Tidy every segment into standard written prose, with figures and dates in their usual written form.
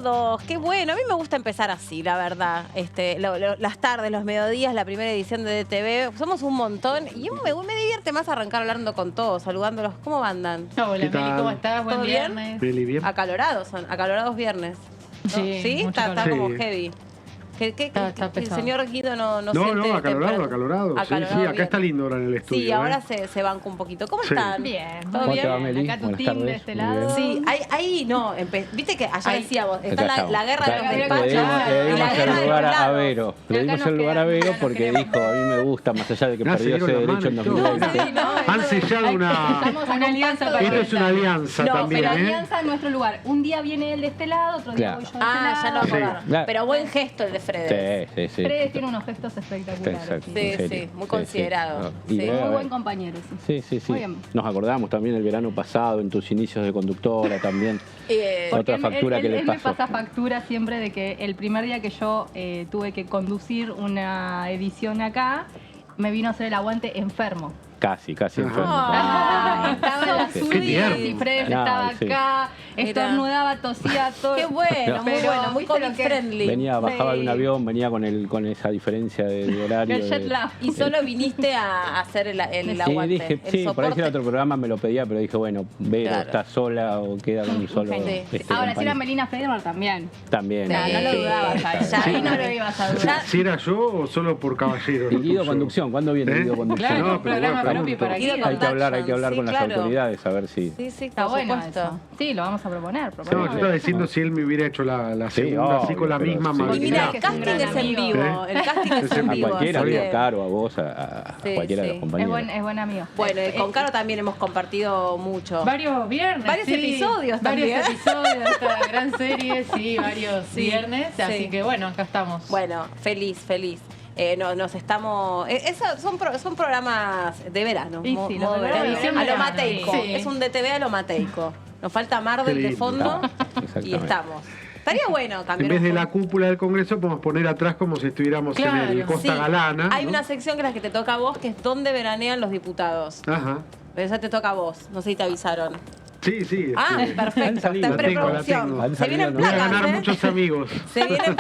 todos, qué bueno. A mí me gusta empezar así, la verdad. Las tardes, los mediodías, la primera edición de DTV. Somos un montón y me divierte más arrancar hablando con todos, saludándolos. ¿Cómo andan? Hola, Meli, ¿cómo estás? Buen viernes. Meli, bien. Acalorados viernes. Sí, ¿Sí? Está calor. como heavy. Está El pesado. señor Guido no No, siente acalorado. Sí, Acalorado, acá está lindo ahora en el estudio. Sí, ahora se banca un poquito. ¿Cómo Sí. están? Bien. ¿Todo ¿Cómo bien? te va, Meli? Acá tu Buenas team de tardes. este Muy lado. bien. Sí, ahí no, viste que allá decíamos, está Acá estamos. la guerra de los Acá despachos dimos- y Le dimos la el guerra de lugar los a lados. Vero. Le Acá dimos nos el lugar a quedamos, Vero acá nos porque quedamos. dijo, a mí me gusta, más allá de que Ah, se perdió ese dieron las derecho en manos y todo. 2020. Sí, ¿no? Han sellado una... Estamos Una alianza para Esto es una alianza No, también, Pero ¿eh? alianza en nuestro lugar. Un día viene él de este lado, otro día Claro. voy yo de Ah, este ya lado. no Sí. acordaron. Claro. Pero buen gesto el de Fredes. Sí. Fredes tiene unos gestos espectaculares. Exacto. Sí. Sí, En serio. sí, muy considerado. No, Sí. y Muy luego, buen compañero, sí. Sí. Muy bien. Nos acordamos también el verano pasado, en tus inicios de conductora también. Porque Otra factura que le él me pasó. pasa factura siempre de que el primer día que yo tuve que conducir una edición acá, me vino a hacer el aguante enfermo. Casi enfermo. Ah, Estaba en las qué últimas tierno. y Fredes No, estaba sí. acá, estornudaba, tosía, todo. Qué bueno, muy Pero, bueno, muy ¿viste lo COVID que- friendly. Bajaba de un Sí. avión, venía con esa diferencia de horario. El jet lag. Y solo viniste a hacer el Sí, aguante, dije, el sí, por ahí soporte. si era otro programa me lo pedía, pero dije, bueno, Vero Claro. está sola o queda con un solo. Sí. Ahora, si era compañero. Melina Federer también. También. No, no lo Sí. dudabas a Ya, eso. Ahí sí. no lo ibas a dudar. Si era yo o solo por caballeros. Y lo Guido puso? Conducción, ¿cuándo viene ¿Eh? Guido Conducción? Claro, No, un pero programa bueno, propio para Guido Guido. Hay que hablar Sí, con las claro. autoridades a ver si. Sí, Está por bueno supuesto. eso. Sí, lo vamos a proponer. No, yo estaba diciendo si él me hubiera hecho la Sí, segunda así obvio, con la pero misma sí. Y mira, amabilidad. el casting gran es en amigo. vivo. El casting es en A vivo. cualquiera, así a que- Caro, a vos, a Sí, cualquiera de sí. los compañeros. Es buen amigo. Bueno, y con Caro también hemos compartido mucho. Varios viernes. Varios episodios Varios también. episodios de esta gran serie, sí, varios Sí, viernes. sí. Así que bueno, acá estamos. Bueno, feliz. Nos estamos... son programas de verano. Sí, sí, los modo de verano, verano. edición A lo verano. mateico. Sí. Es un DTV a lo mateico. Nos falta Marvel Qué de lindo. fondo Exactamente. y estamos. Estaría bueno En cambiar vez un de poco. la cúpula del Congreso, podemos poner atrás como si estuviéramos en el Claro. Costa Sí, Galana. hay ¿no? una sección que es la que te toca a vos, que es ¿dónde veranean los diputados? Ajá. Pero esa te toca a vos, no sé si te avisaron. Sí. Ah, perfecto, Han salido. está en La tengo, la preproducción. tengo. Han Se vienen salido, ¿no? Voy a placas, ganar ¿eh? muchos amigos. Se vienen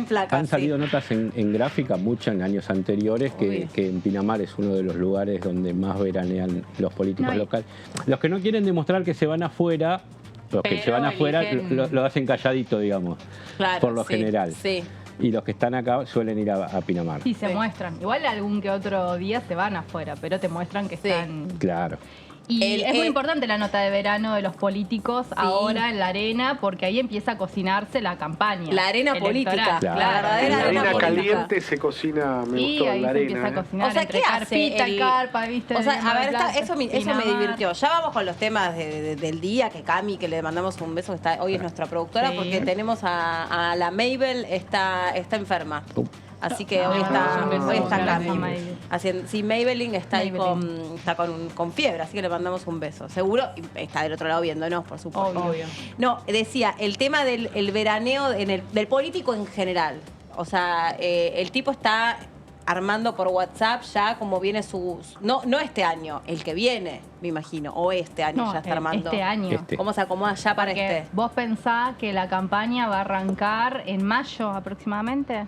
placas. Han salido notas en gráfica, muchas en años anteriores, Uy. que en Pinamar es uno de los lugares donde más veranean los políticos No, y- locales. Los que no quieren demostrar que se van afuera, los que Pero se van afuera eligen- lo hacen calladito, digamos, Claro, por lo sí, general. Sí. Y los que están acá suelen ir a Pinamar. Sí, se Sí. muestran. Igual algún que otro día se van afuera, pero te muestran que Sí. están... Claro. Y es muy el- importante la nota de verano de los políticos ahora en la arena, porque ahí empieza a cocinarse la campaña. La arena electoral. política, Claro. la verdadera La arena arena política. caliente se cocina, me Y gustó ahí la se empieza arena. a cocinar O sea, entre ¿qué hace carpita, el- carpa, ¿viste? O sea, de a Mar ver, del Plata, eso me Pinamar. divirtió. Ya vamos con los temas del día, que Cami, que le mandamos un beso, que está, hoy es nuestra productora, Sí. porque tenemos a la Mabel, está enferma. Así que hoy Ah, está, hoy está gracias, Cami. Mabel. Sí, Maybelline está ahí Maybelline. está con fiebre, así que le mandamos un beso. Seguro está del otro lado viéndonos, por supuesto. Obvio. No, decía, el tema del el veraneo del político en general. O sea, el tipo está armando por WhatsApp ya como viene su... No este año, el que viene, me imagino. O este año No, ya está armando. este año. Este. ¿Cómo se acomoda ya para Porque este? vos pensás que la campaña va a arrancar en mayo aproximadamente.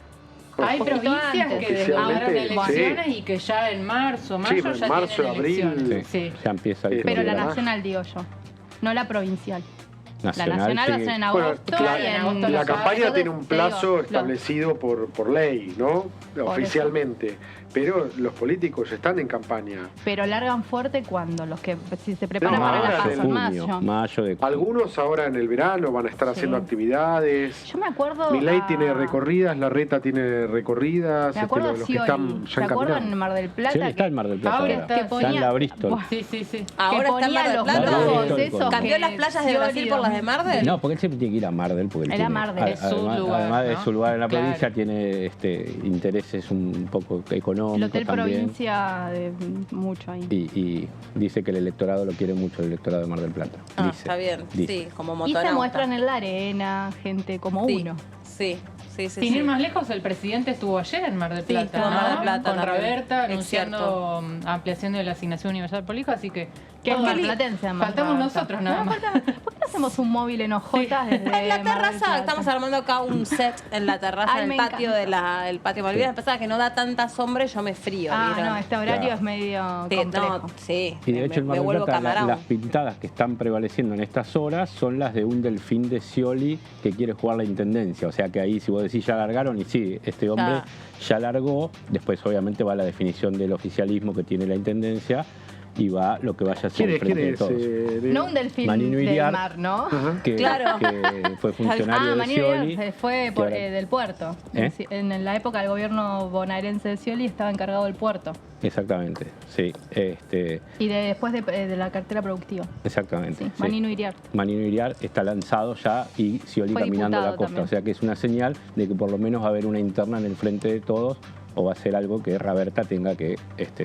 Hay poquito provincias antes. que declararon Oficialmente, elecciones y que ya en marzo, mayo Sí, ya marzo, tienen abril. elecciones. Sí, Sí. ya empieza el Pero la Más. nacional, digo yo. No la provincial. nacional. La nacional va a sigue- ser en Bueno, agosto. claro, y en agosto la los campaña sábados, tiene un te digo, plazo los- establecido por ley, ¿no? Oficialmente. Pero los políticos están en campaña. Pero largan fuerte cuando los que si se preparan No, para ahora la de paso en junio, mayo de Algunos ahora en el verano van a estar haciendo Sí. actividades. Yo me acuerdo. Milei a- tiene recorridas, Larreta tiene recorridas. Me acuerdo los a que Scioli. están ya ¿Se acuerdan en encaminados. Mar del Plata? Sí, está en Mar del Plata. Ahora ahora. está- que Está en la Bristol. Buah, Sí, sí, sí. Ahora que está en ponía Mar del los Plata. globos Bristol, esos Cambió que las playas de Scioli Brasil por las de Mar del. No, porque él siempre tiene que ir a Mar del. Porque él Era tiene- Mar del. Es su además, lugar, además de ¿no? su lugar en la Claro. provincia, tiene intereses un poco económicos El Hotel también. Provincia, mucho ahí. Y dice que el electorado lo quiere mucho, el electorado de Mar del Plata. Ah, Dice, está bien. dice. Sí, como Y motonauta. se muestran en la arena, gente como Sí, uno. Sí, sí, sí. Sin sí. ir más lejos, el presidente estuvo ayer en Mar del Sí, Plata, estuvo en ¿no? Mar del Plata Con también. Roberta Es anunciando ampliación de la asignación universal por hijo, así que Que es Todos. marplatense, además. Faltamos nosotros nada más. ¿Por qué no hacemos un móvil en hojotas desde En la Mar del terraza, Plata? estamos armando acá un set en la terraza Ay, del me patio encanta. el patio Malvinas. Pensaba que no da tanta sombra y yo me frío. Ah, ¿vieron? no, este horario Claro. es medio Sí, complejo. no, sí. Y de hecho, en me Mar del vuelvo Plata, camarón. las pintadas que están prevaleciendo en estas horas son las de un delfín de Scioli que quiere jugar la intendencia. O sea que ahí, si vos decís ya largaron, y sí, este hombre Ah. ya largó. Después, obviamente, va la definición del oficialismo que tiene la intendencia y va lo que vaya a ser el ¿Quién frente de es? todos. No un delfín Manino del Iriar. mar, ¿no? Ajá. Que, Claro. que fue funcionario de Manino Scioli. Iriar fue que ahora- del puerto. ¿Eh? En la época del gobierno bonaerense de Scioli estaba encargado del puerto. Exactamente, sí. Y después de la cartera productiva. Exactamente. Sí, sí. Manino Iriar. Manino Iriar está lanzado ya y Scioli Fue caminando a la diputado costa. también. O sea que es una señal de que por lo menos va a haber una interna en el frente de todos o va a ser algo que Raberta tenga que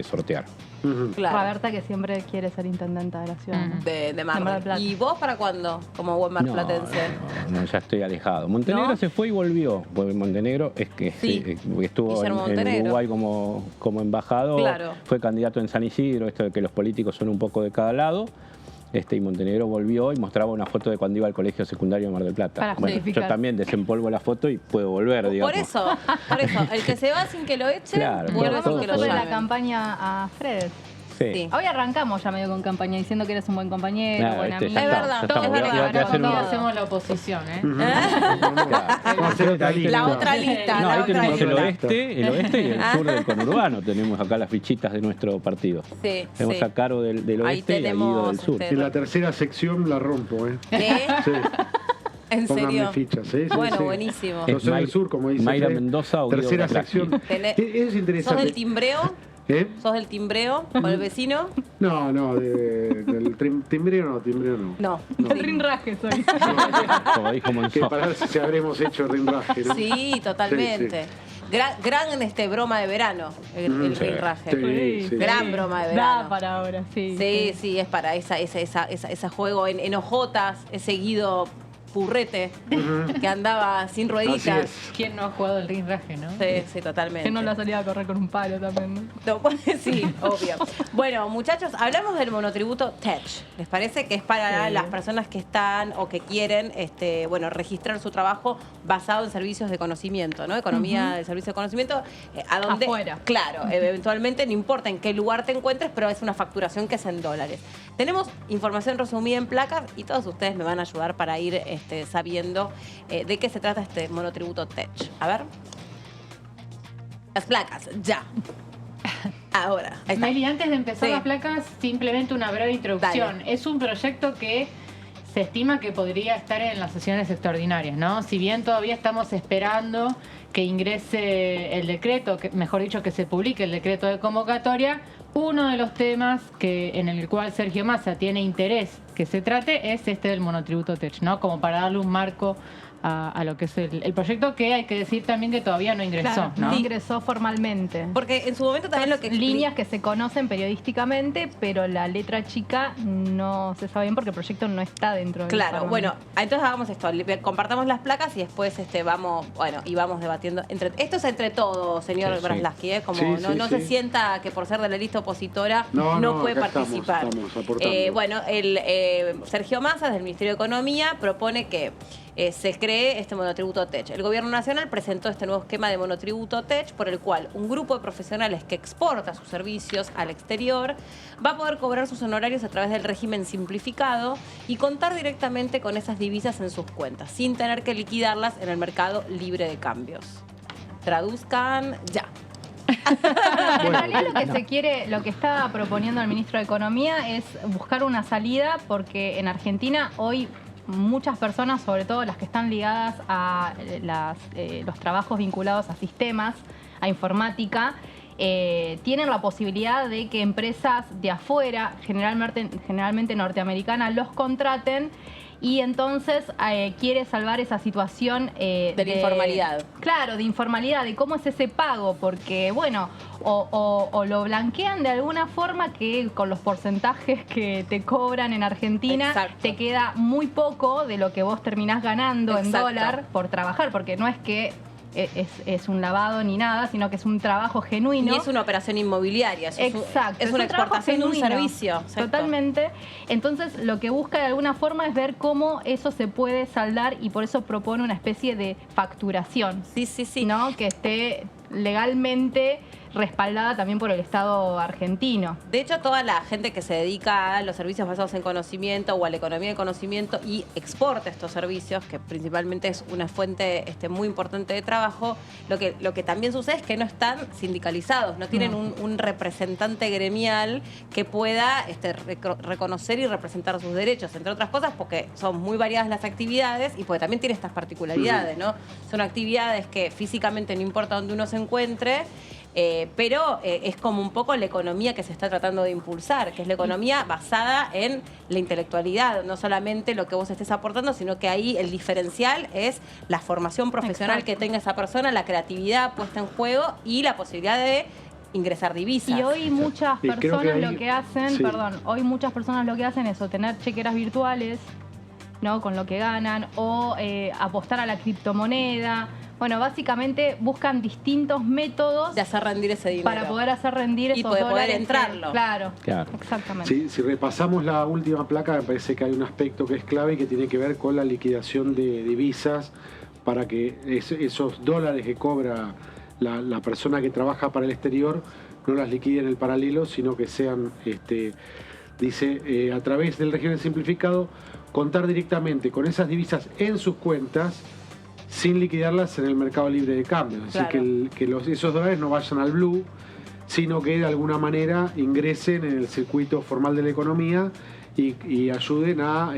sortear. Ujú. Claro. Roberta, que siempre quiere ser intendenta de la ciudad. ¿no? De Mar De Mar del del Plata. ¿Y vos para cuándo? Como buen marplatense. No, ya estoy alejado. Montenegro ¿No? se fue y volvió. Porque Montenegro es que Sí. estuvo Guillermo en Montenegro. Uruguay como embajador, Claro. fue candidato en San Isidro, esto de que los políticos son un poco de cada lado. Y Montenegro volvió y mostraba una foto de cuando iba al colegio secundario de Mar del Plata. Para Bueno, yo justificar. también desempolvo la foto y puedo volver, digamos. Por eso, el que se va sin que lo echen, Claro, vuelve Vamos sin todos que a lo hacerle la llamen. campaña a Fred. Sí. Sí. Hoy arrancamos ya medio con campaña diciendo que eres un buen compañero, Claro, buen este, amigo. ya Es está, verdad, ya todo, estamos. es Voy a- verdad. voy a hacer Hoy un- hacemos la oposición, ¿eh? Vamos a hacer otra lista. La otra lista, No, la ahí otra tenemos el lista. oeste y el sur del conurbano. Tenemos acá las fichitas de nuestro partido. Sí, Tenemos sí. a Caro del Ahí oeste y a Guido tenemos, del sur. este, En la tercera sección la rompo, ¿eh? ¿Qué? Sí. ¿En Pónganme serio? fichas, sí, sí, Bueno, sí. buenísimo. Yo soy del sur, como dice Mayra Fred. Mendoza o Guido Tercera Blackley. sección. Tenés- Es ¿Sos interesante. del timbreo? ¿Eh? ¿Sos del timbreo con el vecino? No, no, del timbreo no, timbreo no. No. El rinraje soy. Como dijo Que Monzó. para ver si habremos hecho rinraje, ¿no? Sí, totalmente. Sí, Gran broma de verano, el Sí. rinraje. Sí, sí. Gran broma de Da verano. para ahora, sí. Sí, sí, es para ese juego en hojotas, ese seguido purrete que andaba sin Así rueditas. es. ¿Quién no ha jugado el rinraje, no? Sí, sí, totalmente. Que no la salía a correr con un palo también, ¿no? No, pues, sí, obvio. Bueno, muchachos, hablamos del monotributo TECH. ¿Les parece que es para Sí. las personas que están o que quieren registrar su trabajo basado en servicios de conocimiento, ¿no? Economía de servicios de conocimiento, a donde, Afuera. claro, eventualmente no importa en qué lugar te encuentres, pero es una facturación que es en dólares. Tenemos información resumida en placas y todos ustedes me van a ayudar para ir sabiendo de qué se trata este monotributo TECH. A ver. Las placas, ya. Ahora. Ahí está. Meli, antes de empezar Sí. las placas, simplemente una breve introducción. Dale. Es un proyecto que se estima que podría estar en las sesiones extraordinarias, ¿no? Si bien todavía estamos esperando que ingrese el decreto, mejor dicho, que se publique el decreto de convocatoria, uno de los temas en el cual Sergio Massa tiene interés que se trate es este del monotributo TECH, ¿no? Como para darle un marco a lo que es el proyecto, que hay que decir también que todavía no ingresó, Claro, ¿no? no ingresó formalmente. Porque en su momento también lo que Líneas que se conocen periodísticamente, pero la letra chica no se sabe bien porque el proyecto no está dentro del Claro, bueno, Parlamento. entonces hagamos esto, compartamos las placas y después vamos debatiendo esto es entre todos, señor Sí, sí. Braslaski, como Sí, no sí, se sí. sienta que por ser de la lista opositora No, no no, puede acá participar. estamos aportando. Bueno, Sergio Massa del Ministerio de Economía propone que se cree este monotributo TECH. El Gobierno Nacional presentó este nuevo esquema de monotributo TECH por el cual un grupo de profesionales que exporta sus servicios al exterior va a poder cobrar sus honorarios a través del régimen simplificado y contar directamente con esas divisas en sus cuentas, sin tener que liquidarlas en el mercado libre de cambios. Traduzcan ya. En realidad lo que está proponiendo el ministro de Economía es buscar una salida porque en Argentina hoy muchas personas, sobre todo las que están ligadas a los trabajos vinculados a sistemas, a informática, tienen la posibilidad de que empresas de afuera, generalmente norteamericanas, los contraten y entonces quiere salvar esa situación De la informalidad. Claro, de informalidad, de cómo es ese pago, porque bueno, o lo blanquean de alguna forma que con los porcentajes que te cobran en Argentina Exacto. te queda muy poco de lo que vos terminás ganando en Exacto. dólar por trabajar, porque no es que es un lavado ni nada, sino que es un trabajo genuino. Y es una operación inmobiliaria. Exacto. Es una un trabajo exportación de un genuino. servicio. Exacto. Totalmente. Entonces, lo que busca de alguna forma es ver cómo eso se puede saldar y por eso propone una especie de facturación. Sí. ¿No? Que esté legalmente respaldada también por el Estado argentino. De hecho, toda la gente que se dedica a los servicios basados en conocimiento o a la economía de conocimiento y exporta estos servicios, que principalmente es una fuente muy importante de trabajo, lo que también sucede es que no están sindicalizados, no tienen un representante gremial que pueda reconocer y representar sus derechos, entre otras cosas porque son muy variadas las actividades y porque también tiene estas particularidades, ¿no? Son actividades que físicamente no importa dónde uno se encuentre, pero es como un poco la economía que se está tratando de impulsar, que es la economía basada en la intelectualidad, no solamente lo que vos estés aportando, sino que ahí el diferencial es la formación profesional Exacto. que tenga esa persona, la creatividad puesta en juego y la posibilidad de ingresar divisas. Y hoy muchas Y creo que personas ahí- lo que hacen, sí. hoy muchas personas lo que hacen es o tener chequeras virtuales, ¿no? Con lo que ganan, o apostar a la criptomoneda. Bueno, básicamente buscan distintos métodos de hacer rendir ese dinero. para poder hacer rendir Y esos poder dólares. entrarlo. Claro, Claro. exactamente. Sí, si repasamos la última placa, me parece que hay un aspecto que es clave y que tiene que ver con la liquidación de divisas para que esos dólares que cobra la persona que trabaja para el exterior no las liquide en el paralelo, sino que sean, dice, a través del régimen simplificado, contar directamente con esas divisas en sus cuentas sin liquidarlas en el mercado libre de cambio. Es decir, Claro. que esos dólares no vayan al blue, sino que de alguna manera ingresen en el circuito formal de la economía y ayuden a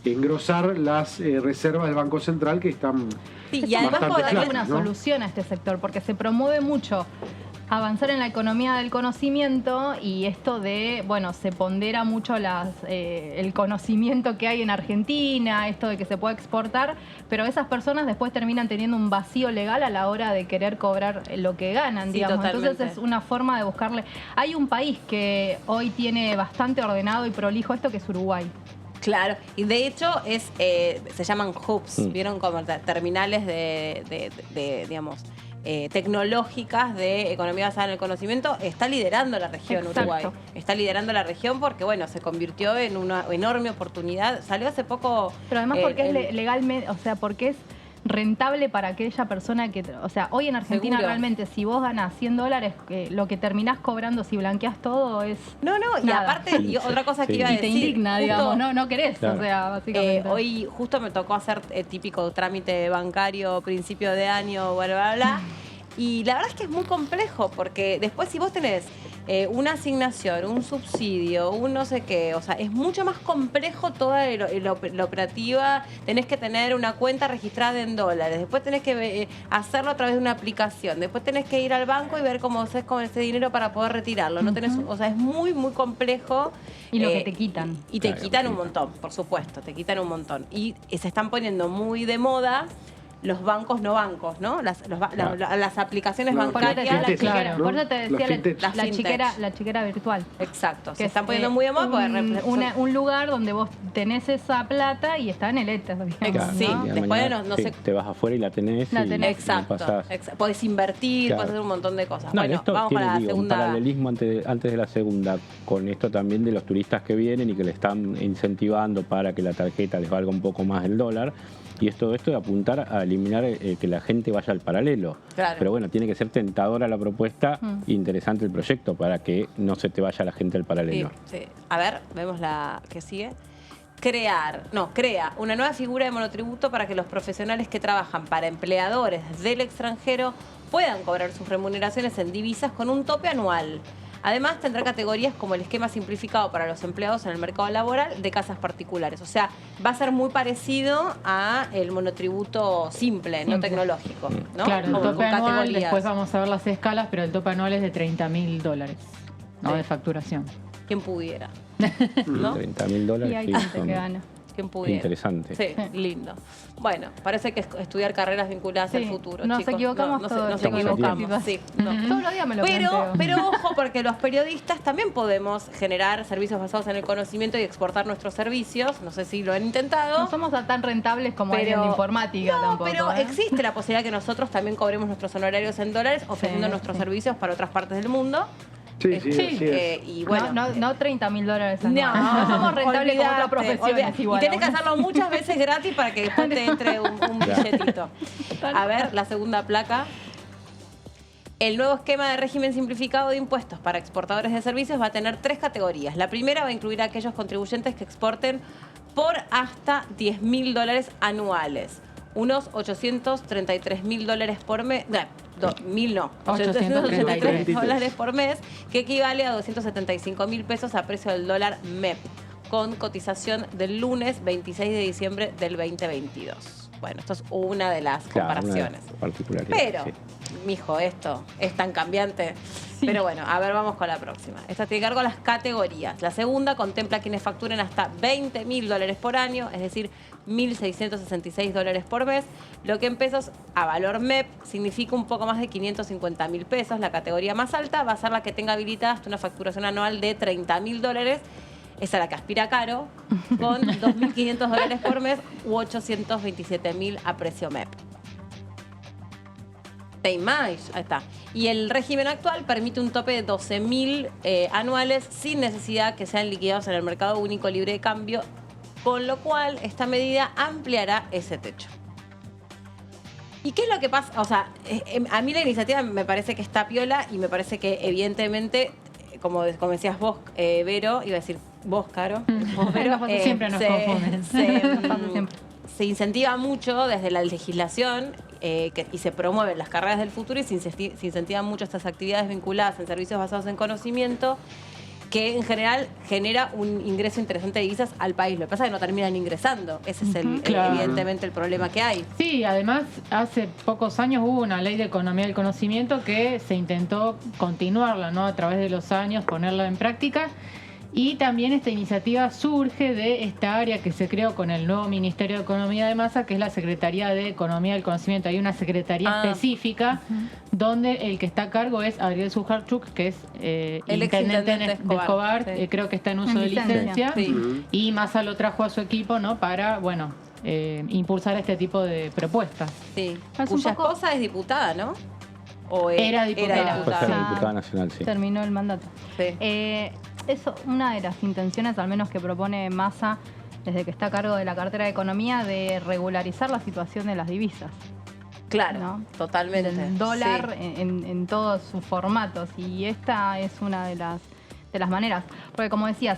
engrosar las reservas del Banco Central que están Sí, y Eso además bastante puede darle flacas, una ¿no? solución a este sector, porque se promueve mucho avanzar en la economía del conocimiento y esto de, bueno, se pondera mucho el conocimiento que hay en Argentina, esto de que se puede exportar, pero esas personas después terminan teniendo un vacío legal a la hora de querer cobrar lo que ganan, Sí, digamos. totalmente. Entonces es una forma de buscarle. Hay un país que hoy tiene bastante ordenado y prolijo esto, que es Uruguay. Claro, y de hecho se llaman hubs, ¿vieron? Como terminales digamos, tecnológicas de economía basada en el conocimiento. Está liderando la región Exacto. Uruguay. Está liderando la región porque, bueno, se convirtió en una enorme oportunidad. Salió hace poco... Pero además porque el- es legalmente, o sea, porque es rentable para aquella persona que, o sea, hoy en Argentina Seguro. realmente si vos ganás $100, lo que terminás cobrando si blanqueas todo es No, y nada. aparte, y otra cosa que Sí. iba a y te decir... indigna, justo, digamos, no querés, Claro. o sea, básicamente. hoy justo me tocó hacer típico trámite bancario, principio de año, bla, bla, bla. Y la verdad es que es muy complejo, porque después si vos tenés una asignación, un subsidio, un no sé qué, o sea, es mucho más complejo toda la operativa. Tenés que tener una cuenta registrada en dólares, después tenés que hacerlo a través de una aplicación, después tenés que ir al banco y ver cómo haces con ese dinero para poder retirarlo. No tenés, o sea, es muy, muy complejo. Y lo que te quitan. Y te Claro, quitan un sí. montón, por supuesto, te quitan un montón. Y se están poniendo muy de moda los bancos no bancos, ¿no? Las aplicaciones No, por eso te bancarias. decía, fintech, la chiquera, ¿no? por eso te Los decía fintech. la chiquera virtual. Exacto, Que se es, están poniendo muy de moda porque un lugar donde vos tenés esa plata y está en el éter, digamos, Claro, Sí, ¿no? y después mañana no sé- te vas afuera y la tenés. La y tenés. Exacto, pasás. podés invertir, Claro. podés hacer un montón de cosas. No, y Bueno, esto vamos tiene, con la digo, un segunda. paralelismo antes de la segunda, con esto también de los turistas que vienen y que le están incentivando para que la tarjeta les valga un poco más el dólar. Y esto de apuntar a eliminar que la gente vaya al paralelo. Claro. Pero bueno, tiene que ser tentadora la propuesta, Mm. interesante el proyecto para que no se te vaya la gente al Sí, paralelo. sí. A ver, vemos la que sigue. Crea una nueva figura de monotributo para que los profesionales que trabajan para empleadores del extranjero puedan cobrar sus remuneraciones en divisas con un tope anual. Además, tendrá categorías como el esquema simplificado para los empleados en el mercado laboral de casas particulares. O sea, va a ser muy parecido a el monotributo simple, no Simple. tecnológico, ¿no? Claro, el Con tope anual, categorías. después vamos a ver las escalas, pero el tope anual es de $30.000, ¿no? Sí. De facturación. Quien pudiera. Mm. ¿No? $30.000. Y hay sí, gente son- que gana. ¿Quién pudiera? Interesante. Sí, lindo. Bueno, parece que estudiar carreras vinculadas al futuro, Nos chicos. equivocamos Nos todos. equivocamos, sí. No. Todos los días me lo planteo. Pero ojo, porque los periodistas también podemos generar servicios basados en el conocimiento y exportar nuestros servicios. No sé si lo han intentado. No somos tan rentables como alguien de informática tampoco. Pero existe la posibilidad que nosotros también cobremos nuestros honorarios en dólares ofreciendo nuestros servicios para otras partes del mundo. Sí, sí, así es. Y bueno, no $30.000 no, no somos rentables como otras profesiones. olvidate. Igual, y tenés que aún. hacerlo muchas veces gratis para que después te entre un billetito. A ver, la segunda placa. El nuevo esquema de régimen simplificado de impuestos para exportadores de servicios va a tener 3 categorías. La primera va a incluir a aquellos contribuyentes que exporten por hasta $10.000 anuales. Unos $833.000 por mes. No, 833 dólares por mes, que equivale a 275.000 pesos a precio del dólar MEP, con cotización del lunes 26 de diciembre del 2022. Bueno, esto es una de las comparaciones. Pero, mijo, esto es tan cambiante. Sí. Pero bueno, a ver, vamos con la próxima. Esta tiene que ver con las categorías. La segunda contempla quienes facturen hasta $20.000 por año, es decir, $1.666 por mes, lo que en pesos a valor MEP significa un poco más de 550.000 pesos. La categoría más alta va a ser la que tenga habilitada hasta una facturación anual de $30.000. Esa es la que aspira caro, con $2.500 por mes u 827.000 a precio MEP. Ahí está. Y el régimen actual permite un tope de 12.000 anuales sin necesidad que sean liquidados en el mercado único libre de cambio, con lo cual esta medida ampliará ese techo. ¿Y qué es lo que pasa? O sea, a mí la iniciativa me parece que está piola y me parece que evidentemente, como decías vos, Vero, iba a decir vos, Caro, vos, Vero, siempre nos confunden. Se incentiva mucho desde la legislación y se promueven las carreras del futuro y se incentivan mucho estas actividades vinculadas en servicios basados en conocimiento, que en general genera un ingreso interesante de divisas al país. Lo que pasa es que no terminan ingresando. Ese es evidentemente el problema que hay. Sí, además hace pocos años hubo una ley de economía del conocimiento que se intentó continuarla, ¿no? A través de los años, ponerla en práctica. Y también esta iniciativa surge de esta área que se creó con el nuevo Ministerio de Economía de Massa, que es la Secretaría de Economía del Conocimiento. Hay una secretaría específica donde el que está a cargo es Adriel Sujarchuk, que es el intendente de Escobar. Sí. Creo que está en uso de licencia. Sí. Y Massa lo trajo a su equipo, ¿no? Para, bueno, impulsar este tipo de propuestas. Sí. Cuya esposa es diputada, ¿no? ¿O era diputada. Pues era diputada nacional, sí. Terminó el mandato. Sí. Eso, una de las intenciones, al menos que propone Massa desde que está a cargo de la cartera de Economía, de regularizar la situación de las divisas. Claro, ¿no? Totalmente. El dólar en todos sus formatos. Y esta es una de las maneras. Porque como decía,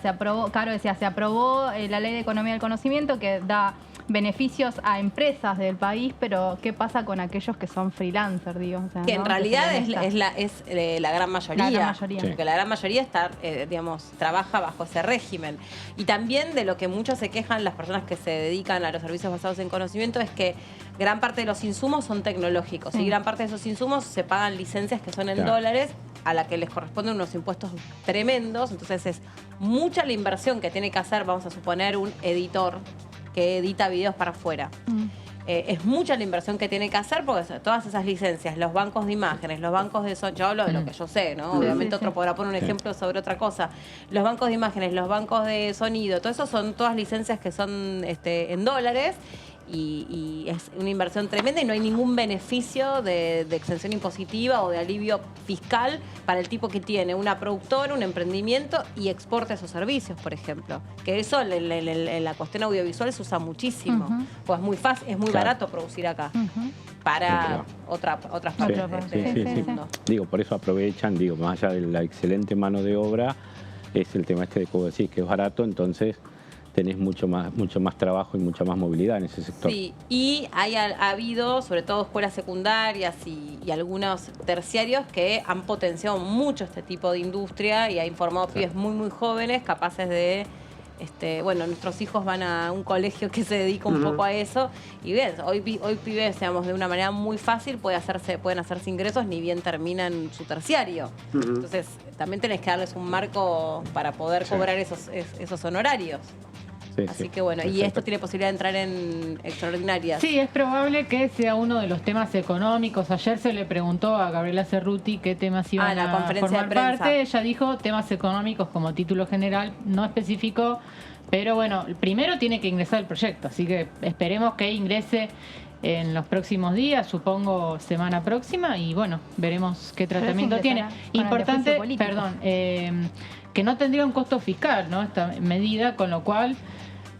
Caro decía, se aprobó la Ley de Economía del Conocimiento que da beneficios a empresas del país, pero ¿qué pasa con aquellos que son freelancers, digo? O sea, que en realidad es la gran mayoría. La gran mayoría. Sí. Porque la gran mayoría está, trabaja bajo ese régimen. Y también de lo que muchos se quejan las personas que se dedican a los servicios basados en conocimiento es que gran parte de los insumos son tecnológicos y gran parte de esos insumos se pagan licencias que son en dólares, a la que les corresponden unos impuestos tremendos. Entonces es mucha la inversión que tiene que hacer, vamos a suponer, un editor que edita videos para afuera. Es mucha la inversión que tiene que hacer porque todas esas licencias, los bancos de imágenes, los bancos de sonido, yo hablo de lo que yo sé, ¿no? Obviamente otro podrá poner un ejemplo sobre otra cosa. Los bancos de imágenes, los bancos de sonido, todo eso son todas licencias que son en dólares y es una inversión tremenda y no hay ningún beneficio de exención impositiva o de alivio fiscal para el tipo que tiene una productora, un emprendimiento y exporta esos servicios, por ejemplo. Que eso en la cuestión audiovisual se usa muchísimo. Pues es muy fácil, es muy barato producir acá. Para otras partes del mundo. Digo, por eso aprovechan, más allá de la excelente mano de obra, es el tema de como decís, que es barato, entonces tenés mucho más trabajo y mucha más movilidad en ese sector. Sí, y ha habido, sobre todo escuelas secundarias y algunos terciarios que han potenciado mucho este tipo de industria y ha informado pibes muy, muy jóvenes capaces de... nuestros hijos van a un colegio que se dedica un poco a eso y bien, hoy pibes, de una manera muy fácil pueden hacerse ingresos ni bien terminan su terciario. Entonces también tenés que darles un marco para poder cobrar esos honorarios. Sí, Así sí, que bueno, y exacto. esto tiene posibilidad de entrar en extraordinarias. Sí, es probable que sea uno de los temas económicos. Ayer se le preguntó a Gabriela Cerruti qué temas iban la a conferencia de formar prensa. parte. Ella dijo temas económicos como título general, no especificó, pero bueno, primero tiene que ingresar el proyecto, así que esperemos que ingrese en los próximos días, supongo semana próxima, y bueno, veremos qué tratamiento tiene. ingresará con el de Importante, juicio político. perdón, que no tendría un costo fiscal, ¿no? Esta medida, con lo cual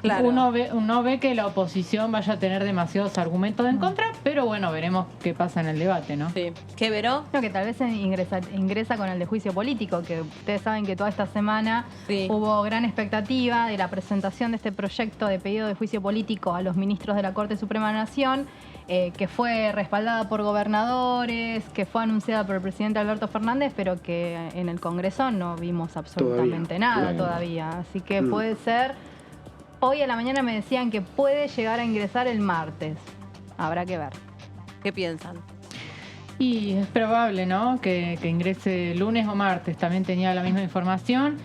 Claro. uno ve que la oposición vaya a tener demasiados argumentos en contra, pero bueno, veremos qué pasa en el debate, ¿no? Sí. ¿Qué, Veró? Creo que tal vez ingresa con el de juicio político, que ustedes saben que toda esta semana Sí. hubo gran expectativa de la presentación de este proyecto de pedido de juicio político a los ministros de la Corte Suprema de la Nación, que fue respaldada por gobernadores, que fue anunciada por el presidente Alberto Fernández, pero que en el Congreso no vimos absolutamente nada Bueno. todavía. Así que puede ser... Hoy a la mañana me decían que puede llegar a ingresar el martes. Habrá que ver. ¿Qué piensan? Y es probable, ¿no? Que ingrese lunes o martes. También tenía la misma información.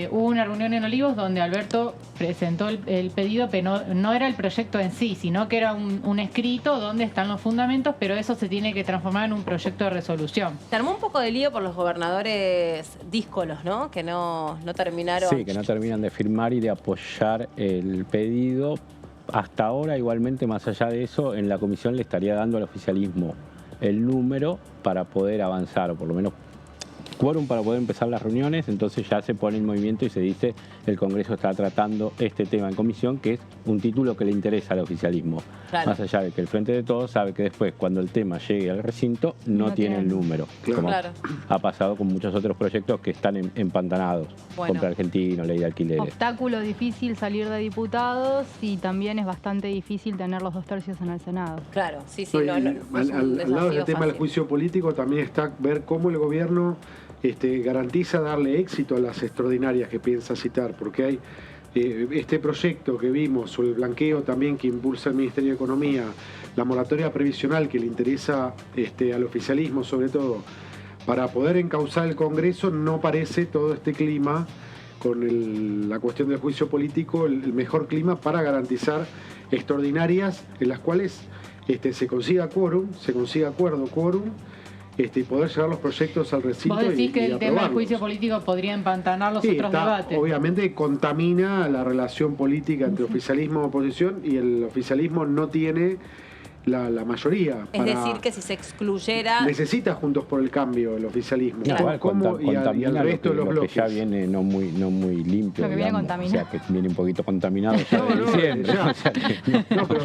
Hubo una reunión en Olivos donde Alberto presentó el pedido, pero no era el proyecto en sí, sino que era un escrito donde están los fundamentos, pero eso se tiene que transformar en un proyecto de resolución. Se armó un poco de lío por los gobernadores díscolos, ¿no? Que no terminaron. Sí, que no terminan de firmar y de apoyar el pedido. Hasta ahora, igualmente, más allá de eso, en la comisión le estaría dando al oficialismo el número para poder avanzar, o por lo menos quórum para poder empezar las reuniones. Entonces ya se pone en movimiento y se dice el Congreso está tratando este tema en comisión, que es un título que le interesa al oficialismo. Claro. Más allá de que el Frente de Todos sabe que después, cuando el tema llegue al recinto, no tiene el número. Claro. Como Claro. ha pasado con muchos otros proyectos que están empantanados. Bueno. Contra Argentino, ley de alquileres. Obstáculo difícil salir de diputados y también es bastante difícil tener los 2/3 en el Senado. Claro, sí, No, y no es un al lado del desafío tema del fácil. juicio político también está ver cómo el gobierno garantiza darle éxito a las extraordinarias que piensa citar, porque hay este proyecto que vimos, o el blanqueo también que impulsa el Ministerio de Economía, la moratoria previsional que le interesa al oficialismo sobre todo, para poder encauzar el Congreso, no parece todo este clima con la cuestión del juicio político el mejor clima para garantizar extraordinarias en las cuales se consiga quórum, se consiga quórum, y poder llevar los proyectos al recinto. Vos decís que y el tema del aprobarlos. juicio político podría empantanar los Sí, otros debates. obviamente contamina la relación política entre oficialismo y oposición, y el oficialismo no tiene la mayoría. Es decir, que si se excluyera... Necesita Juntos por el Cambio el oficialismo. Claro. Igual Como- y al contamina resto de los lo bloques. que ya viene no muy limpio. Lo que viene digamos. contaminado. O sea, que viene un poquito contaminado ya de No, diciembre. ya. O sea, que No, pero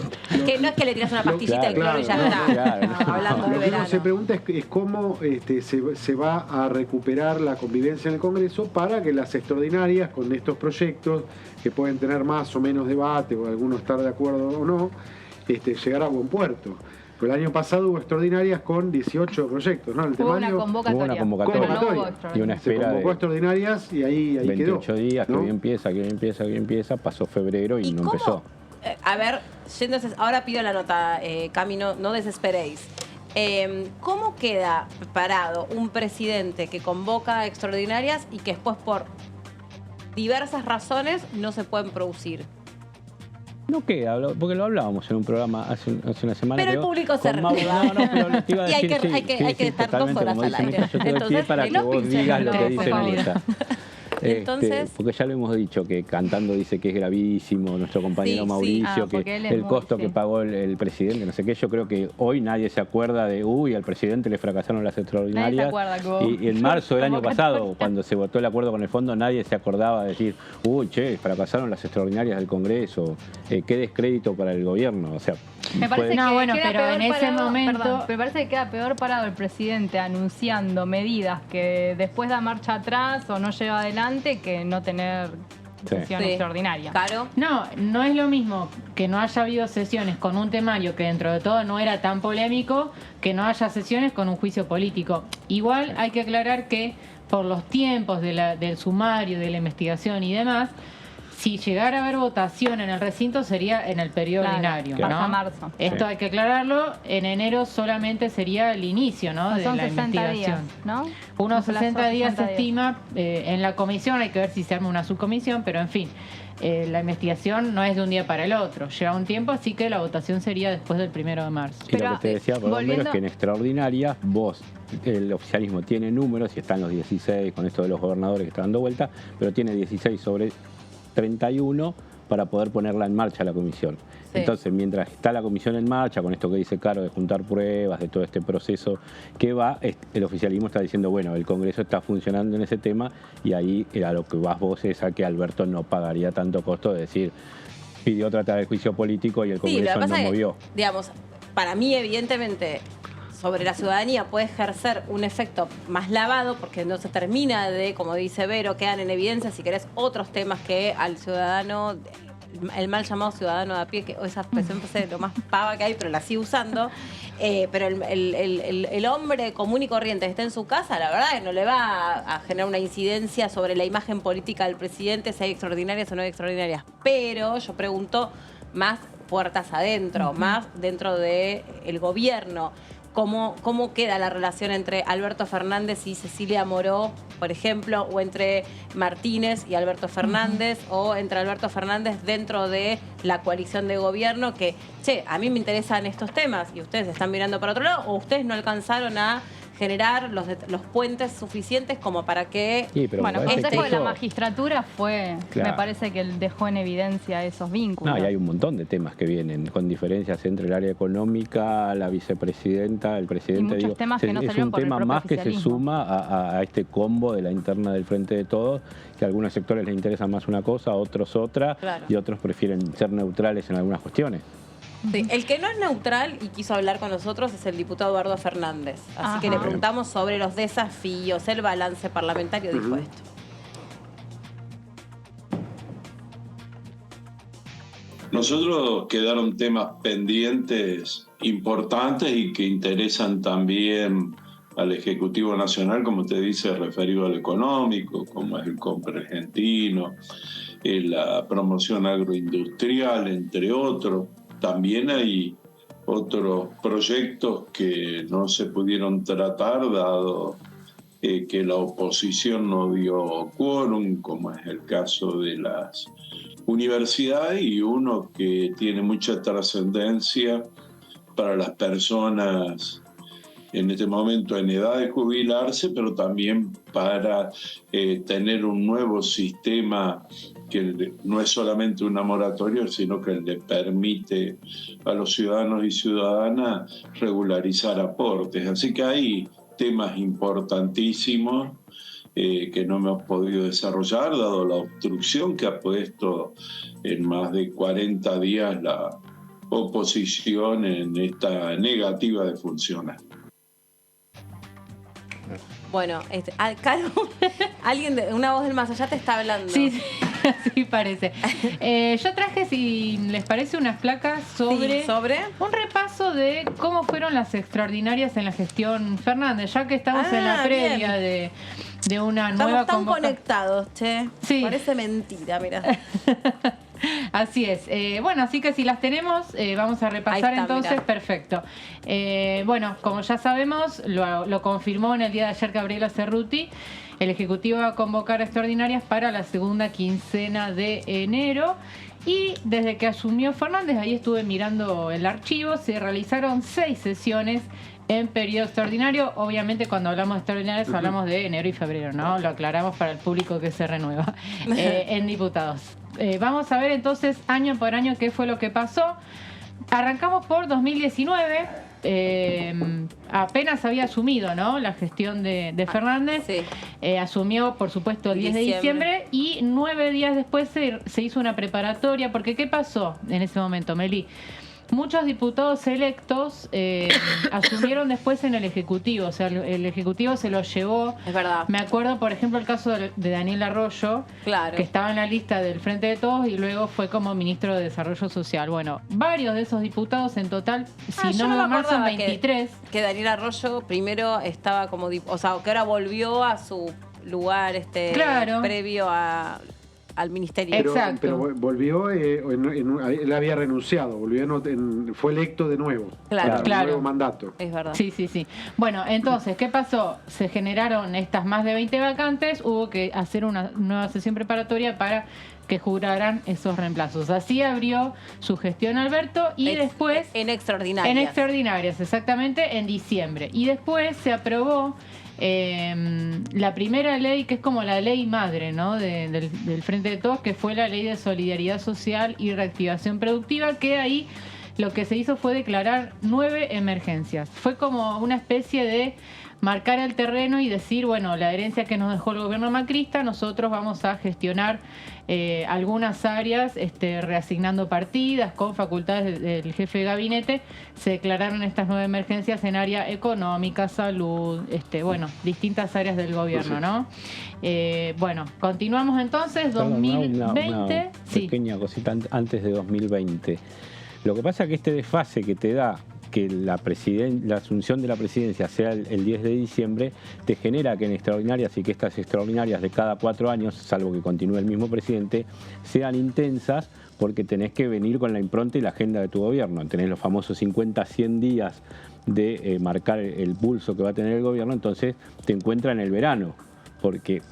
Que no es que le tiras una pastillita de cloro y ya claro, está. claro, no. Hablando de lo que uno verano. se pregunta es cómo se va a recuperar la convivencia en el Congreso para que las extraordinarias con estos proyectos, que pueden tener más o menos debate o algunos estar de acuerdo o no, llegar a buen puerto. Pero el año pasado hubo extraordinarias con 18 proyectos, ¿no? El Hubo una temario convocatoria. Hubo una convocatoria. Pero no hubo Y una y una extraordinaria. se espera convocó de extraordinarias y ahí 28 quedó. días, ¿no? que hoy empieza, pasó febrero y no cómo? empezó. A ver, ahora pido la nota, Cami, no desesperéis. ¿Cómo queda parado un presidente que convoca extraordinarias y que después por diversas razones no se pueden producir? No queda, porque lo hablábamos en un programa hace una semana. Pero el creo, público se con Mauro. ríe. No, pero te iba a Y hay decir, que- sí, hay que- sí, hay que sí, estar 2 totalmente, horas como al dicen aire. ellos, yo te doy pie Entonces, para que no vos digas lo que por dicen en favor. esta. Entonces- Porque ya lo hemos dicho, que cantando dice que es gravísimo, nuestro compañero Sí, sí. Mauricio, porque él es que el muy, costo sí. que pagó el presidente, no sé qué, yo creo que hoy nadie se acuerda de, al presidente le fracasaron las extraordinarias. Nadie se acuerda que hubo Y en marzo del año convocatoria. pasado, cuando se votó el acuerdo con el fondo, nadie se acordaba de decir, fracasaron las extraordinarias del Congreso, qué descrédito para el gobierno. O sea, Me parece puede- No, que bueno, queda pero peor en ese parado- momento- perdón, me parece que queda peor parado el presidente anunciando medidas que después da marcha atrás o no lleva adelante que no tener sesión Sí. extraordinaria. Caro. No es lo mismo que no haya habido sesiones con un temario que dentro de todo no era tan polémico, que no haya sesiones con un juicio político. Igual hay que aclarar que por los tiempos del sumario, de la investigación y demás, si llegara a haber votación en el recinto sería en el periodo Claro, ordinario, pasa ¿no? marzo. Esto hay que aclararlo, en enero solamente sería el inicio, ¿no? de Son la 60 investigación. días, ¿no? Unos Un plazo 60 días se 60 días. estima, en la comisión hay que ver si se arma una subcomisión, pero en fin, la investigación no es de un día para el otro, lleva un tiempo, así que la votación sería después del 1 de marzo. Y Pero, lo que te decía, por volviendo- es que en extraordinaria vos, el oficialismo tiene números y están los 16 con esto de los gobernadores que están dando vuelta, pero tiene 16 sobre 31 para poder ponerla en marcha la comisión. Sí. Entonces, mientras está la comisión en marcha, con esto que dice Caro de juntar pruebas, de todo este proceso que va, el oficialismo está diciendo, bueno, el Congreso está funcionando en ese tema y ahí a lo que vas vos es a que Alberto no pagaría tanto costo de decir, pidió tratar el juicio político y el Sí, lo que Congreso pasa no es que, movió. digamos, para mí, evidentemente, sobre la ciudadanía puede ejercer un efecto más lavado porque no se termina de, como dice Vero, quedan en evidencia, si querés, otros temas que al ciudadano, el mal llamado ciudadano de a pie, que esa expresión es lo más pava que hay, pero la sigo usando, pero el hombre común y corriente que está en su casa, la verdad que no le va a generar una incidencia sobre la imagen política del presidente, si hay extraordinarias o no hay extraordinarias. Pero yo pregunto más puertas adentro, más dentro del gobierno. ¿Cómo queda la relación entre Alberto Fernández y Cecilia Moró, por ejemplo, o entre Martínez y Alberto Fernández, o entre Alberto Fernández dentro de la coalición de gobierno? Que, a mí me interesan estos temas y ustedes están mirando para otro lado, o ustedes no alcanzaron a generar los puentes suficientes como para que... Sí, pero Bueno, me el parece Consejo que de la eso- Magistratura fue, Claro. me parece que él dejó en evidencia esos vínculos. No, y hay un montón de temas que vienen con diferencias entre el área económica, la vicepresidenta, el presidente. Y muchos temas que no es salieron un por el tema propio más que se oficialismo. suma a este combo de la interna del Frente de Todos, que a algunos sectores les interesa más una cosa, a otros otra, Claro. y otros prefieren ser neutrales en algunas cuestiones. Sí, el que no es neutral y quiso hablar con nosotros es el diputado Eduardo Fernández. Así Ajá. que le preguntamos sobre los desafíos, el balance parlamentario, dijo esto. Nosotros quedaron temas pendientes importantes y que interesan también al Ejecutivo Nacional, como te dice, referido al económico, como es el compra argentino, la promoción agroindustrial, entre otros. También hay otros proyectos que no se pudieron tratar, dado que la oposición no dio quórum, como es el caso de las universidades, y uno que tiene mucha trascendencia para las personas en este momento en edad de jubilarse, pero también para tener un nuevo sistema que no es solamente una moratoria, sino que le permite a los ciudadanos y ciudadanas regularizar aportes. Así que hay temas importantísimos que no hemos podido desarrollar, dado la obstrucción que ha puesto en más de 40 días la oposición en esta negativa de funcionar. Bueno, Caro, una voz del más allá te está hablando. Sí, así parece. Yo traje, si les parece, unas placas sobre, Sí, ¿sobre? un repaso de cómo fueron las extraordinarias en la gestión Fernández, ya que estamos en la previa de una nueva Estamos tan convocatoria. conectados, che. Sí. Parece mentira, mira. Así es. Bueno, así que si las tenemos, vamos a repasar. Ahí está, entonces. mirá. Perfecto. Bueno, como ya sabemos, lo confirmó en el día de ayer Gabriela Cerruti. El Ejecutivo va a convocar extraordinarias para la segunda quincena de enero. Y desde que asumió Fernández, ahí estuve mirando el archivo, se realizaron 6 sesiones en periodo extraordinario. Obviamente cuando hablamos de extraordinarios hablamos de enero y febrero, ¿no? Lo aclaramos para el público que se renueva en diputados. Vamos a ver entonces año por año qué fue lo que pasó. Arrancamos por 2019. Apenas había asumido, ¿no?, la gestión de Fernández. Sí. Asumió, por supuesto, el 10 de Diciembre. diciembre y 9 días después se hizo una preparatoria. Porque ¿qué pasó en ese momento, Meli? Muchos diputados electos asumieron después en el Ejecutivo, o sea, el Ejecutivo se los llevó. Es verdad. Me acuerdo, por ejemplo, el caso de Daniel Arroyo, Claro. que estaba en la lista del Frente de Todos y luego fue como ministro de Desarrollo Social. Bueno, varios de esos diputados en total, si yo no me mal, son acordaba 23. Que Daniel Arroyo primero estaba como... O sea, que ahora volvió a su lugar Claro. previo a... al ministerio. Exacto. Pero volvió, él había renunciado, fue electo de nuevo. Claro. Un nuevo mandato. Es verdad. Sí. Bueno, entonces, ¿qué pasó? Se generaron estas más de 20 vacantes, hubo que hacer una nueva sesión preparatoria para que juraran esos reemplazos. Así abrió su gestión Alberto y después... En extraordinarias. En extraordinarias, exactamente, en diciembre. Y después se aprobó la primera ley, que es como la ley madre, ¿no? del Frente de Todos, que fue la Ley de Solidaridad Social y Reactivación Productiva, que ahí lo que se hizo fue declarar 9 emergencias. Fue como una especie de marcar el terreno y decir, bueno, la herencia que nos dejó el gobierno macrista, nosotros vamos a gestionar algunas áreas, reasignando partidas con facultades del jefe de gabinete. Se declararon estas 9 emergencias en área económica, salud, distintas áreas del gobierno, ¿no? Bueno, continuamos entonces, 2020. Una pequeña cosita antes de 2020. Lo que pasa es que este desfase que te da que la asunción de la presidencia sea el 10 de diciembre, te genera que en extraordinarias y que estas extraordinarias de cada 4 años, salvo que continúe el mismo presidente, sean intensas porque tenés que venir con la impronta y la agenda de tu gobierno. Tenés los famosos 50, 100 días de marcar el pulso que va a tener el gobierno, entonces te encuentra en el verano, porque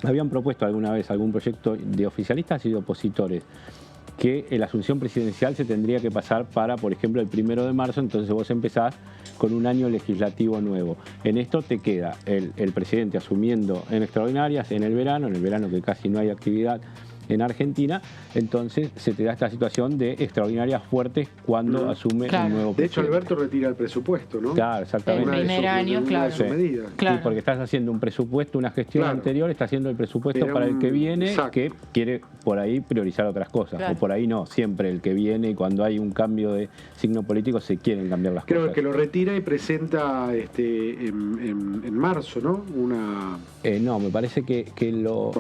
habían propuesto alguna vez algún proyecto de oficialistas y de opositores que la asunción presidencial se tendría que pasar para, por ejemplo, el 1 de marzo, entonces vos empezás con un año legislativo nuevo. En esto te queda el presidente asumiendo en extraordinarias en el verano que casi no hay actividad en Argentina, entonces se te da esta situación de extraordinarias fuertes cuando asume un nuevo presidente. De hecho, Alberto retira el presupuesto, ¿no? Claro, exactamente. El primer año, claro. Sí. Claro. Sí, porque estás haciendo un presupuesto, una gestión anterior, está haciendo el presupuesto para el que viene, que quiere por ahí priorizar otras cosas. Claro. O por ahí no, siempre el que viene y cuando hay un cambio de signo político se quieren cambiar las Creo cosas. que lo retira y presenta en marzo, ¿no? No, me parece que lo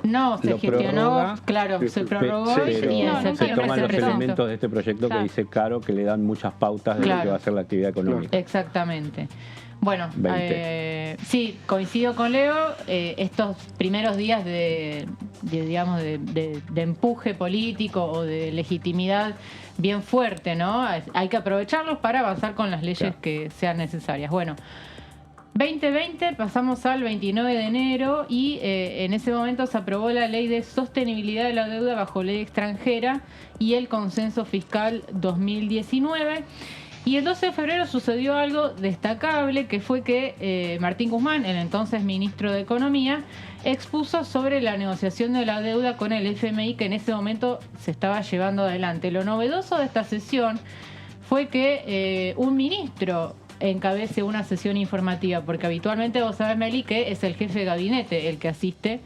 se gestionó, prorroga, claro, se prorrogó pero y en se septiembre toman se los presentó. elementos de este proyecto que dice Caro, que le dan muchas pautas de lo que va a ser la actividad económica. Exactamente. Bueno, 20. sí, coincido con Leo. Estos primeros días de empuje político o de legitimidad bien fuerte, ¿no? Hay que aprovecharlos para avanzar con las leyes que sean necesarias. Bueno, 2020 pasamos al 29 de enero y en ese momento se aprobó la Ley de Sostenibilidad de la Deuda bajo ley extranjera y el Consenso Fiscal 2019. Y el 12 de febrero sucedió algo destacable, que fue que Martín Guzmán, el entonces ministro de Economía, expuso sobre la negociación de la deuda con el FMI que en ese momento se estaba llevando adelante. Lo novedoso de esta sesión fue que un ministro encabece una sesión informativa, porque habitualmente vos sabés, Meli, que es el jefe de gabinete el que asiste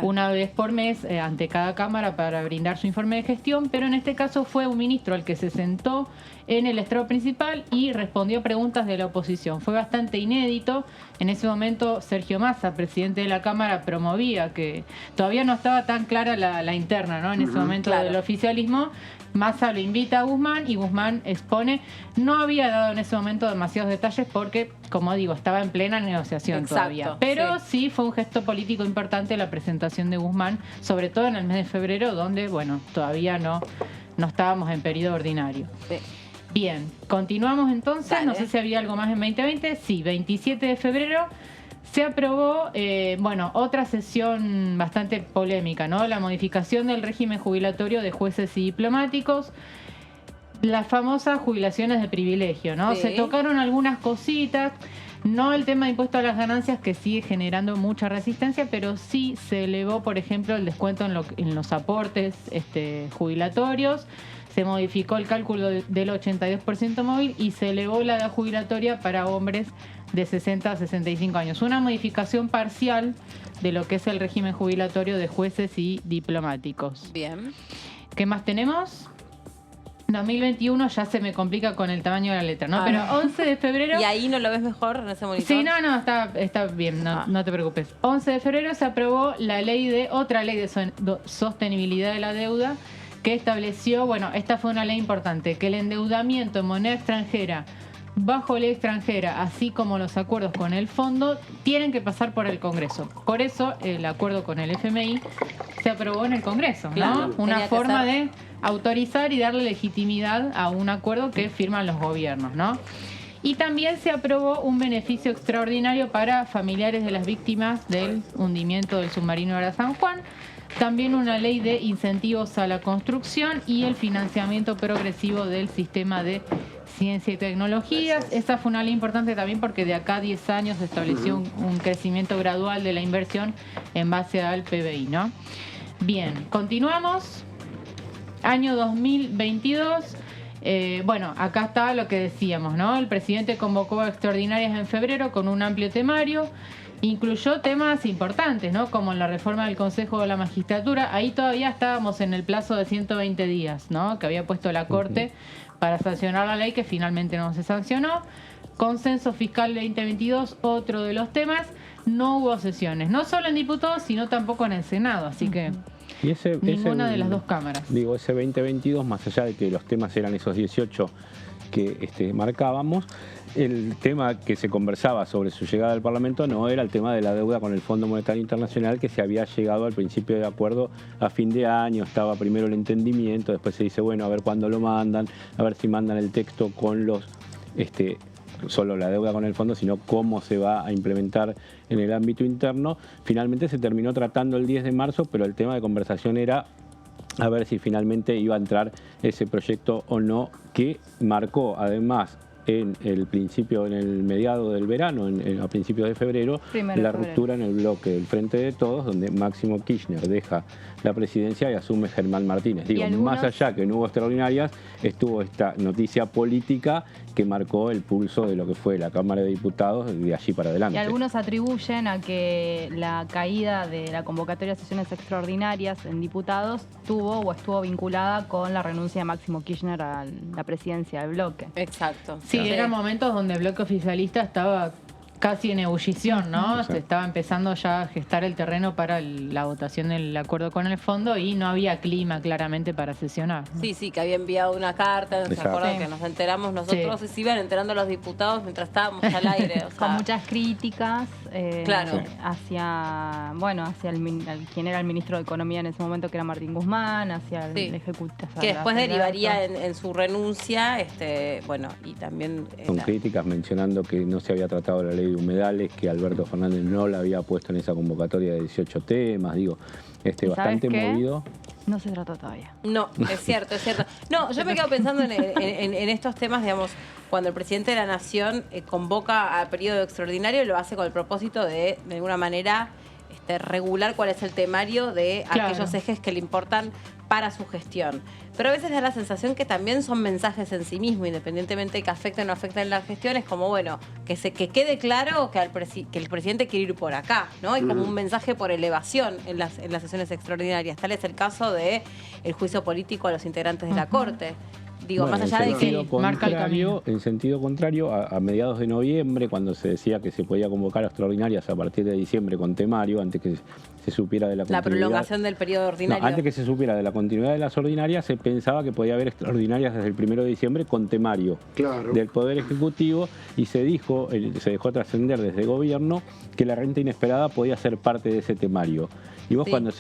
una vez por mes ante cada cámara para brindar su informe de gestión, pero en este caso fue un ministro el que se sentó en el estrado principal y respondió preguntas de la oposición. Fue bastante inédito. En ese momento Sergio Massa, presidente de la Cámara, promovía que todavía no estaba tan clara la interna, ¿no? En ese momento del oficialismo. Massa lo invita a Guzmán y Guzmán expone. No había dado en ese momento demasiados detalles porque, como digo, estaba en plena negociación todavía. Pero sí fue un gesto político importante la presentación de Guzmán, sobre todo en el mes de febrero, donde, bueno, todavía no estábamos en periodo ordinario. Sí. Bien, continuamos entonces. Dale. No sé si había algo más en 2020. Sí, 27 de febrero se aprobó, otra sesión bastante polémica, ¿no? La modificación del régimen jubilatorio de jueces y diplomáticos, las famosas jubilaciones de privilegio, ¿no? Sí. Se tocaron algunas cositas, no el tema de impuesto a las ganancias, que sigue generando mucha resistencia, pero sí se elevó, por ejemplo, el descuento en los aportes jubilatorios. Se modificó el cálculo del 82% móvil y se elevó la edad jubilatoria para hombres de 60 a 65 años. Una modificación parcial de lo que es el régimen jubilatorio de jueces y diplomáticos. Bien. ¿Qué más tenemos? 2021 ya se me complica con el tamaño de la letra, ¿no? Pero 11 de febrero... ¿Y ahí no lo ves mejor en ese monitor? Sí, no, está bien, no te preocupes. 11 de febrero se aprobó otra ley de sostenibilidad de la deuda, que estableció, esta fue una ley importante, que el endeudamiento en moneda extranjera, bajo ley extranjera, así como los acuerdos con el fondo, tienen que pasar por el Congreso. Por eso, el acuerdo con el FMI se aprobó en el Congreso, ¿no? Claro, Una tenía que forma ser. de autorizar y darle legitimidad a un acuerdo que firman los gobiernos, ¿no? Y también se aprobó un beneficio extraordinario para familiares de las víctimas del hundimiento del submarino Ara San Juan. También una ley de incentivos a la construcción y el financiamiento progresivo del sistema de ciencia y tecnologías. Esa fue una ley importante también porque de acá a 10 años se estableció un crecimiento gradual de la inversión en base al PBI, ¿no? Bien, continuamos. Año 2022. Bueno, acá está lo que decíamos, ¿no? El presidente convocó a extraordinarias en febrero con un amplio temario. Incluyó temas importantes, ¿no? Como la reforma del Consejo de la Magistratura. Ahí todavía estábamos en el plazo de 120 días, ¿no? Que había puesto la Corte para sancionar la ley, que finalmente no se sancionó. Consenso fiscal 2022, otro de los temas. No hubo sesiones, no solo en diputados, sino tampoco en el Senado. Así que Y ninguna de las dos cámaras. Digo, ese 2022, más allá de que los temas eran esos 18 que marcábamos, el tema que se conversaba sobre su llegada al Parlamento no era el tema de la deuda con el Fondo Monetario Internacional, que se había llegado al principio de acuerdo a fin de año. Estaba primero el entendimiento, después se dice, bueno, a ver cuándo lo mandan, a ver si mandan el texto con los solo la deuda con el fondo, sino cómo se va a implementar en el ámbito interno. Finalmente se terminó tratando el 10 de marzo, pero el tema de conversación era a ver si finalmente iba a entrar ese proyecto o no, que marcó además en el mediado del verano, a principios de febrero, la ruptura en el bloque del Frente de Todos, donde Máximo Kirchner deja la presidencia y asume Germán Martínez. Digo, más allá que no hubo extraordinarias, estuvo esta noticia política que marcó el pulso de lo que fue la Cámara de Diputados de allí para adelante. Y algunos atribuyen a que la caída de la convocatoria de sesiones extraordinarias en diputados estuvo vinculada con la renuncia de Máximo Kirchner a la presidencia del bloque. Exacto. Sí, eran momentos donde el bloque oficialista estaba casi en ebullición, ¿no? Se estaba empezando ya a gestar el terreno para la votación del acuerdo con el fondo y no había clima claramente para sesionar, ¿no? Sí, que había enviado una carta, ¿se acuerdan? Que nos enteramos nosotros y se iban enterando los diputados mientras estábamos al aire. O sea, con muchas críticas claro, hacia quien era el ministro de Economía en ese momento, que era Martín Guzmán, hacia el ejecutivo. Que después derivaría en su renuncia, bueno, y también... Con críticas mencionando que no se había tratado la ley de humedales, que Alberto Fernández no la había puesto en esa convocatoria de 18 temas, digo, bastante movido. No se trató todavía. No, es cierto, es cierto. No, yo me quedo pensando en estos temas, digamos, cuando el presidente de la Nación convoca a periodo extraordinario, lo hace con el propósito de alguna manera, regular cuál es el temario de aquellos ejes que le importan para su gestión. Pero a veces da la sensación que también son mensajes en sí mismos, independientemente de que afecten o no afecten la gestión, es como, bueno, que quede claro que el presidente quiere ir por acá, ¿no? Y como un mensaje por elevación en las sesiones extraordinarias. Tal es el caso de el juicio político a los integrantes de la Corte. Digo, Bueno, más allá de que marca el camino. En sentido contrario, a mediados de noviembre, cuando se decía que se podía convocar a extraordinarias a partir de diciembre con temario, antes que se supiera de la continuidad. La prolongación del periodo ordinario. No, antes que se supiera de la continuidad de las ordinarias, se pensaba que podía haber extraordinarias desde el 1 de diciembre con temario del Poder Ejecutivo, y se dejó trascender desde el gobierno que la renta inesperada podía ser parte de ese temario. Y vos cuando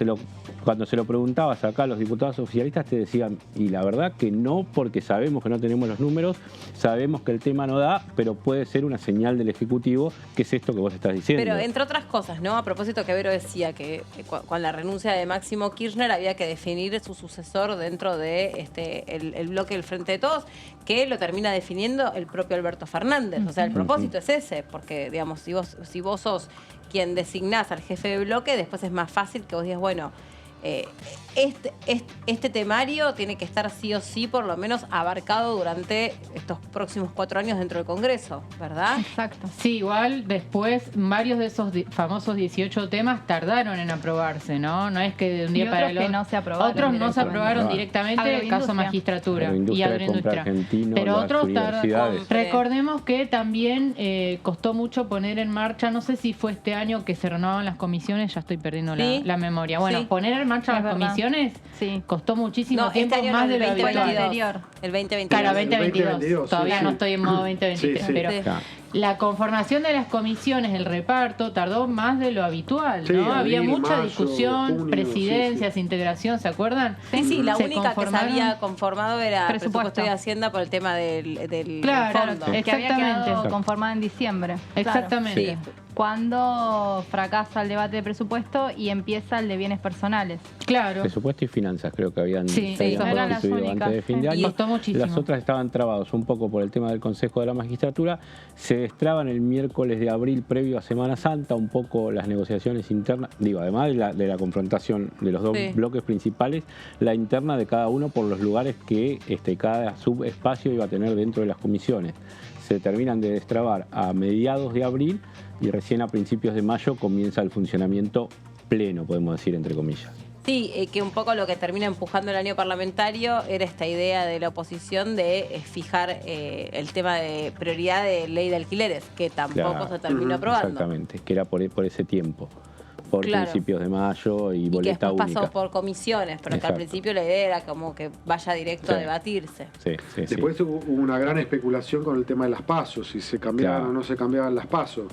se lo preguntabas acá a los diputados oficialistas te decían, y la verdad que no, porque sabemos que no tenemos los números, sabemos que el tema no da, pero puede ser una señal del Ejecutivo, que es esto que vos estás diciendo. Pero entre otras cosas, ¿no? A propósito que Vero decía que con la renuncia de Máximo Kirchner había que definir su sucesor dentro de el bloque del Frente de Todos, que lo termina definiendo el propio Alberto Fernández. O sea, el propósito es ese, porque, digamos, si vos sos quien designás al jefe de bloque, después es más fácil que vos digas, bueno, este temario tiene que estar sí o sí por lo menos abarcado durante estos próximos 4 años dentro del Congreso, ¿verdad? Exacto. Sí, igual después varios de esos famosos 18 temas tardaron en aprobarse, ¿no? No es que de un día para el otro. No se aprobaron. Otros no se aprobaron directamente, caso magistratura y agroindustria. Pero otros tardaron. Recordemos que también costó mucho poner en marcha, no sé si fue este año que se renovaban las comisiones, ya estoy perdiendo la memoria. Bueno, poner en marcha las comisiones costó muchísimo tiempo, este año más no, de lo habitual. El 2022. Claro, 2022. Todavía no estoy en modo 2023, pero La conformación de las comisiones, el reparto, tardó más de lo habitual, Sí, ¿no? Había abril, mucha mayo, discusión, junio, presidencias, sí. integración, ¿se acuerdan? Sí, la Se única que se conformaron- había conformado era Presupuesto. presupuesto de Hacienda por el tema del Claro, fondo. sí. Que había Exactamente. quedado conformada en diciembre. Claro. Exactamente. Sí. Cuando fracasa el debate de presupuesto y empieza el de bienes personales. Claro. Presupuesto y finanzas creo que habían, Sí, se habían sí, eran las constituido únicas, antes de fin de sí. Y año. costó muchísimo. Las otras estaban trabados un poco por el tema del Consejo de la Magistratura. Se destraban el miércoles de abril previo a Semana Santa un poco las negociaciones internas, digo, además de la confrontación de los dos Sí. bloques principales, la interna de cada uno por los lugares que cada subespacio iba a tener dentro de las comisiones. Se terminan de destrabar a mediados de abril y recién a principios de mayo comienza el funcionamiento pleno, podemos decir, entre comillas. Sí, que un poco lo que termina empujando el año parlamentario era esta idea de la oposición de fijar el tema de prioridad de ley de alquileres, que tampoco Claro. se terminó aprobando. Exactamente, que era por ese tiempo, por Claro. principios de mayo y Y que boleta después única. pasó por comisiones, pero que al Exacto. principio la idea era como que vaya directo a Sí. debatirse. Sí, sí, sí. Después hubo una gran especulación con el tema de las pasos, si se cambiaban Claro. o no se cambiaban las pasos.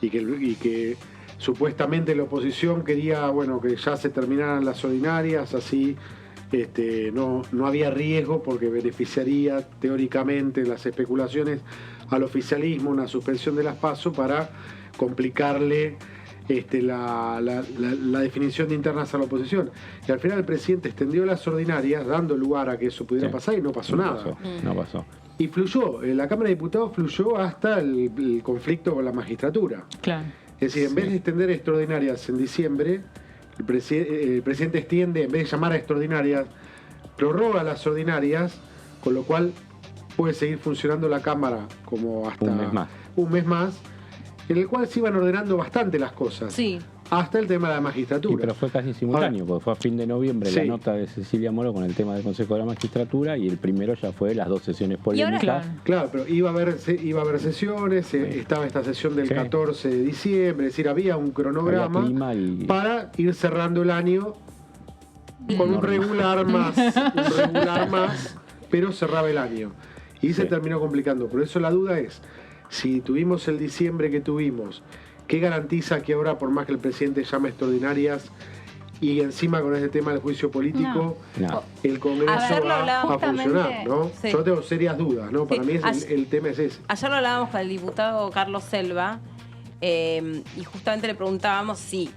Y que supuestamente la oposición quería, bueno, que ya se terminaran las ordinarias, así no había riesgo porque beneficiaría teóricamente las especulaciones al oficialismo una suspensión de las pasos para complicarle la definición de internas a la oposición. Y al final el presidente extendió las ordinarias dando lugar a que eso pudiera Sí. pasar y no pasó nada. No pasó. Y fluyó, la Cámara de Diputados fluyó hasta el conflicto con la magistratura. Claro. Es decir, en vez de extender extraordinarias en diciembre, el presidente extiende, en vez de llamar a extraordinarias, prorroga las ordinarias, con lo cual puede seguir funcionando la Cámara como hasta Un mes más. en el cual se iban ordenando bastante las cosas. Sí. Hasta el tema de la Sí, magistratura. pero fue casi simultáneo, porque fue a fin de noviembre Sí. la nota de Cecilia Moro con el tema del Consejo de la Magistratura y el primero ya fue las dos sesiones Y ahora- polémicas. Claro, pero iba a haber sesiones, estaba esta sesión del Sí. 14 de diciembre, es decir, había un cronograma Había clima y- para ir cerrando el año con un regular más, pero cerraba el año. Y se Sí. terminó complicando. Por eso la duda es, si tuvimos el diciembre que tuvimos, ¿qué garantiza que ahora, por más que el presidente llame extraordinarias y encima con ese tema del juicio político, No. el Congreso Ayer lo va a hablábamos. funcionar, ¿no? Sí. Yo tengo serias dudas, ¿no? Para Sí. mí el tema es ese. Ayer lo hablábamos con el diputado Carlos Selva y justamente le preguntábamos si,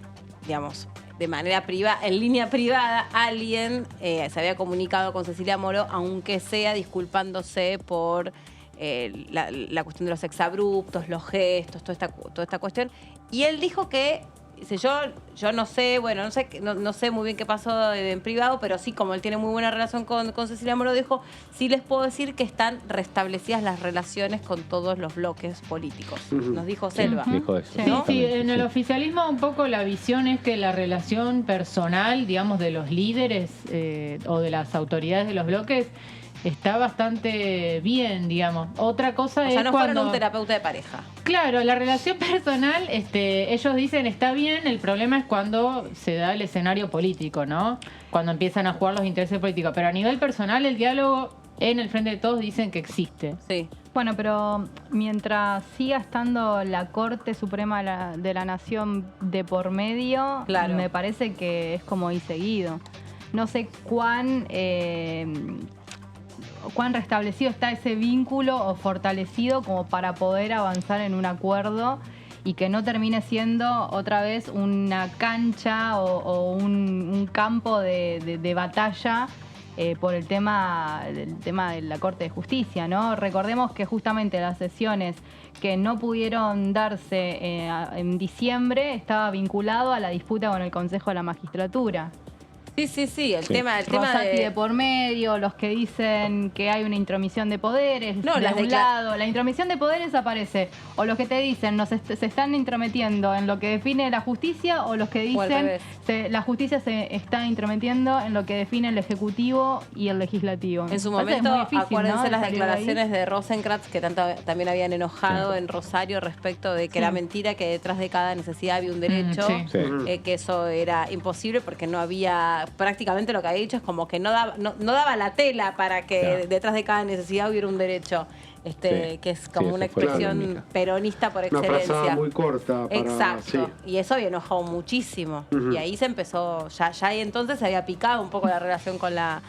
digamos, de manera privada, en línea privada, alguien se había comunicado con Cecilia Moro, aunque sea disculpándose por la cuestión de los exabruptos, los gestos, toda esta cuestión. Y él dijo que, dice, yo no sé, bueno, no sé muy bien qué pasó en privado, pero sí, como él tiene muy buena relación con Cecilia Moro, dijo, sí les puedo decir que están restablecidas las relaciones con todos los bloques políticos. Ujú. Nos dijo Selva. Dijo eso. Sí. Sí, exactamente, en el sí. oficialismo un poco la visión es que la relación personal, digamos, de los líderes o de las autoridades de los bloques está bastante bien, digamos. Otra cosa O es sea, no cuando... fueron un terapeuta de pareja. Claro, la relación personal, ellos dicen está bien, el problema es cuando se da el escenario político, ¿no? Cuando empiezan a jugar los intereses políticos. Pero a nivel personal, el diálogo en el Frente de Todos dicen que existe. Sí. Bueno, pero mientras siga estando la Corte Suprema de la Nación de por medio, Claro. me parece que es como ir seguido. No sé cuán restablecido está ese vínculo o fortalecido como para poder avanzar en un acuerdo y que no termine siendo otra vez una cancha o un campo de batalla por el tema de la Corte de Justicia, ¿no? Recordemos que justamente las sesiones que no pudieron darse en diciembre estaba vinculado a la disputa con el Consejo de la Magistratura. Sí, el tema Rosati de de... por medio, los que dicen que hay una intromisión de poderes, No, de las un decla- lado, la intromisión de poderes aparece, o los que te dicen se están intrometiendo en lo que define la justicia, o los que O al dicen revés. la justicia se está intrometiendo en lo que define el ejecutivo y el legislativo. En su Me parece momento, muy difícil, acuérdense ¿no? las de salir de ahí. declaraciones de Rosenkrantz que también habían enojado en Rosario respecto de que Sí. era mentira, que detrás de cada necesidad había un derecho, sí. Sí. que eso era imposible porque no había prácticamente lo que había dicho es como que no daba la tela para que Claro. detrás de cada necesidad hubiera un derecho. Sí. Que es como Sí, una eso fue la expresión polémica. peronista por Una excelencia. frazada muy corta. Exacto. Sí. Y eso había enojado muchísimo. Ujú. Y ahí se empezó, ya ahí entonces se había picado un poco la relación con la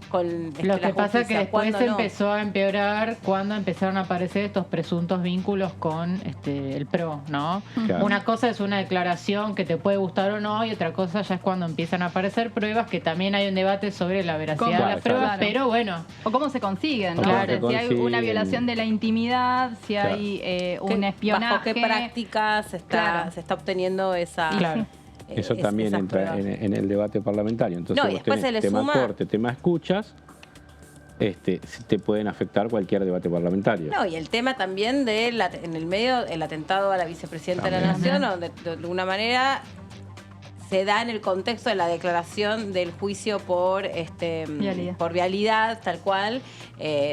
Lo que la pasa es que justicia. después ¿Cuándo no? empezó a empeorar cuando empezaron a aparecer estos presuntos vínculos con el PRO, ¿no? Claro. Una cosa es una declaración que te puede gustar o no, y otra cosa ya es cuando empiezan a aparecer pruebas, que también hay un debate sobre la veracidad ¿Cómo? de las Claro, pruebas, claro. pero bueno. O cómo se consiguen, ¿no? Claro. Si hay una violación de la intimidad, si Claro. hay un espionaje. ¿Bajo qué prácticas Claro. se está obteniendo esa... Claro. Eso también esas entra pruebas? en el debate parlamentario. Entonces No, y vos después tenés se le tema suma- corte, tema escuchas, te pueden afectar cualquier debate parlamentario. No, y el tema también en el medio, el atentado a la vicepresidenta de la También. Nación, donde de alguna manera se da en el contexto de la declaración del juicio por vialidad, tal cual,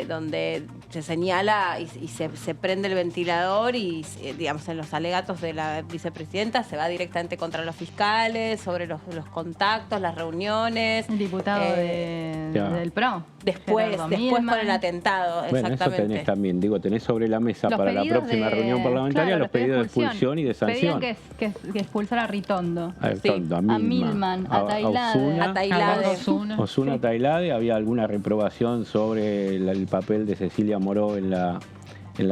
donde se señala y se prende el ventilador y, digamos, en los alegatos de la vicepresidenta se va directamente contra los fiscales, sobre los contactos, las reuniones. El diputado Claro. del PRO. Después Gerardo con Milman. el atentado, Bueno, eso exactamente. tenés también, tenés sobre la mesa Los para la pedidos próxima de- reunión parlamentaria claro, los pedidos de expulsión y de sanción. Pedían que expulsara a Ritondo. A Milman, a Tailade. Osuna, A Tailade. Osuna Tailade, había alguna reprobación sobre el papel de Cecilia Moró en la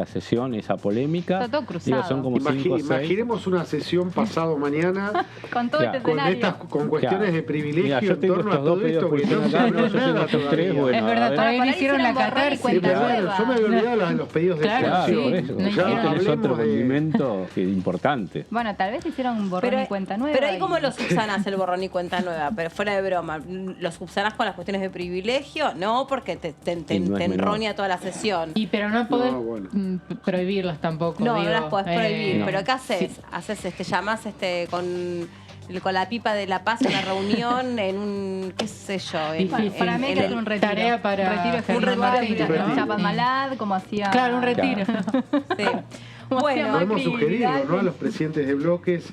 sesión, esa polémica. Está todo cruzado. Son como 5 o 6. Imaginemos una sesión pasado mañana Con todo Claro. este con escenario. con cuestiones Claro. de privilegio Mira, yo en tengo torno a estos dos todo pedidos esto de que no expulsión acá, no yo se tengo nada estos tres, todavía. bueno, Es verdad, a ver. todavía Por no ahí hicieron la hicieron borrón y catarsis. Sí, pero cuenta bueno, nueva. yo me había olvidado de los pedidos de Claro, Claro, expulsión. por eso. no Ya hicieron- tenés otro hablemos de- condimento importante. Bueno, tal vez hicieron un borrón y cuenta nueva. Pero ahí como y- lo subsanás el borrón y cuenta nueva, pero fuera de broma, ¿lo subsanás con las cuestiones de privilegio? No, porque te Y no es menor. enroña toda la sesión. Y pero no podés bueno. prohibirlas tampoco. No, digo, no las podés prohibir. no. Pero ¿qué haces? sí. Haces, llamás con la pipa de la paz a una reunión en un, qué sé yo. Difícil. Para mí hay que hacer un retiro. Tarea para retiro Germán ejemplar, Martínez, ¿no? Chapadmalad, como hacía. Claro, un retiro. Sí. Como hacía Bueno, Macri, Podemos sugerirlo, ¿no? A Vidal. los presidentes de bloques,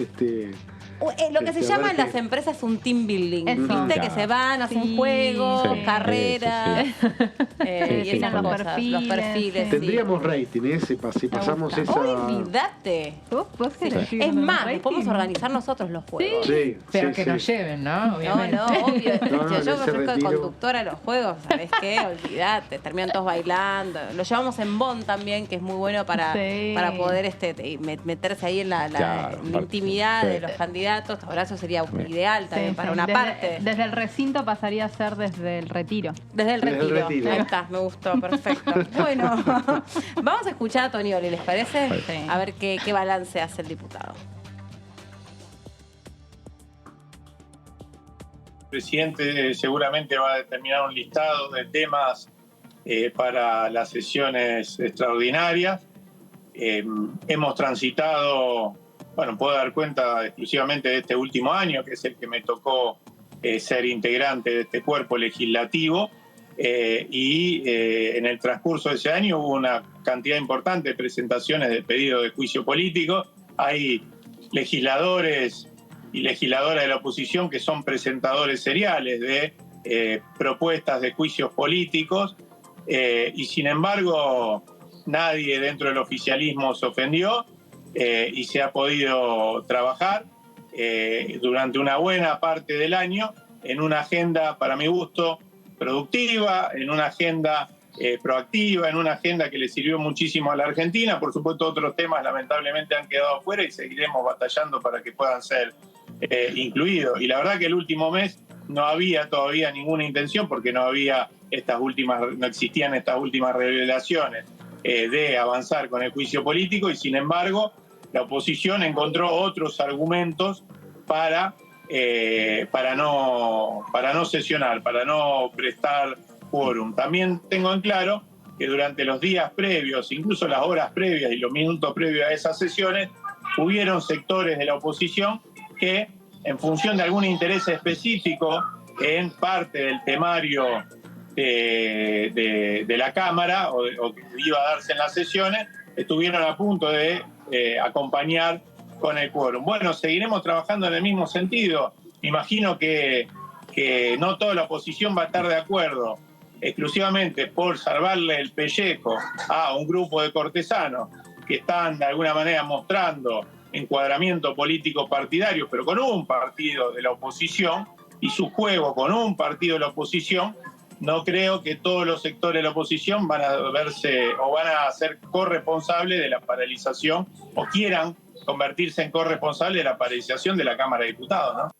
lo que se A llama ver en las qué- empresas un team building. Eso. Viste que Claro. se van, hacen Sí. juegos, Sí. carreras, Sí, y sí, esas sí. cosas, los perfiles. Sí. tendríamos rating, si pasamos gusta. esa... Olvídate. ¿Vos querés escribir Es un más, rating? nos podemos organizar nosotros los juegos. Sí, Pero sí, que sí. nos lleven, ¿no? No, Obviamente. no, obvio. No, en Yo ese ofrezco de retiro. conductora a los juegos, ¿sabes qué? Olvídate, terminan todos bailando. Lo llevamos en Bond también, que es muy bueno para Sí. poder meterse ahí en la Claro, en la intimidad sí. de los candidatos. Ahora eso sería ideal también Sí, para sí. una Desde- parte. Desde el recinto pasaría a ser desde el retiro. Desde el Desde el retiro. retiro. Ahí está, me gustó, perfecto. Bueno, vamos a escuchar a Tonioli, ¿les parece? Sí. A ver qué balance hace el diputado. El presidente seguramente va a determinar un listado de temas para las sesiones extraordinarias. Hemos transitado, bueno, puedo dar cuenta exclusivamente de este último año, que es el que me tocó ser integrante de este cuerpo legislativo, y en el transcurso de ese año hubo una cantidad importante de presentaciones de pedidos de juicio político. Hay legisladores y legisladoras de la oposición que son presentadores seriales de propuestas de juicios políticos, y sin embargo nadie dentro del oficialismo se ofendió, y se ha podido trabajar durante una buena parte del año en una agenda, para mi gusto, productiva, en una agenda proactiva, en una agenda que le sirvió muchísimo a la Argentina. Por supuesto, otros temas lamentablemente han quedado afuera y seguiremos batallando para que puedan ser incluidos. Y la verdad que el último mes no había todavía ninguna intención, porque no existían estas últimas revelaciones de avanzar con el juicio político, y sin embargo la oposición encontró otros argumentos para no sesionar, para no prestar quórum. También tengo en claro que durante los días previos, incluso las horas previas y los minutos previos a esas sesiones, hubieron sectores de la oposición que, en función de algún interés específico en parte del temario de la Cámara o que iba a darse en las sesiones, estuvieron a punto de acompañar con el quórum. Bueno, seguiremos trabajando en el mismo sentido. Imagino que que no toda la oposición va a estar de acuerdo exclusivamente por salvarle el pellejo a un grupo de cortesanos que están de alguna manera mostrando encuadramiento político partidario, pero con un partido de la oposición y su juego con un partido de la oposición, no creo que todos los sectores de la oposición van a verse o van a ser corresponsables de la paralización o quieran convertirse en corresponsables de la paralización de la Cámara de Diputados, ¿no?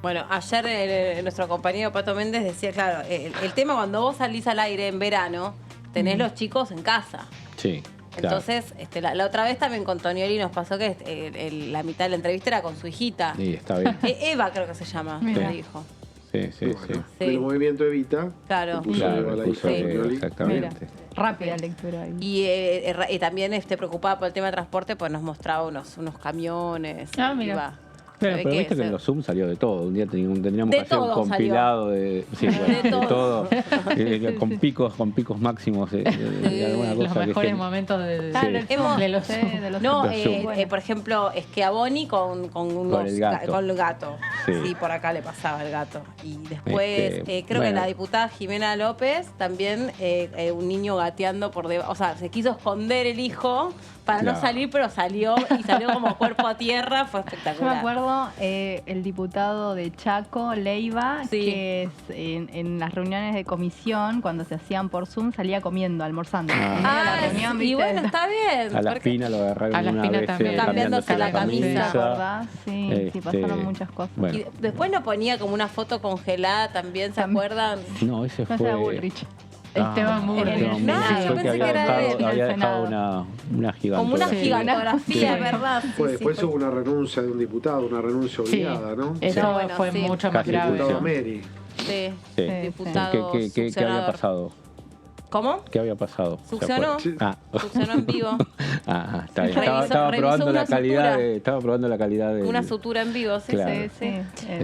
Bueno, ayer nuestro compañero Pato Méndez decía, claro, el tema cuando vos salís al aire en verano, tenés los chicos en casa. Sí. Claro. Entonces, la otra vez también con Tonioli nos pasó que la mitad de la entrevista era con su hijita. Sí, está bien. Eva creo que se llama, me dijo. Sí. Bueno, del movimiento Evita. Claro. Exactamente. Rápida lectura ahí. Y también preocupada por el tema de transporte, pues nos mostraba unos camiones. Mira. Iba. Pero viste que en los Zoom salió de todo. Un día tendríamos que hacer un compilado de todo. Con picos máximos de alguna cosa. Los mejores momentos de los Zoom. No, por ejemplo, Schiavoni con el gato. Sí, por acá le pasaba el gato. Y después, creo que la diputada Jimena López también, un niño gateando por debajo. O sea, se quiso esconder el hijo para no salir, pero salió como cuerpo a tierra. Fue espectacular. Yo me acuerdo el diputado de Chaco, Leiva, que en las reuniones de comisión, cuando se hacían por Zoom, salía comiendo, almorzando. La reunión, y bueno, está bien. A la Espina lo agarraron una vez también. Cambiándose la camisa. ¿Te acordás? Sí, pasaron muchas cosas. Bueno. Y después lo ponía como una foto congelada también, ¿se acuerdan? No, ese No fue... era Bullrich. Esteban Bullrich. Yo pensé que era había dejado una gigantografía. como una gigantografía, ¿verdad? Después hubo una renuncia de un diputado, una renuncia obligada, ¿no? Eso fue mucho más grave. Diputado Meri. Sí. Diputado. ¿Qué había pasado? ¿Cómo? ¿Qué había pasado? Succionó. Succionó en vivo. Está bien. Revisó Estaba probando una la calidad sutura. Estaba probando la calidad de... Una sutura en vivo, sí. Claro. Sí.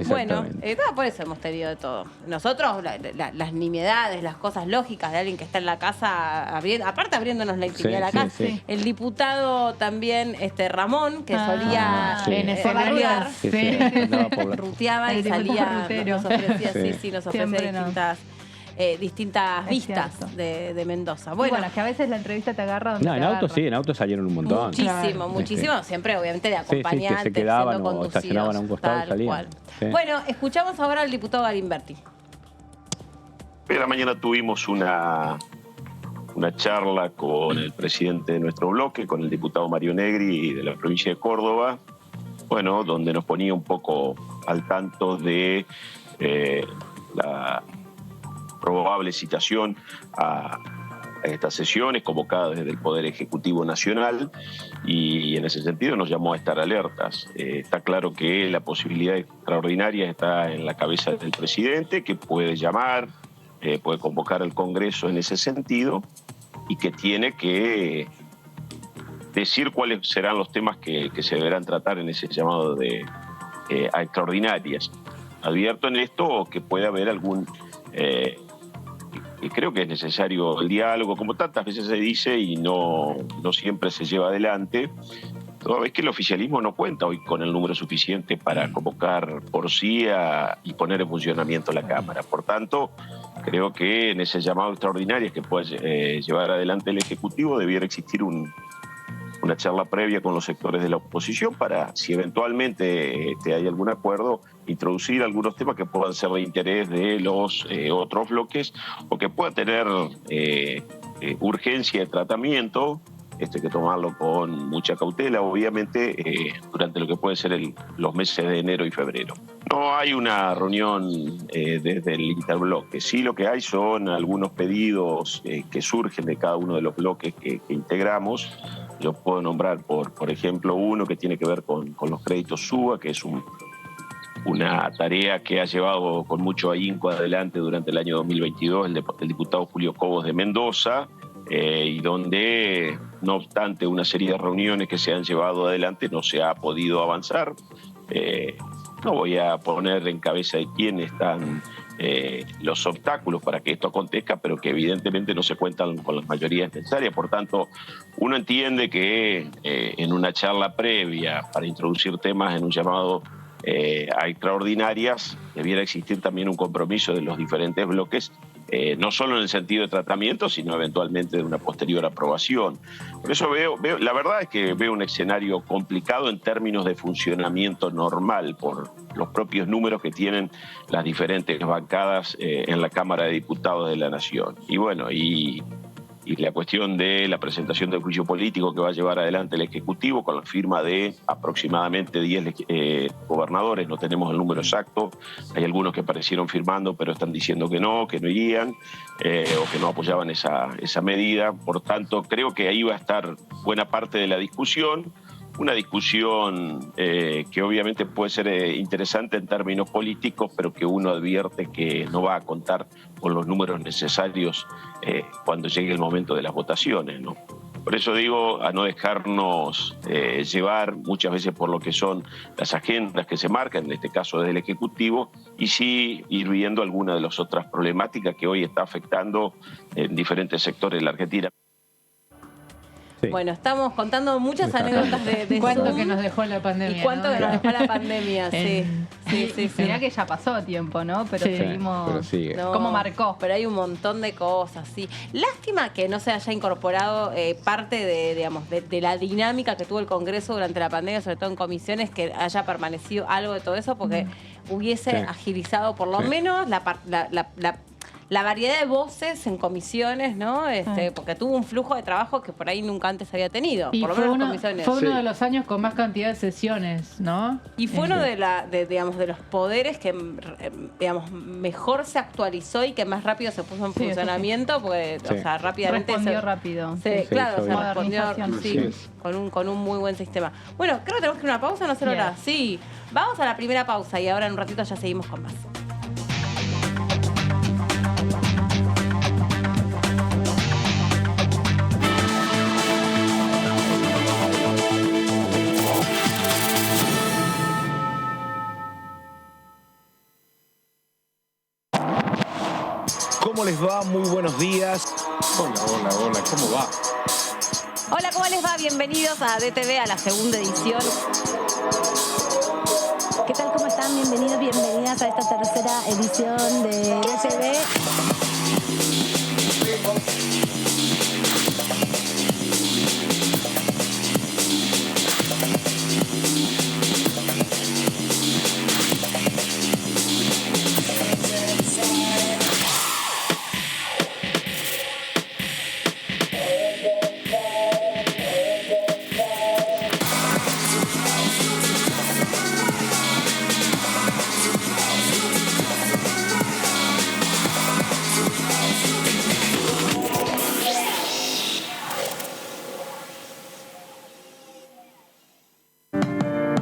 Bueno, Exactamente. por eso hemos tenido de todo. Nosotros, las nimiedades, las cosas lógicas de alguien que está en la casa, aparte abriéndonos la intimidad de la casa. Sí. El diputado también, Ramón, que solía en escenarios. ruteaba y El diputado salía, rutero. nos ofrecía, Sí. nos ofrecía Siempre distintas Es vistas cierto. de Mendoza. Bueno, es que a veces la entrevista te agarra donde No, te en auto agarra. sí, en auto salieron un montón. Muchísimo, siempre obviamente de Sí, que acompañante, se quedaban siendo o conducidos, estacionaban a un costado y tal salían. cual. Sí. Bueno, escuchamos ahora al diputado Galimberti. Hoy a la mañana tuvimos una charla con el presidente de nuestro bloque, con el diputado Mario Negri de la provincia de Córdoba, bueno, donde nos ponía un poco al tanto de la probable citación a estas sesiones convocadas desde el Poder Ejecutivo Nacional, y en ese sentido nos llamó a estar alertas. Está claro que la posibilidad extraordinaria está en la cabeza del presidente, que puede llamar, puede convocar al Congreso en ese sentido, y que tiene que decir cuáles serán los temas que se deberán tratar en ese llamado a extraordinarias. Advierto en esto que puede haber algún... y creo que es necesario el diálogo, como tantas veces se dice, y no siempre se lleva adelante, toda vez que el oficialismo no cuenta hoy con el número suficiente para convocar por sí y poner en funcionamiento la Cámara. Por tanto, creo que en ese llamado extraordinario que puede llevar adelante el Ejecutivo debiera existir una charla previa con los sectores de la oposición para, si eventualmente hay algún acuerdo, introducir algunos temas que puedan ser de interés de los otros bloques o que puedan tener urgencia de tratamiento, que tomarlo con mucha cautela, obviamente, durante lo que puede ser los meses de enero y febrero. No hay una reunión desde el interbloque. Sí, lo que hay son algunos pedidos que surgen de cada uno de los bloques que integramos. Yo puedo nombrar, por ejemplo, uno que tiene que ver con los créditos SUBA, que es una tarea que ha llevado con mucho ahínco adelante durante el año 2022 el diputado Julio Cobos de Mendoza, y donde, no obstante una serie de reuniones que se han llevado adelante, no se ha podido avanzar. No voy a poner en cabeza de quién están los obstáculos para que esto acontezca, pero que evidentemente no se cuentan con las mayorías necesarias. Por tanto, uno entiende que en una charla previa para introducir temas en un llamado a extraordinarias, debiera existir también un compromiso de los diferentes bloques, no solo en el sentido de tratamiento, sino eventualmente de una posterior aprobación. Por eso veo, la verdad es que veo un escenario complicado en términos de funcionamiento normal, por los propios números que tienen las diferentes bancadas en la Cámara de Diputados de la Nación. Y bueno, y la cuestión de la presentación del juicio político que va a llevar adelante el Ejecutivo con la firma de aproximadamente 10 gobernadores, no tenemos el número exacto, hay algunos que aparecieron firmando pero están diciendo que no irían o que no apoyaban esa medida. Por tanto, creo que ahí va a estar buena parte de la discusión. Una discusión que obviamente puede ser interesante en términos políticos, pero que uno advierte que no va a contar con los números necesarios cuando llegue el momento de las votaciones, ¿no? Por eso digo, a no dejarnos llevar muchas veces por lo que son las agendas que se marcan, en este caso desde el Ejecutivo, y sí ir viendo algunas de las otras problemáticas que hoy está afectando en diferentes sectores de la Argentina. Sí. Bueno, estamos contando muchas anécdotas de ¿Cuánto Zoom que nos dejó la pandemia? y cuánto ¿no? que nos dejó la pandemia, sí. Sí. Mirá que ya pasó tiempo, ¿no? Pero Sí, seguimos... pero sigue. No, ¿Cómo marcó? Pero hay un montón de cosas, sí. Lástima que no se haya incorporado parte de la dinámica que tuvo el Congreso durante la pandemia, sobre todo en comisiones, que haya permanecido algo de todo eso, porque hubiese Sí. agilizado por lo Sí. menos la variedad de voces en comisiones, ¿no? Porque tuvo un flujo de trabajo que por ahí nunca antes había tenido, Y por lo fue menos en uno, comisiones. fue uno Sí. de los años con más cantidad de sesiones, ¿no? Y fue uno de los poderes que, digamos, mejor se actualizó y que más rápido se puso en Sí, eso sí. funcionamiento, porque, Sí. o sea, rápidamente... Respondió rápido. Sí, Sí, claro, hizo se bien. respondió Modernización. sí, Así es. con un muy buen sistema. Bueno, creo que tenemos que ir a una pausa, no hacer hora. Yes. Sí, vamos a la primera pausa y ahora en un ratito ya seguimos con más. ¿Cómo les va? Muy buenos días. Hola, ¿cómo va? Hola, ¿cómo les va? Bienvenidos a DTV, a la segunda edición. ¿Qué tal? ¿Cómo están? Bienvenidos, bienvenidas a esta tercera edición de DTV.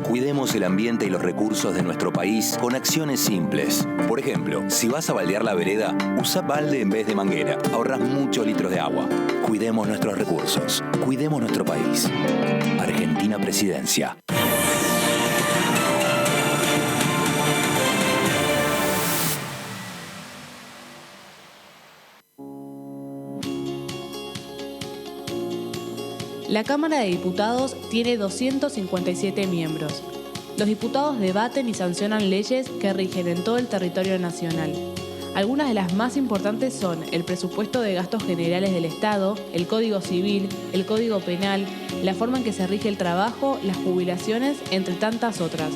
Cuidemos el ambiente y los recursos de nuestro país con acciones simples. Por ejemplo, si vas a baldear la vereda, usa balde en vez de manguera. Ahorras muchos litros de agua. Cuidemos nuestros recursos. Cuidemos nuestro país. Argentina Presidencia. La Cámara de Diputados tiene 257 miembros. Los diputados debaten y sancionan leyes que rigen en todo el territorio nacional. Algunas de las más importantes son el presupuesto de gastos generales del Estado, el Código Civil, el Código Penal, la forma en que se rige el trabajo, las jubilaciones, entre tantas otras.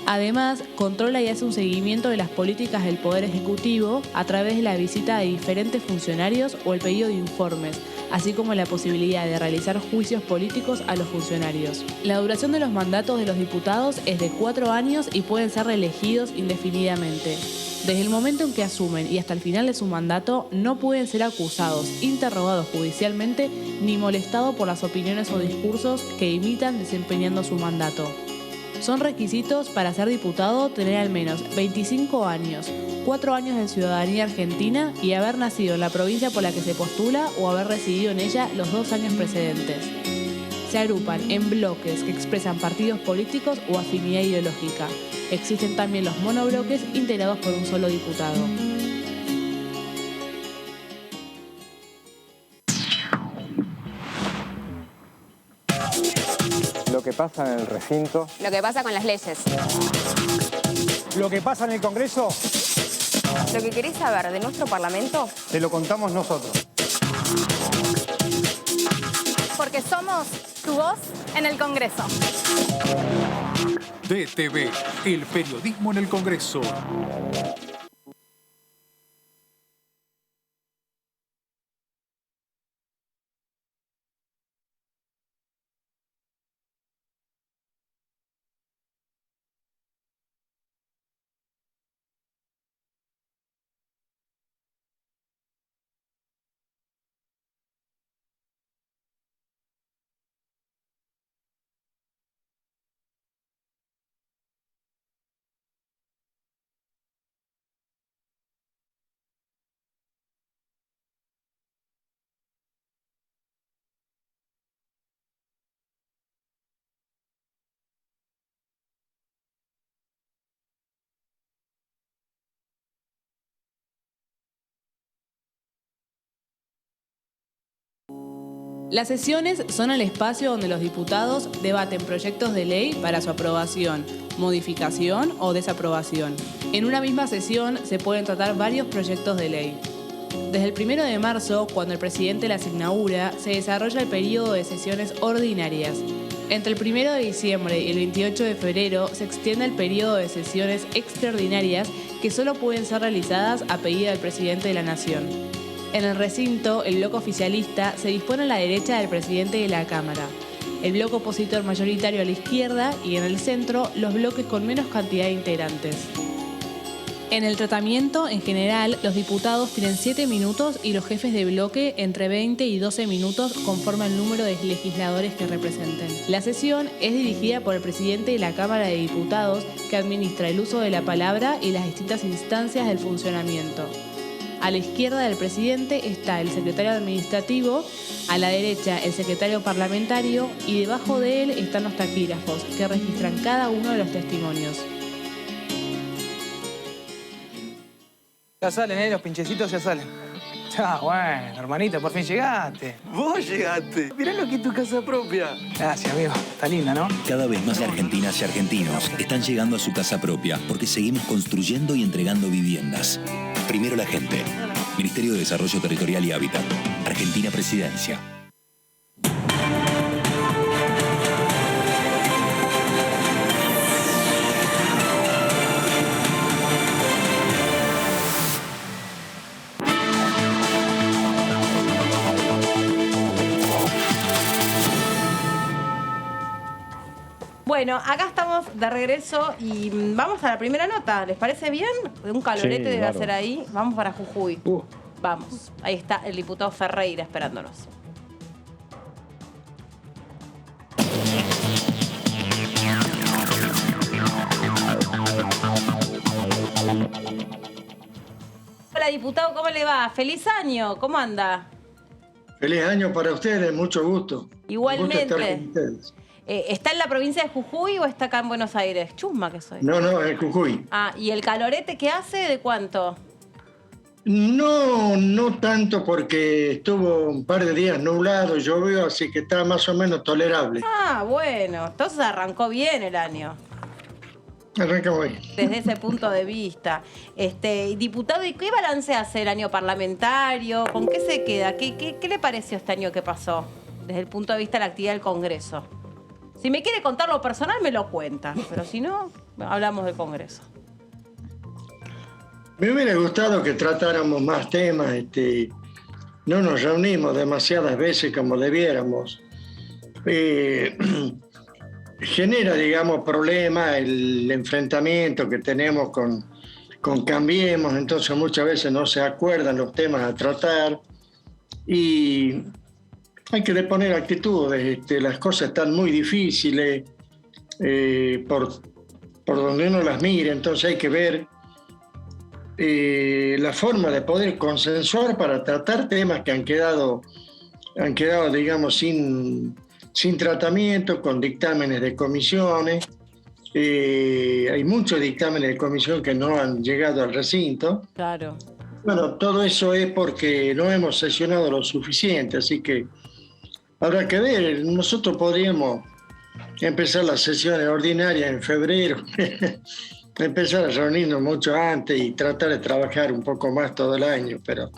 Además, controla y hace un seguimiento de las políticas del Poder Ejecutivo a través de la visita de diferentes funcionarios o el pedido de informes, así como la posibilidad de realizar juicios políticos a los funcionarios. La duración de los mandatos de los diputados es de 4 años y pueden ser reelegidos indefinidamente. Desde el momento en que asumen y hasta el final de su mandato, no pueden ser acusados, interrogados judicialmente, ni molestados por las opiniones o discursos que imitan desempeñando su mandato. Son requisitos para ser diputado tener al menos 25 años, 4 años de ciudadanía argentina y haber nacido en la provincia por la que se postula o haber residido en ella los 2 años precedentes. Se agrupan en bloques que expresan partidos políticos o afinidad ideológica. Existen también los monobloques integrados por un solo diputado. Lo que pasa en el recinto. Lo que pasa con las leyes. Lo que pasa en el Congreso. Lo que querés saber de nuestro Parlamento. Te lo contamos nosotros. Porque somos tu voz en el Congreso. DTV, el periodismo en el Congreso. Las sesiones son el espacio donde los diputados debaten proyectos de ley para su aprobación, modificación o desaprobación. En una misma sesión se pueden tratar varios proyectos de ley. Desde el 1 de marzo, cuando el presidente las inaugura, se desarrolla el periodo de sesiones ordinarias. Entre el 1 de diciembre y el 28 de febrero se extiende el periodo de sesiones extraordinarias que solo pueden ser realizadas a pedido del presidente de la Nación. En el recinto, el bloque oficialista se dispone a la derecha del presidente de la Cámara, el bloque opositor mayoritario a la izquierda y en el centro los bloques con menos cantidad de integrantes. En el tratamiento, en general, los diputados tienen 7 minutos y los jefes de bloque entre 20 y 12 minutos conforme al número de legisladores que representen. La sesión es dirigida por el presidente de la Cámara de Diputados, que administra el uso de la palabra y las distintas instancias del funcionamiento. A la izquierda del presidente está el secretario administrativo, a la derecha el secretario parlamentario y debajo de él están los taquígrafos, que registran cada uno de los testimonios. Ya salen, los pinchecitos ya salen. Ah, bueno, hermanita, por fin llegaste. Vos llegaste. Mirá lo que es tu casa propia. Gracias, amigo. Está linda, ¿no? Cada vez más argentinas y argentinos están llegando a su casa propia porque seguimos construyendo y entregando viviendas. Primero la gente. Ministerio de Desarrollo Territorial y Hábitat. Argentina Presidencia. Bueno, acá estamos de regreso y vamos a la primera nota. ¿Les parece bien? Un calorete Sí, debe bárbaro. hacer ahí. Vamos para Jujuy. Vamos. Ahí está el diputado Ferreira esperándonos. Hola, diputado, ¿cómo le va? ¡Feliz año! ¿Cómo anda? Feliz año para ustedes, mucho gusto. Igualmente. Un gusto estar con ustedes. ¿Está en la provincia de Jujuy o está acá en Buenos Aires? Chusma que soy. No, en Jujuy. Ah, ¿y el calorete que hace de cuánto? No tanto porque estuvo un par de días nublado, llovió, así que está más o menos tolerable. Ah, bueno. Entonces arrancó bien el año. Arrancamos bien. Desde ese punto de vista. Diputado, ¿y qué balance hace el año parlamentario? ¿Con qué se queda? ¿Qué le pareció este año que pasó? Desde el punto de vista de la actividad del Congreso. Si me quiere contar lo personal, me lo cuenta. Pero si no, hablamos del Congreso. Me hubiera gustado que tratáramos más temas. No nos reunimos demasiadas veces como debiéramos. Genera, digamos, problemas el enfrentamiento que tenemos con Cambiemos. Entonces muchas veces no se acuerdan los temas a tratar. Y hay que poner actitudes, las cosas están muy difíciles por donde uno las mire, entonces hay que ver la forma de poder consensuar para tratar temas que han quedado digamos, sin tratamiento, con dictámenes de comisiones. Hay muchos dictámenes de comisión que no han llegado al recinto. Claro. Bueno, todo eso es porque no hemos sesionado lo suficiente, así que habrá que ver. Nosotros podríamos empezar las sesiones ordinarias en febrero, empezar a reunirnos mucho antes y tratar de trabajar un poco más todo el año, pero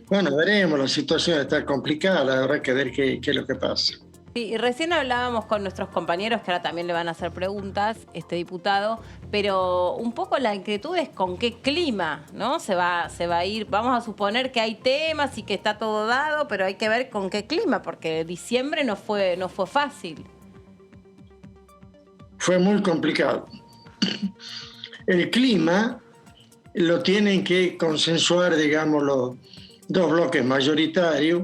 bueno, veremos, la situación está complicada, habrá que ver qué es lo que pasa. Sí, y recién hablábamos con nuestros compañeros, que ahora también le van a hacer preguntas, diputado, pero un poco la inquietud es con qué clima, ¿no? Se va a ir, vamos a suponer que hay temas y que está todo dado, pero hay que ver con qué clima, porque diciembre no fue fácil. Fue muy complicado. El clima lo tienen que consensuar, digamos, los dos bloques mayoritarios,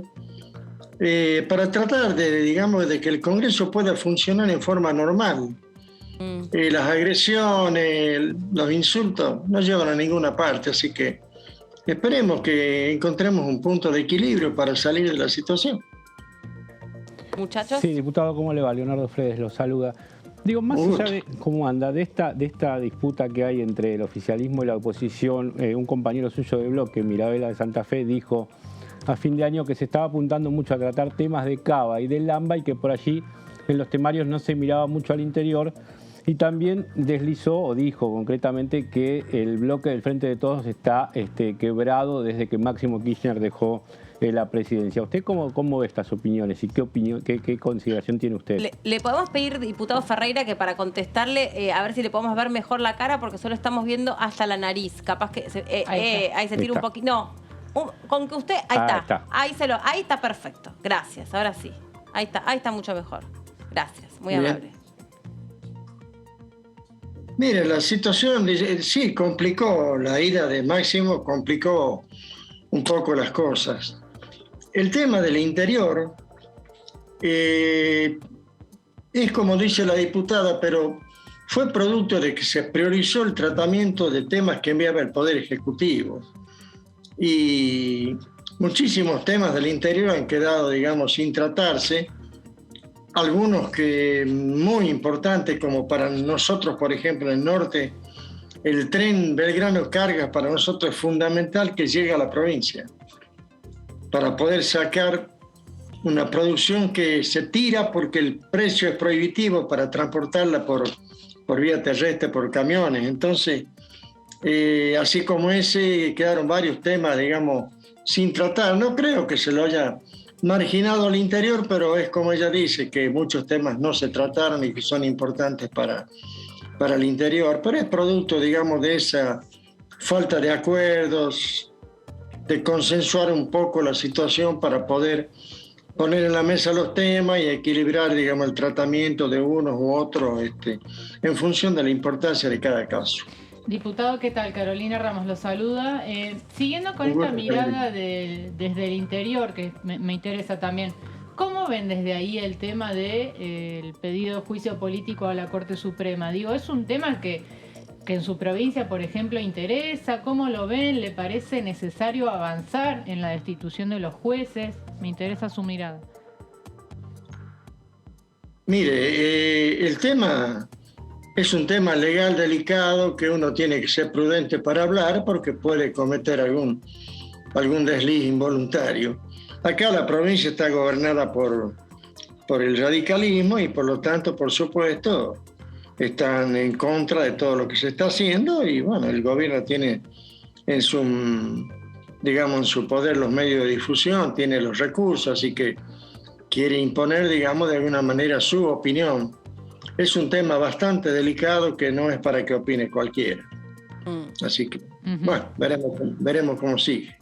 para tratar de que el Congreso pueda funcionar en forma normal. Las agresiones, los insultos no llevan a ninguna parte, así que esperemos que encontremos un punto de equilibrio para salir de la situación. Muchachos. Sí, diputado, ¿cómo le va? Leonardo Fredes lo saluda. Digo, más allá de cómo anda, de esta disputa que hay entre el oficialismo y la oposición, un compañero suyo de bloque, Mirabella de Santa Fe, dijo a fin de año que se estaba apuntando mucho a tratar temas de Cava y del AMBA y que por allí en los temarios no se miraba mucho al interior, y también deslizó o dijo concretamente que el bloque del Frente de Todos está quebrado desde que Máximo Kirchner dejó la presidencia. ¿Usted cómo ve estas opiniones y qué consideración tiene usted? Le podemos pedir, diputado Ferreira, que para contestarle, a ver si le podemos ver mejor la cara, porque solo estamos viendo hasta la nariz. Capaz que ahí se tira un poquito. No, con que usted, ahí está. Ahí está perfecto. Gracias, ahora sí. Ahí está mucho mejor. Gracias, muy amable. Mire, la situación sí complicó, la ida de Máximo complicó un poco las cosas. El tema del interior es como dice la diputada, pero fue producto de que se priorizó el tratamiento de temas que enviaba el Poder Ejecutivo. Y muchísimos temas del interior han quedado, digamos, sin tratarse. Algunos que muy importantes, como para nosotros, por ejemplo, en el norte, el tren Belgrano-Cargas para nosotros es fundamental que llegue a la provincia para poder sacar una producción que se tira porque el precio es prohibitivo para transportarla por vía terrestre, por camiones. Entonces, así como ese, quedaron varios temas, digamos, sin tratar. No creo que se lo haya marginado al interior, pero es como ella dice, que muchos temas no se trataron y que son importantes para el interior, pero es producto, digamos, de esa falta de acuerdos, de consensuar un poco la situación para poder poner en la mesa los temas y equilibrar, digamos, el tratamiento de unos u otros en función de la importancia de cada caso. Diputado, ¿qué tal? Carolina Ramos lo saluda. Siguiendo con esta mirada desde el interior, que me interesa también, ¿cómo ven desde ahí el tema del pedido de juicio político a la Corte Suprema? Digo, ¿es un tema que en su provincia, por ejemplo, interesa? ¿Cómo lo ven? ¿Le parece necesario avanzar en la destitución de los jueces? Me interesa su mirada. Mire, el tema es un tema legal delicado que uno tiene que ser prudente para hablar porque puede cometer algún desliz involuntario. Acá la provincia está gobernada por el radicalismo y por lo tanto, por supuesto, están en contra de todo lo que se está haciendo y bueno, el gobierno tiene en su poder los medios de difusión, tiene los recursos, así que quiere imponer, digamos, de alguna manera su opinión. Es un tema bastante delicado que no es para que opine cualquiera. Así que, bueno, veremos cómo sigue.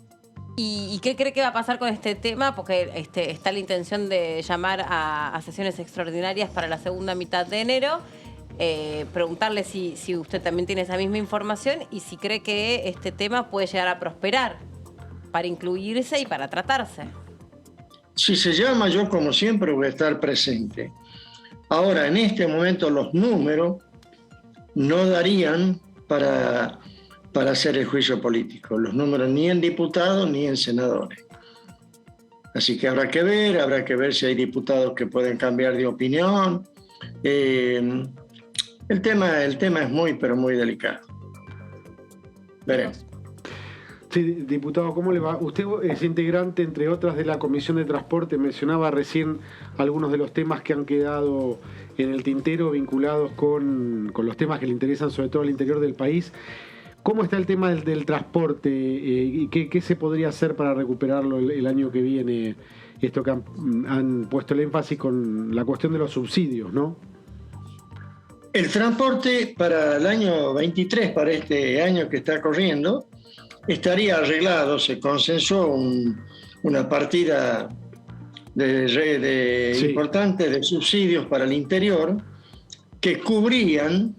¿Y qué cree que va a pasar con este tema? Porque está la intención de llamar a sesiones extraordinarias para la segunda mitad de enero. Preguntarle si usted también tiene esa misma información y si cree que este tema puede llegar a prosperar para incluirse y para tratarse. Si se llama, yo como siempre voy a estar presente. Ahora, en este momento los números no darían para hacer el juicio político. Los números ni en diputados ni en senadores. Así que habrá que ver si hay diputados que pueden cambiar de opinión. El tema es muy, pero muy delicado. Veremos. Sí, diputado, ¿cómo le va? Usted es integrante, entre otras, de la Comisión de Transporte. Mencionaba recién algunos de los temas que han quedado en el tintero vinculados con los temas que le interesan sobre todo al interior del país. ¿Cómo está el tema del transporte y qué se podría hacer para recuperarlo el año que viene? Esto que han puesto el énfasis con la cuestión de los subsidios, ¿no? El transporte para el año 23, para este año que está corriendo, estaría arreglado. Se consensuó una partida importante de subsidios para el interior que cubrían,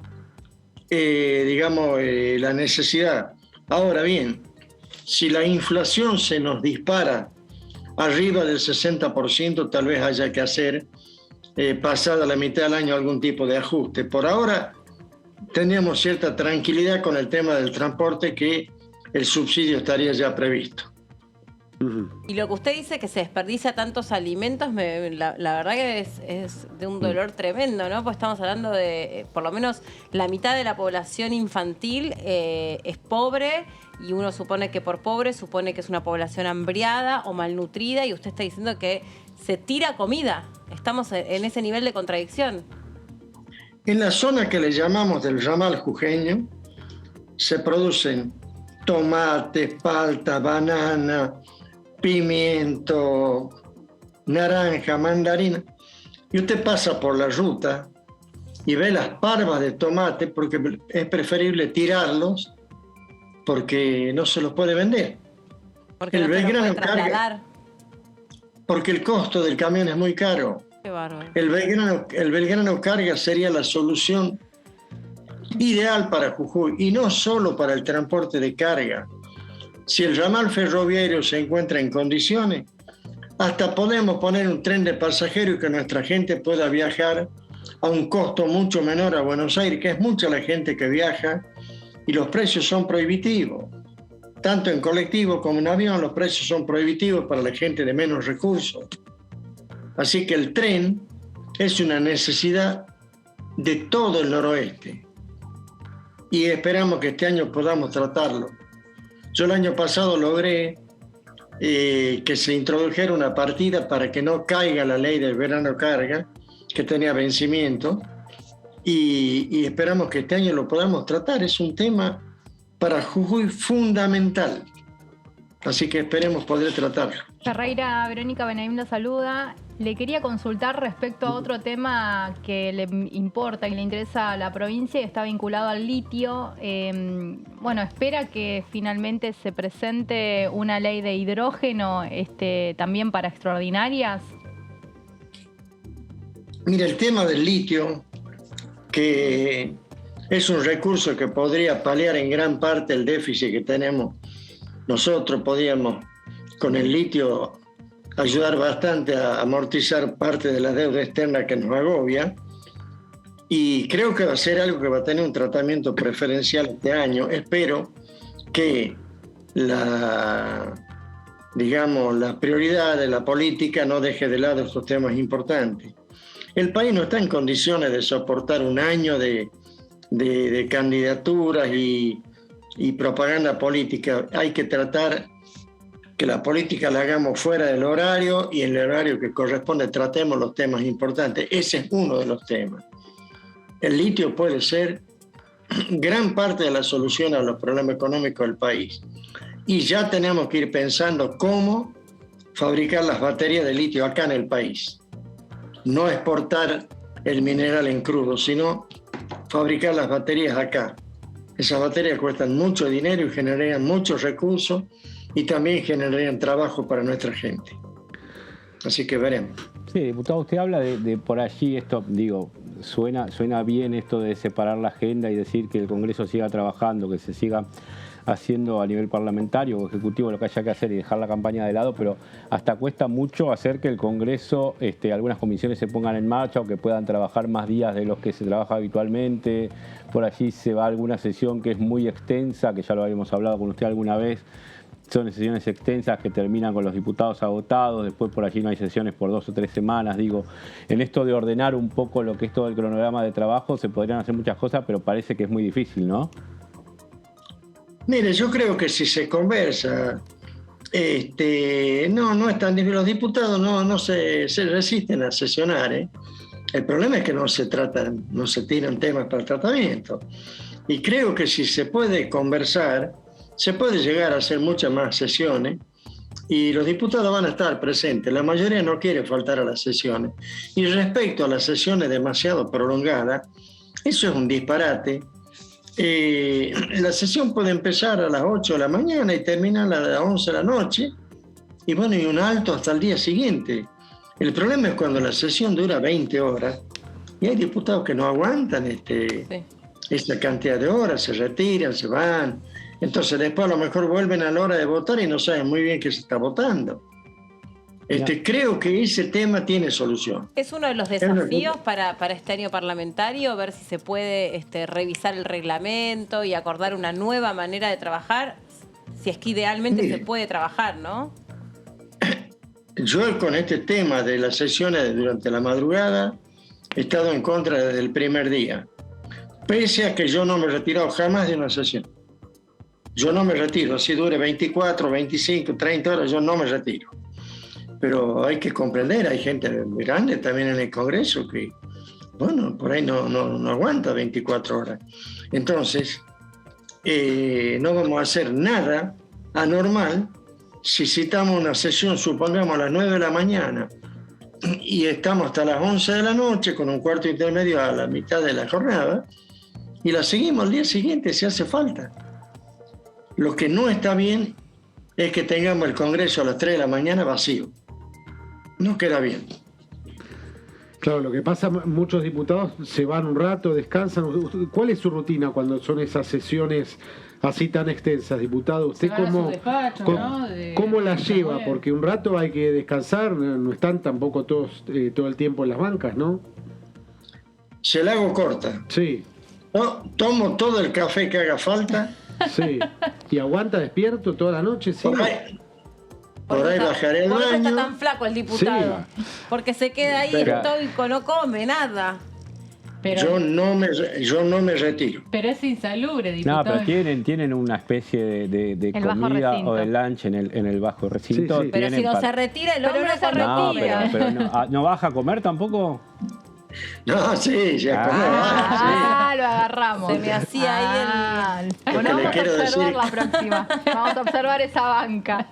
la necesidad. Ahora bien, si la inflación se nos dispara arriba del 60%, tal vez haya que hacer, pasada la mitad del año, algún tipo de ajuste. Por ahora tenemos cierta tranquilidad con el tema del transporte, que el subsidio estaría ya previsto. Y lo que usted dice, que se desperdicia tantos alimentos, la verdad que es de un dolor tremendo, ¿no? Pues estamos hablando de, por lo menos, la mitad de la población infantil es pobre, y uno supone que por pobre supone que es una población hambriada o malnutrida, y usted está diciendo que se tira comida. Estamos en ese nivel de contradicción. En la zona que le llamamos del ramal jujeño se producen tomates, palta, banana, pimiento, naranja, mandarina. Y usted pasa por la ruta y ve las parvas de tomate, porque es preferible tirarlos porque no se los puede vender. Porque el no se los Belgrano puede trasladar. Porque el costo del camión es muy caro. Qué bárbaro. El Belgrano Carga sería la solución ideal para Jujuy, y no solo para el transporte de carga. Si el ramal ferroviario se encuentra en condiciones, hasta podemos poner un tren de pasajeros y que nuestra gente pueda viajar a un costo mucho menor a Buenos Aires, que es mucha la gente que viaja, y los precios son prohibitivos. Tanto en colectivo como en avión, los precios son prohibitivos para la gente de menos recursos. Así que el tren es una necesidad de todo el noroeste. Y esperamos que este año podamos tratarlo. Yo el año pasado logré que se introdujera una partida para que no caiga la ley del verano carga, que tenía vencimiento, y esperamos que este año lo podamos tratar. Es un tema para Jujuy fundamental, así que esperemos poder tratarlo. Ferreira, Verónica Benaim la saluda. Le quería consultar respecto a otro tema que le importa y le interesa a la provincia, y está vinculado al litio. ¿Espera que finalmente se presente una ley de hidrógeno también para extraordinarias? Mira, el tema del litio, que es un recurso que podría paliar en gran parte el déficit que tenemos. Nosotros podríamos, con el litio, ayudar bastante a amortizar parte de la deuda externa que nos agobia, y creo que va a ser algo que va a tener un tratamiento preferencial este año. Espero que la prioridad de la política no deje de lado estos temas importantes. El país no está en condiciones de soportar un año de candidaturas y propaganda política. Hay que tratar que la política la hagamos fuera del horario, y en el horario que corresponde tratemos los temas importantes. Ese es uno de los temas. El litio puede ser gran parte de la solución a los problemas económicos del país. Y ya tenemos que ir pensando cómo fabricar las baterías de litio acá en el país. No exportar el mineral en crudo, sino fabricar las baterías acá. Esas baterías cuestan mucho dinero y generarían muchos recursos, y también generarían trabajo para nuestra gente. Así que veremos. Sí, diputado, usted habla de por allí, esto, digo, suena bien esto de separar la agenda y decir que el Congreso siga trabajando, que se siga haciendo a nivel parlamentario o ejecutivo lo que haya que hacer y dejar la campaña de lado, pero hasta cuesta mucho hacer que el Congreso, algunas comisiones se pongan en marcha o que puedan trabajar más días de los que se trabaja habitualmente. Por allí se va a alguna sesión que es muy extensa, que ya lo habíamos hablado con usted alguna vez. Son sesiones extensas que terminan con los diputados agotados, después por allí no hay sesiones por 2 o 3 semanas. Digo, en esto de ordenar un poco lo que es todo el cronograma de trabajo se podrían hacer muchas cosas, pero parece que es muy difícil, ¿no? Mire, yo creo que si se conversa, no es tan difícil. Los diputados no se resisten a sesionar, ¿eh? El problema es que no se tiran temas para el tratamiento. Y creo que si se puede conversar, se puede llegar a hacer muchas más sesiones y los diputados van a estar presentes. La mayoría no quiere faltar a las sesiones. Y respecto a las sesiones demasiado prolongadas, eso es un disparate. La sesión puede empezar a las 8 de la mañana y terminar a las 11 de la noche. Y bueno, y un alto hasta el día siguiente. El problema es cuando la sesión dura 20 horas y hay diputados que no aguantan esta cantidad de horas, se retiran, se van. Entonces después a lo mejor vuelven a la hora de votar y no saben muy bien qué se está votando. Creo que ese tema tiene solución. Es uno de los desafíos para este año parlamentario, ver si se puede revisar el reglamento y acordar una nueva manera de trabajar, si es que idealmente se puede trabajar, ¿no? Yo con este tema de las sesiones durante la madrugada he estado en contra desde el primer día, pese a que yo no me he retirado jamás de una sesión. Yo no me retiro, si dure 24, 25, 30 horas, yo no me retiro. Pero hay que comprender, hay gente grande también en el Congreso que, bueno, por ahí no aguanta 24 horas. Entonces, no vamos a hacer nada anormal si citamos una sesión, supongamos a las 9 de la mañana, y estamos hasta las 11 de la noche con un cuarto intermedio a la mitad de la jornada, y la seguimos al día siguiente si hace falta. Lo que no está bien es que tengamos el Congreso a las 3 de la mañana vacío. No queda bien. Claro, lo que pasa, muchos diputados se van un rato, descansan. ¿Cuál es su rutina cuando son esas sesiones así tan extensas, diputado? ¿Usted cómo la lleva? Porque un rato hay que descansar, no están tampoco todos todo el tiempo en las bancas, ¿no? Se la hago corta. Sí. Tomo todo el café que haga falta. Sí. ¿Y aguanta despierto toda la noche? Sí. Por ahí bajaré al baño. Por eso está tan flaco el diputado. Sí. Porque se queda ahí estoico, no come nada. Pero, yo no me retiro. Pero es insalubre, diputado. No, pero tienen una especie de comida o de lunch en el bajo recinto. Sí, sí. Pero si no se retira, el hombre se retira. Pero no baja a comer tampoco. No, sí, ya comemos. Lo agarramos. Se me hacía ahí el... Bueno, vamos a observar la próxima. Vamos a observar esa banca.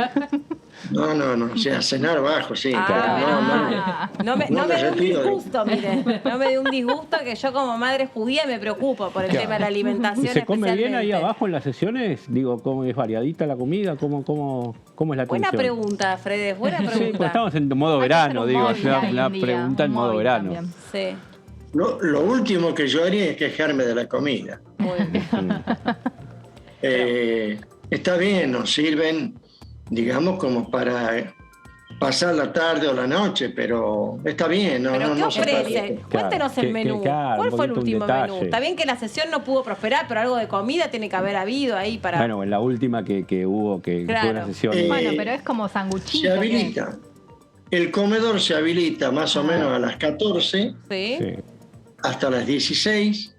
No, o sea, cenar bajo, sí. No me dé un disgusto, mire. No me dé un disgusto que yo como madre judía me preocupo por el tema de la alimentación. ¿Y se come bien ahí abajo en las sesiones? Digo, ¿cómo es variadita la comida? ¿Cómo es la atención? Buena pregunenta, Fredes, buena pregunta. Sí, pues estamos en modo verano, digo, es una pregunta en modo verano. Sí. Lo último que yo haría es quejarme de la comida. Está bien, nos sirven, digamos, como para pasar la tarde o la noche, pero está bien. ¿Pero qué ofrece? Cuéntenos el menú. ¿Cuál fue el último menú? Está bien que la sesión no pudo prosperar, pero algo de comida tiene que haber habido ahí para... Bueno, en la última que hubo, que fue una sesión... Bueno, pero es como sanguchito. Se habilita. El comedor se habilita más o menos a las 14. Sí. Hasta las 16.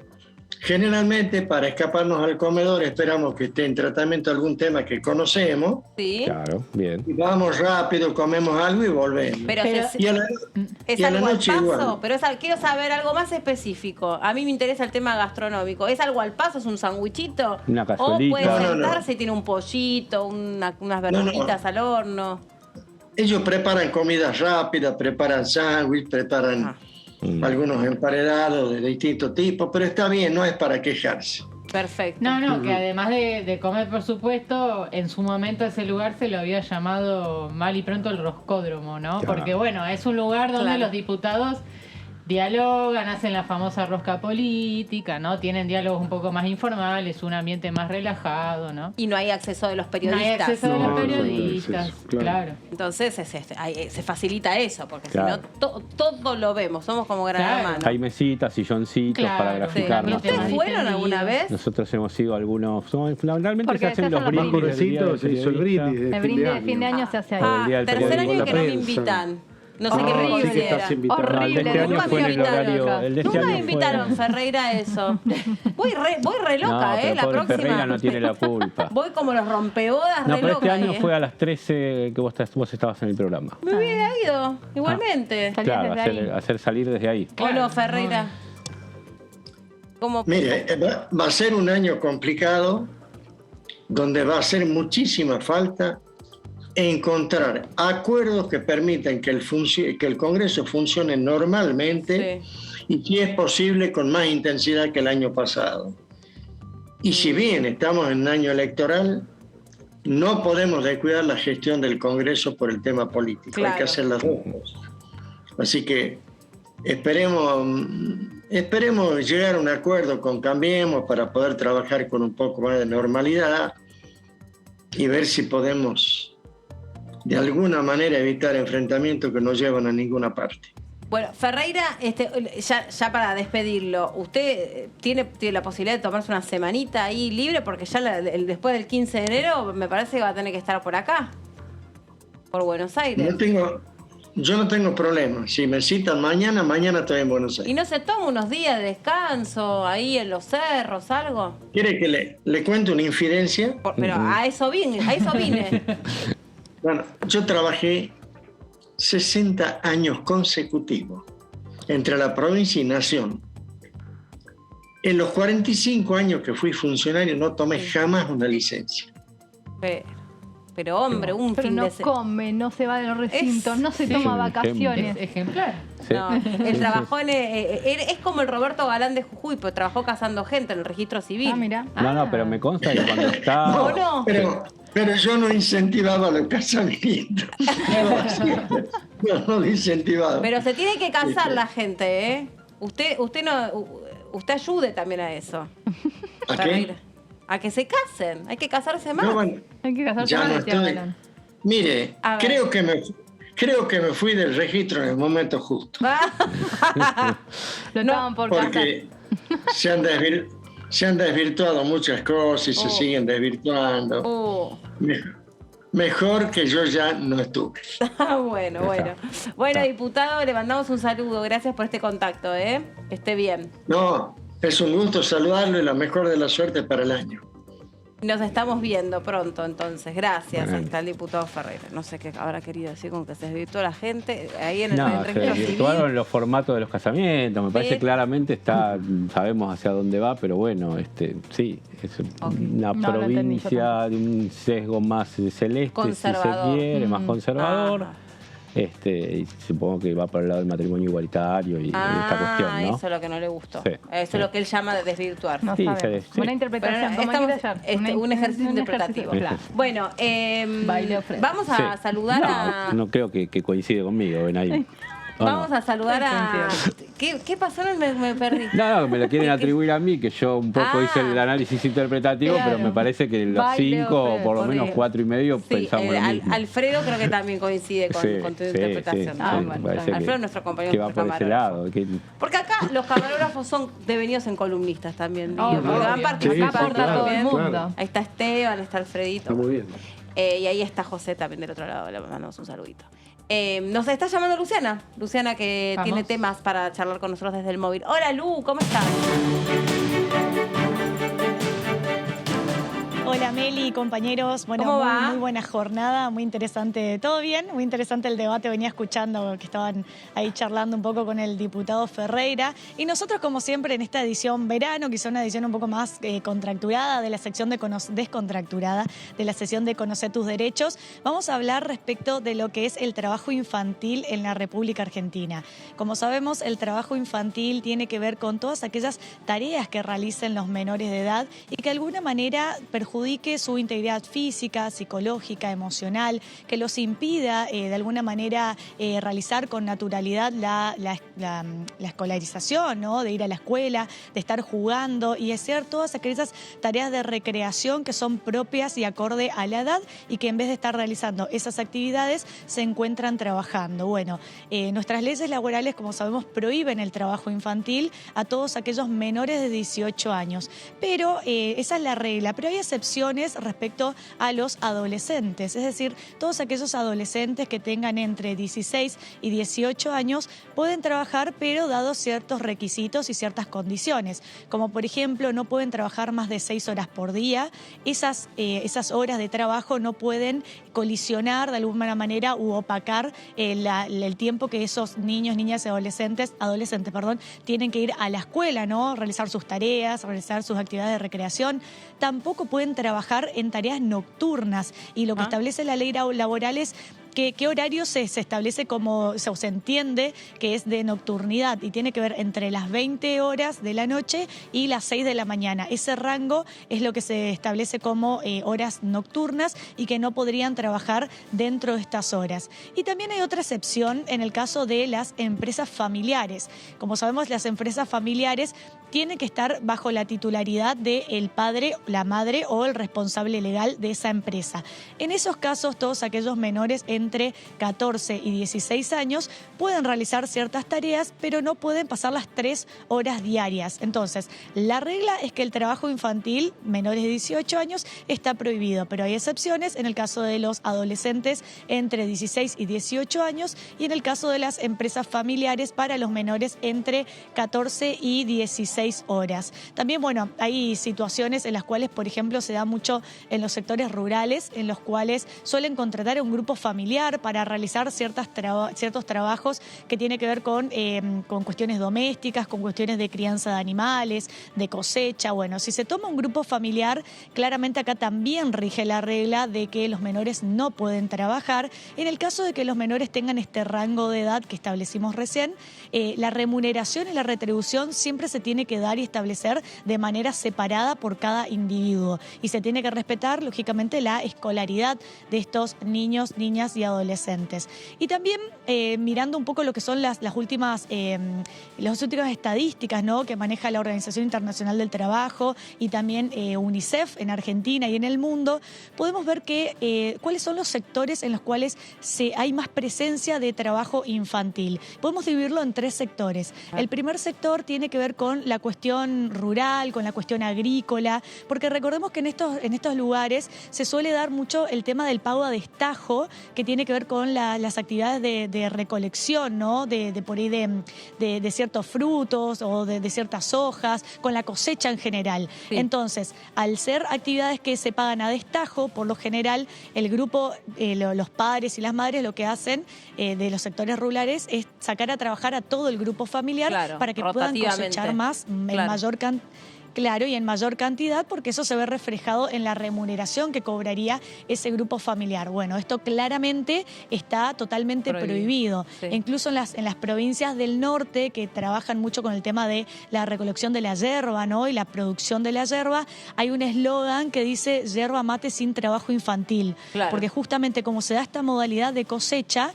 Generalmente, para escaparnos al comedor, esperamos que esté en tratamiento algún tema que conocemos. Sí. Claro, bien. Y vamos rápido, comemos algo y volvemos. Pero y a la noche igual. Pero quiero saber algo más específico. A mí me interesa el tema gastronómico. ¿Es algo al paso? ¿Es un sandwichito? Una cazuelita. ¿O puede sentarse y tiene un pollito, unas verduritas al horno? Ellos preparan comidas rápidas, preparan sándwich, preparan... algunos emparedados de distintos tipos, pero está bien, no es para quejarse. Perfecto. No, que además de comer, por supuesto, en su momento ese lugar se lo había llamado mal y pronto el roscódromo, ¿no? Claro. Porque bueno, es un lugar donde los diputados dialogan, hacen la famosa rosca política, ¿no? Tienen diálogos un poco más informales, un ambiente más relajado, ¿no? Y no hay acceso de los periodistas. No hay acceso de los periodistas, claro. Entonces se facilita eso, porque si no, todo lo vemos, somos como gran hermano. Hay mesitas, silloncitos para graficar. Sí. ¿Ustedes fueron alguna vez? Nosotros hemos ido a algunos... Fundamentalmente porque se hacen los brindis. Se hizo el brindis de fin de año se hace ahí. Tercer año que no me invitan. No sé qué me sí que estás invitado. No, el de este año fue en el horario. El de este Nunca me año invitaron, Ferreira, a eso. Voy re loca, no, pero la pobre próxima. Ferreira no tiene la culpa. Voy como los rompebodas, No, re pero loca. este año fue a las 13 que vos estabas en el programa. Me hubiera ido, igualmente. Claro, hacer salir desde ahí. ¿O no, Ferreira? ¿Cómo? Mire, va a ser un año complicado donde va a hacer muchísima falta encontrar acuerdos que permitan que el Congreso funcione normalmente y, si es posible, con más intensidad que el año pasado. Y si bien estamos en un año electoral, no podemos descuidar la gestión del Congreso por el tema político. Claro. Hay que hacer las dos cosas. Así que esperemos llegar a un acuerdo con Cambiemos para poder trabajar con un poco más de normalidad y ver si podemos de alguna manera evitar enfrentamientos que no llevan a ninguna parte. Bueno, Ferreira, ya para despedirlo, ¿usted tiene la posibilidad de tomarse una semanita ahí libre? Porque ya después del 15 de enero me parece que va a tener que estar por acá, por Buenos Aires. Yo no tengo problema. Si me citan mañana estoy en Buenos Aires. ¿Y no se toma unos días de descanso ahí en los cerros, algo? ¿Quiere que le cuente una infidencia? Pero a eso vine. Bueno, yo trabajé 60 años consecutivos entre la provincia y Nación. En los 45 años que fui funcionario no tomé jamás una licencia. Pero hombre, un Pero fin no de semana. come, no se va de los recintos, no se toma vacaciones. Es ejemplar. No, él trabajó es como el Roberto Galán de Jujuy, pero trabajó cazando gente en el registro civil. Ah, mira. No, pero me consta que cuando está... No. Pero yo no incentivaba los casamientos. No lo incentivaba. Pero se tiene que casar la gente, ¿eh? Usted ayude también a eso. ¿A qué? A que se casen. Hay que casarse más. No, bueno, Hay que casarse ya más, no decía estoy. Galán. Mire, creo que me fui del registro en el momento justo. Lo toman por casa. Porque se han desvirtuado muchas cosas y se siguen desvirtuando. Mejor que yo ya no estuve. Bueno. Bueno, diputado, le mandamos un saludo. Gracias por este contacto, ¿eh? Que esté bien. No, es un gusto saludarlo y la mejor de la suerte para el año. Nos estamos viendo pronto, entonces. Gracias. Bueno. Ahí está el diputado Ferreira. No sé qué habrá querido decir con que se desvirtuó la gente ahí en el No, se registro civil. desvirtuaron los formatos de los casamientos. Me parece claramente sabemos hacia dónde va, pero bueno, sí, es una provincia de un sesgo más celeste, conservador. si se quiere, más conservador. Y supongo que va para el lado del matrimonio igualitario y esta cuestión, ¿no? Eso es lo que no le gustó. Sí, Eso es lo que él llama de desvirtuar. No sabe. Buena interpretación. Un ejercicio interpretativo. Bueno, vamos a saludar a... No creo que coincide conmigo, ven ahí. Vamos a saludar a... ¿Qué pasó? Me perdí. No, me lo quieren atribuir a mí, que yo un poco hice el análisis interpretativo, pero me parece que los 5 o por lo menos 4 y medio pensamos lo mismo. Alfredo creo que también coincide con tu interpretación. Alfredo es nuestro compañero. Que va por ese lado. Porque acá los camarógrafos son devenidos en columnistas también. Porque van participando por todo el mundo. Claro. Ahí está Esteban, está Alfredito. Está muy bien. Y ahí está José también del otro lado. Le mandamos un saludito. Nos está llamando Luciana que tiene temas para charlar con nosotros desde el móvil. Hola Lu, ¿cómo estás? Hola Meli, compañeros. Bueno, ¿Cómo va? Muy buena jornada, muy interesante. ¿Todo bien? Muy interesante el debate. Venía escuchando que estaban ahí charlando un poco con el diputado Ferreira. Y nosotros, como siempre, en esta edición verano, quizá una edición un poco más contracturada de la sección descontracturada de la sesión de Conocer tus Derechos, vamos a hablar respecto de lo que es el trabajo infantil en la República Argentina. Como sabemos, el trabajo infantil tiene que ver con todas aquellas tareas que realicen los menores de edad y que de alguna manera perjudique su integridad física, psicológica, emocional, que los impida de alguna manera realizar con naturalidad la escolarización, ¿no? De ir a la escuela, de estar jugando y hacer todas aquellas tareas de recreación que son propias y acorde a la edad y que en vez de estar realizando esas actividades se encuentran trabajando. Bueno, nuestras leyes laborales, como sabemos, prohíben el trabajo infantil a todos aquellos menores de 18 años, pero esa es la regla, pero hay excepciones excepciones respecto a los adolescentes. Es decir, todos aquellos adolescentes que tengan entre 16 y 18 años pueden trabajar, pero dados ciertos requisitos y ciertas condiciones. Como por ejemplo, no pueden trabajar más de 6 horas por día. Esas horas de trabajo no pueden colisionar de alguna manera u opacar el tiempo que esos niños, niñas y adolescentes, tienen que ir a la escuela, ¿no? Realizar sus tareas, realizar sus actividades de recreación. Tampoco pueden trabajar en tareas nocturnas, y lo que establece la ley laboral es qué horario se establece como, o se entiende que es de nocturnidad, y tiene que ver entre las 20 horas de la noche y las 6 de la mañana. Ese rango es lo que se establece como horas nocturnas y que no podrían trabajar dentro de estas horas. Y también hay otra excepción en el caso de las empresas familiares. Como sabemos, las empresas familiares tienen que estar bajo la titularidad del padre, la madre o el responsable legal de esa empresa. En esos casos, todos aquellos menores entre 14 y 16 años pueden realizar ciertas tareas, pero no pueden pasar las 3 horas diarias. Entonces, la regla es que el trabajo infantil, menores de 18 años, está prohibido, pero hay excepciones en el caso de los adolescentes entre 16 y 18 años y en el caso de las empresas familiares para los menores entre 14 y 16 horas. También, bueno, hay situaciones en las cuales, por ejemplo, se da mucho en los sectores rurales, en los cuales suelen contratar a un grupo familiar para realizar ciertos trabajos que tienen que ver con cuestiones domésticas, con cuestiones de crianza de animales, de cosecha. Bueno, si se toma un grupo familiar, claramente acá también rige la regla de que los menores no pueden trabajar. En el caso de que los menores tengan este rango de edad que establecimos recién, la remuneración y la retribución siempre se tiene que dar y establecer de manera separada por cada individuo, y se tiene que respetar, lógicamente, la escolaridad de estos niños, niñas y adolescentes. Y también mirando un poco lo que son las últimas estadísticas, ¿no?, que maneja la Organización Internacional del Trabajo y también UNICEF en Argentina y en el mundo, podemos ver que cuáles son los sectores en los cuales hay más presencia de trabajo infantil. Podemos dividirlo en 3 sectores. El primer sector tiene que ver con la cuestión rural, con la cuestión agrícola, porque recordemos que en estos lugares se suele dar mucho el tema del pago a destajo, que tiene que ver con las actividades de recolección, ¿no?, por ahí de ciertos frutos o de ciertas hojas, con la cosecha en general. Sí. Entonces, al ser actividades que se pagan a destajo, por lo general, el grupo, los padres y las madres lo que hacen de los sectores rurales es sacar a trabajar a todo el grupo familiar, claro, para que puedan cosechar más, en mayor cantidad, porque eso se ve reflejado en la remuneración que cobraría ese grupo familiar. Bueno, esto claramente está totalmente prohibido. Sí. Incluso en las provincias del norte, que trabajan mucho con el tema de la recolección de la yerba, ¿no?, y la producción de la yerba, hay un eslogan que dice yerba mate sin trabajo infantil. Claro. Porque justamente como se da esta modalidad de cosecha,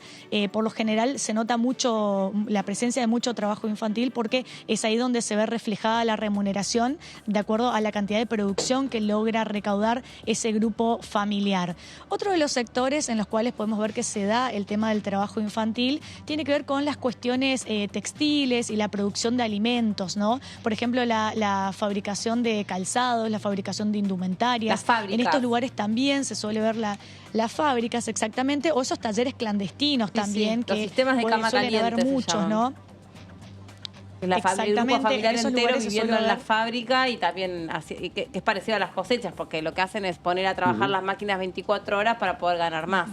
por lo general se nota mucho la presencia de mucho trabajo infantil, porque es ahí donde se ve reflejada la remuneración de acuerdo a la cantidad de producción que logra recaudar ese grupo familiar. Otro de los sectores en los cuales podemos ver que se da el tema del trabajo infantil tiene que ver con las cuestiones textiles y la producción de alimentos, ¿no? Por ejemplo, la fabricación de calzados, la fabricación de indumentarias. Las fábricas. En estos lugares también se suele ver las fábricas, exactamente, o esos talleres clandestinos también, sí, que los sistemas de cama suelen haber muchos, ¿no? El grupo familiar entero viviendo en la fábrica, y también que es parecido a las cosechas, porque lo que hacen es poner a trabajar las máquinas 24 horas para poder ganar más.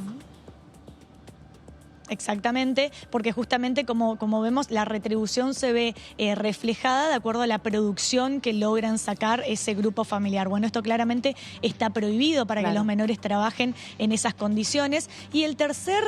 Exactamente, porque justamente como vemos, la retribución se ve reflejada de acuerdo a la producción que logran sacar ese grupo familiar. Bueno, esto claramente está prohibido para que los menores trabajen en esas condiciones. Y el tercer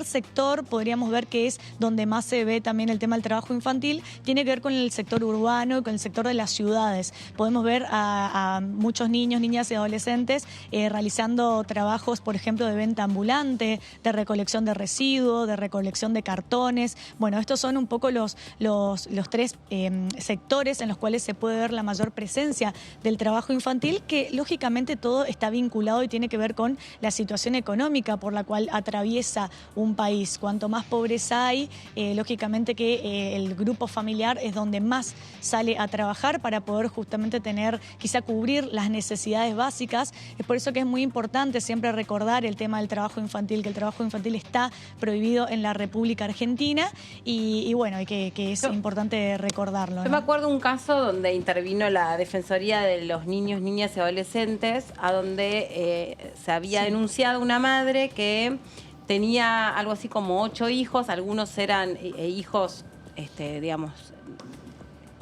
sector, podríamos ver que es donde más se ve también el tema del trabajo infantil, tiene que ver con el sector urbano y con el sector de las ciudades. Podemos ver a muchos niños, niñas y adolescentes realizando trabajos, por ejemplo, de venta ambulante, de recolección de residuos, residuos, de recolección de cartones. Bueno, estos son un poco los tres sectores en los cuales se puede ver la mayor presencia del trabajo infantil, que lógicamente todo está vinculado y tiene que ver con la situación económica por la cual atraviesa un país. Cuanto más pobreza hay, lógicamente que el grupo familiar es donde más sale a trabajar para poder justamente tener, quizá cubrir las necesidades básicas. Es por eso que es muy importante siempre recordar el tema del trabajo infantil, que el trabajo infantil está prohibido en la República Argentina y bueno, y que es importante recordarlo, ¿no? Yo me acuerdo un caso donde intervino la Defensoría de los Niños, Niñas y Adolescentes, a donde se había denunciado una madre que tenía algo así como 8 hijos, algunos eran hijos, digamos,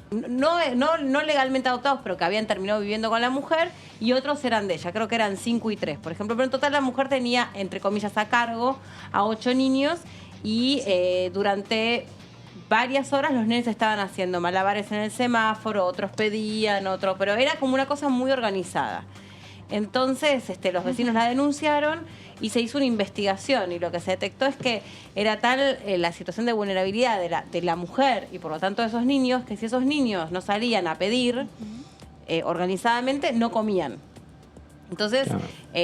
no legalmente adoptados, pero que habían terminado viviendo con la mujer, y otros eran de ella, creo que eran 5 y 3, por ejemplo. Pero en total la mujer tenía, entre comillas, a cargo a 8 niños y durante varias horas los nenes estaban haciendo malabares en el semáforo, otros pedían, pero era como una cosa muy organizada. Entonces los vecinos la denunciaron y se hizo una investigación, y lo que se detectó es que era tal la situación de vulnerabilidad de la mujer y por lo tanto de esos niños, que si esos niños no salían a pedir organizadamente, no comían. Entonces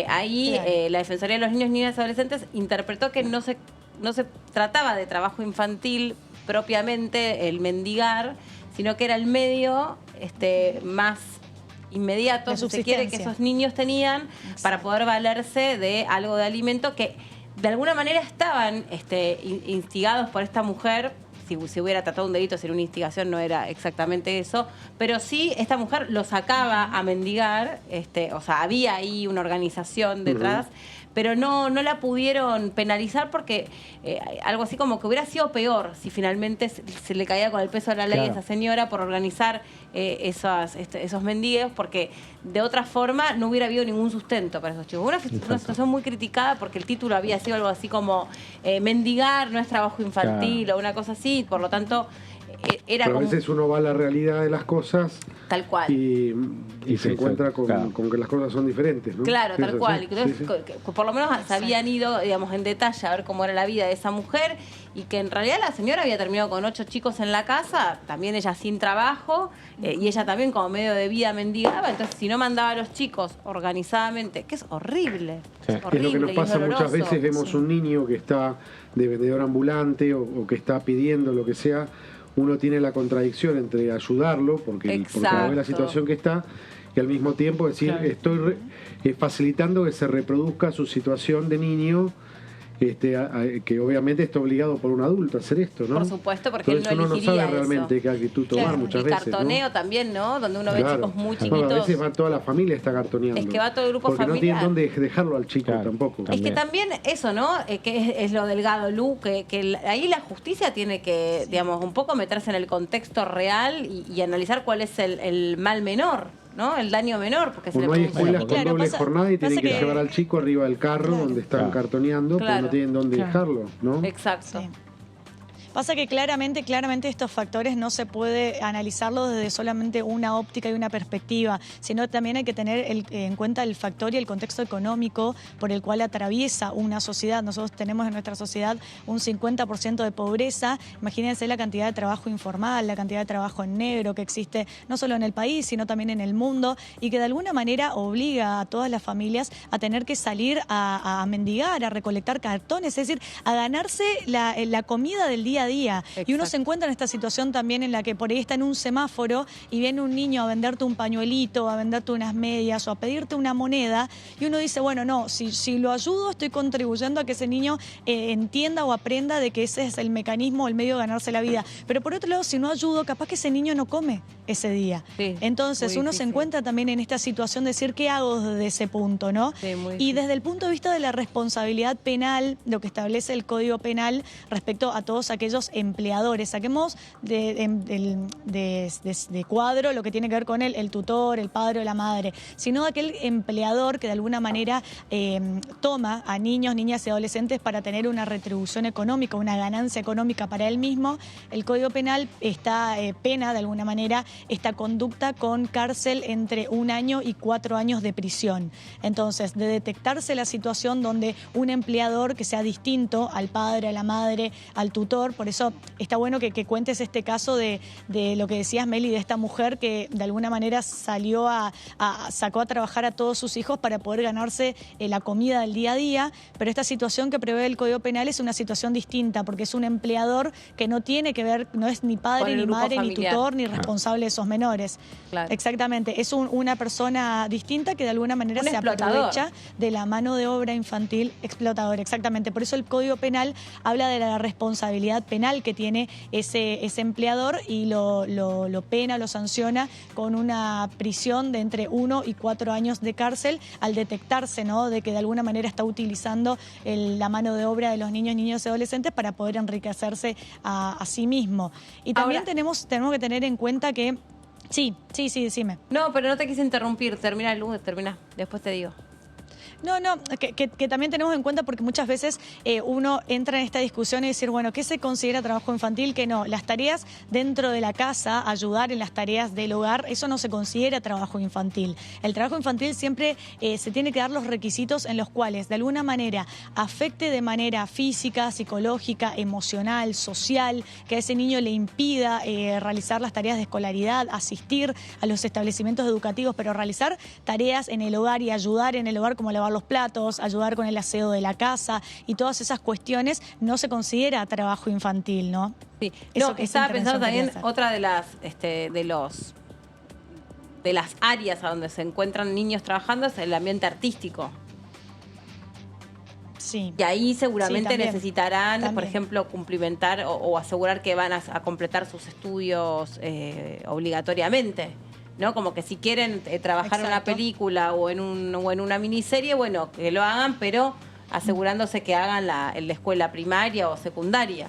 ahí la Defensoría de los Niños, Niñas y Adolescentes interpretó que no se trataba de trabajo infantil propiamente el mendigar, sino que era el medio más inmediato, si se quiere, que esos niños tenían para poder valerse de algo de alimento, que de alguna manera estaban instigados por esta mujer. Si hubiera tratado un delito, si era una instigación, no era exactamente eso, pero sí esta mujer lo sacaba a mendigar, o sea, había ahí una organización detrás, pero no la pudieron penalizar porque algo así como que hubiera sido peor si finalmente se le caía con el peso de la ley a esa señora por organizar esos mendigueos, porque de otra forma no hubiera habido ningún sustento para esos chicos. Una situación muy criticada porque el título había sido algo así como mendigar no es trabajo infantil o una cosa así, por lo tanto era pero como... a veces uno va a la realidad de las cosas tal cual y se encuentra con que las cosas son diferentes, ¿no? Claro, Sí, tal eso, cual. sí, Entonces, sí. por lo menos se habían ido, digamos, en detalle a ver cómo era la vida de esa mujer, y que en realidad la señora había terminado con 8 chicos en la casa, también ella sin trabajo, y ella también como medio de vida mendigaba. Entonces, si no mandaba a los chicos organizadamente, que es horrible. Sí. Es horrible, es lo que nos pasa muchas veces, vemos un niño que está de vendedor ambulante o que está pidiendo lo que sea. Uno tiene la contradicción entre ayudarlo, porque ve la situación que está, y al mismo tiempo decir, estoy facilitando que se reproduzca su situación de niño, que obviamente está obligado por un adulto a hacer esto, ¿no? Por supuesto, porque entonces él no uno no elegiría sabe realmente qué actitud tomar muchas veces, cartoneo, ¿no? también, ¿no? Donde uno ve chicos muy chiquitos. No, a veces va toda la familia está cartoneando. Es que va todo el grupo porque familiar. no tienen dónde dejarlo al chico tampoco. Es que también eso, ¿no? Que es lo delgado, Lu, que ahí la justicia tiene que, digamos, un poco meterse en el contexto real y analizar cuál es el mal menor, ¿no? El daño menor, porque se le no hay produce. escuelas con doble jornada y tienen que llevar al chico arriba del carro donde están cartoneando, porque no tienen dónde dejarlo, ¿no? Exacto. Sí. Pasa que claramente estos factores no se puede analizarlos desde solamente una óptica y una perspectiva, sino también hay que tener en cuenta el factor y el contexto económico por el cual atraviesa una sociedad. Nosotros tenemos en nuestra sociedad un 50% de pobreza. Imagínense la cantidad de trabajo informal, la cantidad de trabajo en negro que existe no solo en el país, sino también en el mundo, y que de alguna manera obliga a todas las familias a tener que salir a mendigar, a recolectar cartones, es decir, a ganarse la comida del día a día. Y uno se encuentra en esta situación también en la que por ahí está en un semáforo y viene un niño a venderte un pañuelito, a venderte unas medias o a pedirte una moneda, y uno dice, bueno, no, si lo ayudo estoy contribuyendo a que ese niño entienda o aprenda de que ese es el mecanismo, el medio de ganarse la vida. Pero por otro lado, si no ayudo, capaz que ese niño no come ese día. Entonces uno se encuentra también en esta situación de decir, ¿qué hago desde ese punto, no? Y desde el punto de vista de la responsabilidad penal, lo que establece el Código Penal respecto a todos aquellos aquellos empleadores. Saquemos de cuadro lo que tiene que ver con el tutor, el padre o la madre, sino aquel empleador que de alguna manera toma a niños, niñas y adolescentes para tener una retribución económica, una ganancia económica para él mismo. El Código Penal pena de alguna manera esta conducta con cárcel entre 1 año y 4 años de prisión. Entonces, de detectarse la situación donde un empleador que sea distinto al padre, a la madre, al tutor, por eso está bueno que cuentes este caso de lo que decías, Meli, de esta mujer que de alguna manera sacó a trabajar a todos sus hijos para poder ganarse la comida del día a día, pero esta situación que prevé el Código Penal es una situación distinta, porque es un empleador que no tiene que ver, no es ni padre, ni madre, familiar, ni tutor, ni responsable de esos menores. Claro. Exactamente, es una persona distinta que de alguna manera se aprovecha de la mano de obra infantil explotadora. Exactamente, por eso el Código Penal habla de la responsabilidad penal que tiene ese empleador y lo pena, lo sanciona con una prisión de entre 1 y 4 años de cárcel al detectarse, ¿no?, de que de alguna manera está utilizando la mano de obra de los niños y adolescentes para poder enriquecerse a sí mismo. Y también tenemos que tener en cuenta que... Sí, decime. No, pero no te quise interrumpir. Termina, Lu, termina. Después te digo. No, que también tenemos en cuenta porque muchas veces uno entra en esta discusión y decir, bueno, ¿qué se considera trabajo infantil? Que no, las tareas dentro de la casa, ayudar en las tareas del hogar, eso no se considera trabajo infantil. El trabajo infantil siempre se tiene que dar los requisitos en los cuales de alguna manera afecte de manera física, psicológica, emocional, social, que a ese niño le impida realizar las tareas de escolaridad, asistir a los establecimientos educativos, pero realizar tareas en el hogar y ayudar en el hogar como lavar los platos, ayudar con el aseo de la casa y todas esas cuestiones no se considera trabajo infantil, ¿no? Sí, estaba pensando también otra de las áreas a donde se encuentran niños trabajando es el ambiente artístico. Sí. Y ahí seguramente necesitarán, por ejemplo, cumplimentar o asegurar que van a completar sus estudios obligatoriamente. ¿No? Como que si quieren trabajar en una película o en una miniserie, bueno, que lo hagan, pero asegurándose que hagan la escuela primaria o secundaria.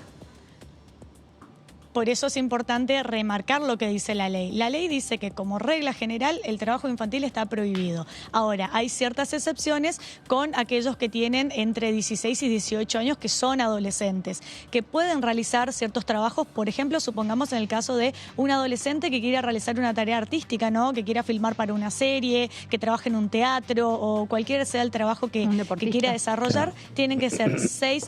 Por eso es importante remarcar lo que dice la ley. La ley dice que como regla general el trabajo infantil está prohibido. Ahora, hay ciertas excepciones con aquellos que tienen entre 16 y 18 años que son adolescentes, que pueden realizar ciertos trabajos. Por ejemplo, supongamos en el caso de un adolescente que quiera realizar una tarea artística, ¿no?, que quiera filmar para una serie, que trabaje en un teatro o cualquiera sea el trabajo que quiera desarrollar, tienen que ser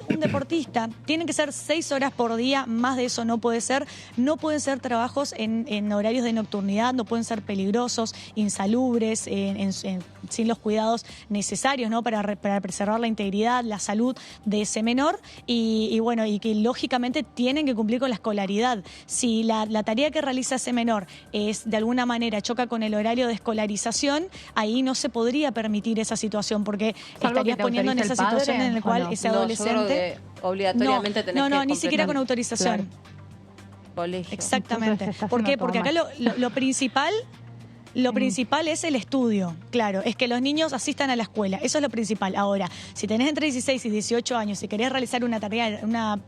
un deportista, tienen que ser 6 horas por día, más de eso no puede ser. No pueden ser trabajos en horarios de nocturnidad, no pueden ser peligrosos, insalubres, sin los cuidados necesarios, ¿no?, para preservar la integridad, la salud de ese menor y que lógicamente tienen que cumplir con la escolaridad. Si la tarea que realiza ese menor de alguna manera choca con el horario de escolarización, ahí no se podría permitir esa situación porque estarías poniendo en esa situación en la cual ese adolescente... obligatoriamente tenés que ni siquiera con autorización. Claro. Colegio. Exactamente. ¿Por qué? Porque acá lo principal es el estudio, claro, es que los niños asistan a la escuela, eso es lo principal. Ahora, si tenés entre 16 y 18 años y querés realizar una tarea,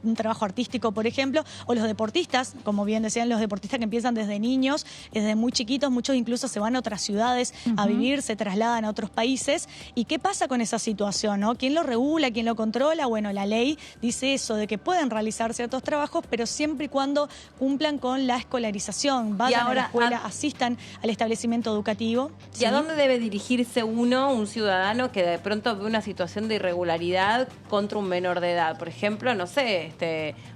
un trabajo artístico, por ejemplo, o los deportistas, como bien decían, los deportistas que empiezan desde niños, desde muy chiquitos, muchos incluso se van a otras ciudades a vivir, se trasladan a otros países. ¿Y qué pasa con esa situación, no? ¿Quién lo regula? ¿Quién lo controla? Bueno, la ley dice eso, de que pueden realizar ciertos trabajos, pero siempre y cuando cumplan con la escolarización, vayan a la escuela, asistan al establecimiento educativo. ¿Y a dónde debe dirigirse un ciudadano que de pronto ve una situación de irregularidad contra un menor de edad? Por ejemplo, no sé,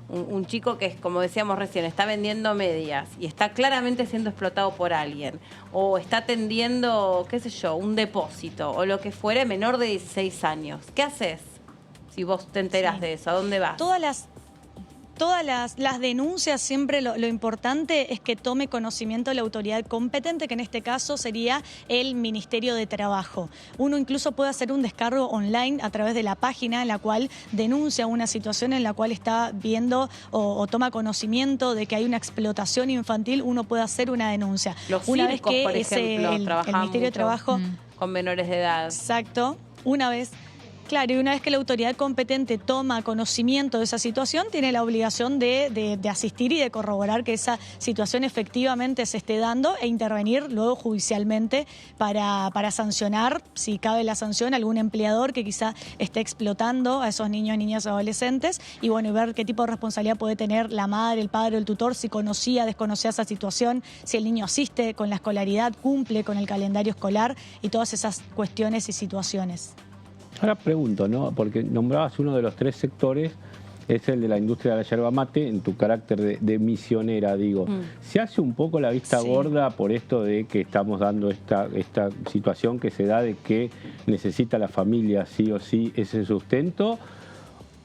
un chico que, como decíamos recién, está vendiendo medias y está claramente siendo explotado por alguien, o está atendiendo, qué sé yo, un depósito, o lo que fuere, menor de 16 años. ¿Qué haces si vos te enterás de eso? ¿A dónde vas? Todas las denuncias, siempre lo importante es que tome conocimiento la autoridad competente, que en este caso sería el Ministerio de Trabajo. Uno incluso puede hacer un descargo online a través de la página en la cual denuncia una situación en la cual está viendo o toma conocimiento de que hay una explotación infantil, uno puede hacer una denuncia. Una vez que el Ministerio de Trabajo con menores de edad. Exacto. Una vez Claro, y una vez que la autoridad competente toma conocimiento de esa situación, tiene la obligación de asistir y de corroborar que esa situación efectivamente se esté dando e intervenir luego judicialmente para sancionar, si cabe la sanción, a algún empleador que quizá esté explotando a esos niños, niñas o adolescentes y bueno, y ver qué tipo de responsabilidad puede tener la madre, el padre o el tutor, si conocía, desconocía esa situación, si el niño asiste con la escolaridad, cumple con el calendario escolar y todas esas cuestiones y situaciones. Ahora pregunto, ¿no? Porque nombrabas uno de los 3 sectores, es el de la industria de la yerba mate, en tu carácter de misionera, digo. ¿Se hace un poco la vista gorda por esto de que estamos dando esta situación que se da de que necesita la familia sí o sí ese sustento?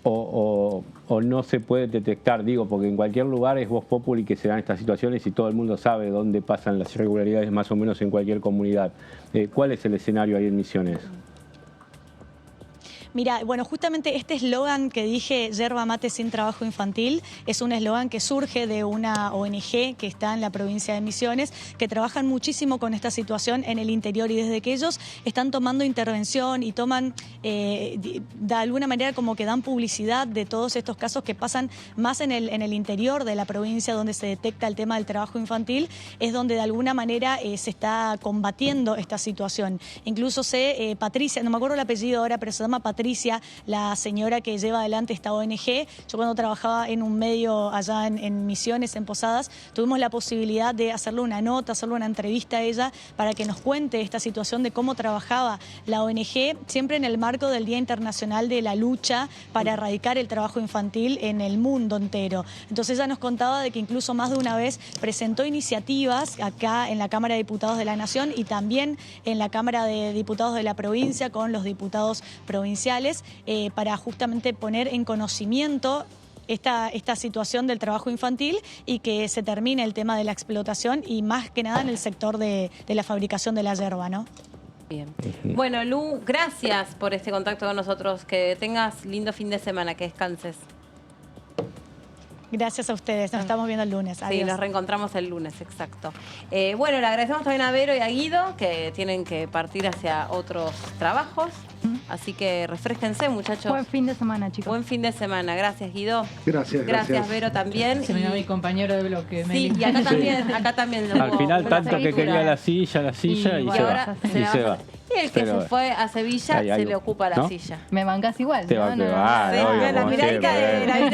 ¿O no se puede detectar? Digo, porque en cualquier lugar es voz populi que se dan estas situaciones y todo el mundo sabe dónde pasan las irregularidades más o menos en cualquier comunidad. ¿Cuál es el escenario ahí en Misiones? Mira, bueno, justamente este eslogan que dije, yerba mate sin trabajo infantil, es un eslogan que surge de una ONG que está en la provincia de Misiones, que trabajan muchísimo con esta situación en el interior y desde que ellos están tomando intervención y toman, de alguna manera como que dan publicidad de todos estos casos que pasan más en el interior de la provincia donde se detecta el tema del trabajo infantil, es donde de alguna manera se está combatiendo esta situación. Incluso Patricia, no me acuerdo el apellido ahora, pero se llama Patricia, la señora que lleva adelante esta ONG. Yo cuando trabajaba en un medio allá en Misiones, en Posadas, tuvimos la posibilidad de hacerle una nota, hacerle una entrevista a ella para que nos cuente esta situación de cómo trabajaba la ONG, siempre en el marco del Día Internacional de la Lucha para erradicar el trabajo infantil en el mundo entero. Entonces ella nos contaba de que incluso más de una vez presentó iniciativas acá en la Cámara de Diputados de la Nación y también en la Cámara de Diputados de la provincia con los diputados provinciales para justamente poner en conocimiento esta situación del trabajo infantil y que se termine el tema de la explotación y más que nada en el sector de la fabricación de la yerba, ¿no? Bien. Bueno, Lu, gracias por este contacto con nosotros. Que tengas lindo fin de semana, que descanses. Gracias a ustedes, nos estamos viendo el lunes. Adiós. Sí, nos reencontramos el lunes, exacto. Bueno, le agradecemos también a Vero y a Guido, que tienen que partir hacia otros trabajos. Así que refresquense, muchachos. Buen fin de semana, chicos. Buen fin de semana. Gracias, Guido. Gracias. Vero, también. Se me dio mi compañero de bloque. Sí, y acá también. Al final, tanto que quería la silla y ahora se va. Y el que se fue a Sevilla se le ocupa la silla. Me bancás igual. Te va a quedar, obvio, la miradita de Benaín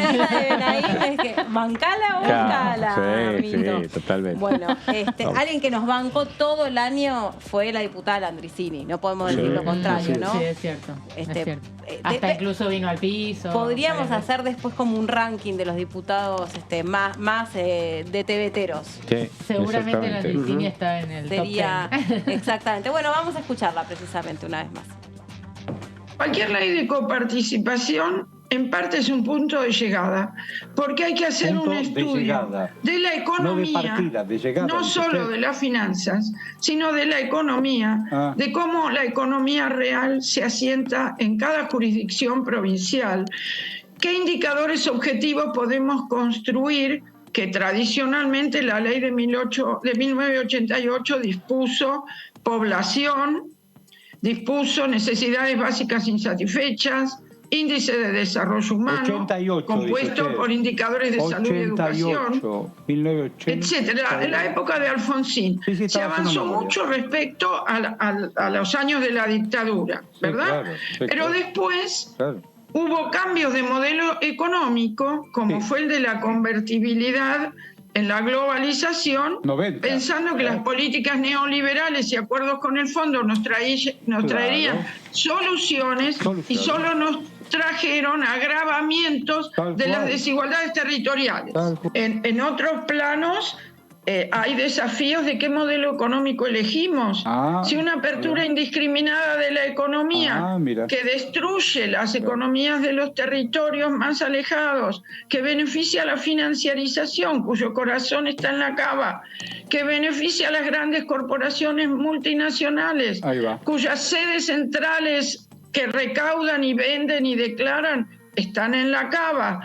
es que bancala o bancala. Sí, totalmente. Bueno, alguien que nos bancó todo el año fue la diputada Landricini. No podemos decir lo contrario, ¿no? Sí, es cierto. Es cierto. Hasta incluso vino al piso. Podríamos hacer después como un ranking de los diputados más de TVteros. Sí, seguramente Landricini está en el top 10. Exactamente. Bueno, vamos a escucharla precisamente una vez más. Cualquier ley de coparticipación en parte es un punto de llegada, porque hay que hacer un estudio de la economía, no solo de las finanzas, sino de la economía, de cómo la economía real se asienta en cada jurisdicción provincial, qué indicadores objetivos podemos construir, que tradicionalmente la ley de 1988 dispuso población, dispuso necesidades básicas insatisfechas, índice de desarrollo humano, 88, compuesto por indicadores de 88, salud y educación, 1980, etcétera. En la época de Alfonsín se avanzó mucho respecto a los años de la dictadura, ¿verdad? Pero después hubo cambios de modelo económico, como fue el de la convertibilidad en la globalización, pensando que las políticas neoliberales y acuerdos con el fondo nos traerían soluciones y solo nos trajeron agravamientos de las desigualdades territoriales. En otros planos hay desafíos de qué modelo económico elegimos. Si una apertura indiscriminada de la economía que destruye las economías de los territorios más alejados, que beneficia a la financiarización, cuyo corazón está en la cava, que beneficia a las grandes corporaciones multinacionales, cuyas sedes centrales que recaudan y venden y declaran están en la cava,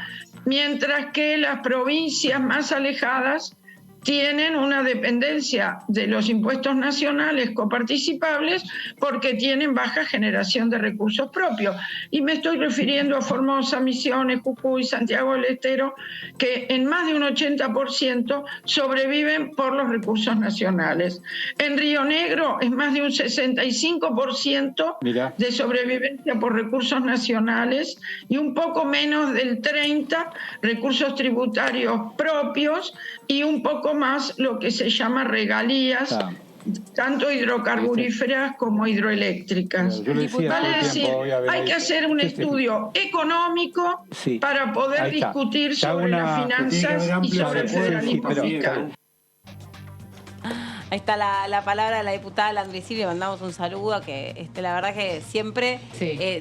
mientras que las provincias más alejadas tienen una dependencia de los impuestos nacionales coparticipables porque tienen baja generación de recursos propios. Y me estoy refiriendo a Formosa, Misiones, Jujuy, Santiago del Estero, que en más de un 80% sobreviven por los recursos nacionales. En Río Negro es más de un 65% de sobrevivencia por recursos nacionales y un poco menos del 30% recursos tributarios propios y un poco más lo que se llama regalías, tanto hidrocarburíferas como hidroeléctricas. Vale decir, hay que hacer un estudio económico para poder discutir sobre las finanzas y sobre el federalismo fiscal. Ahí está la palabra de la diputada Landrici, le mandamos un saludo, que la verdad que siempre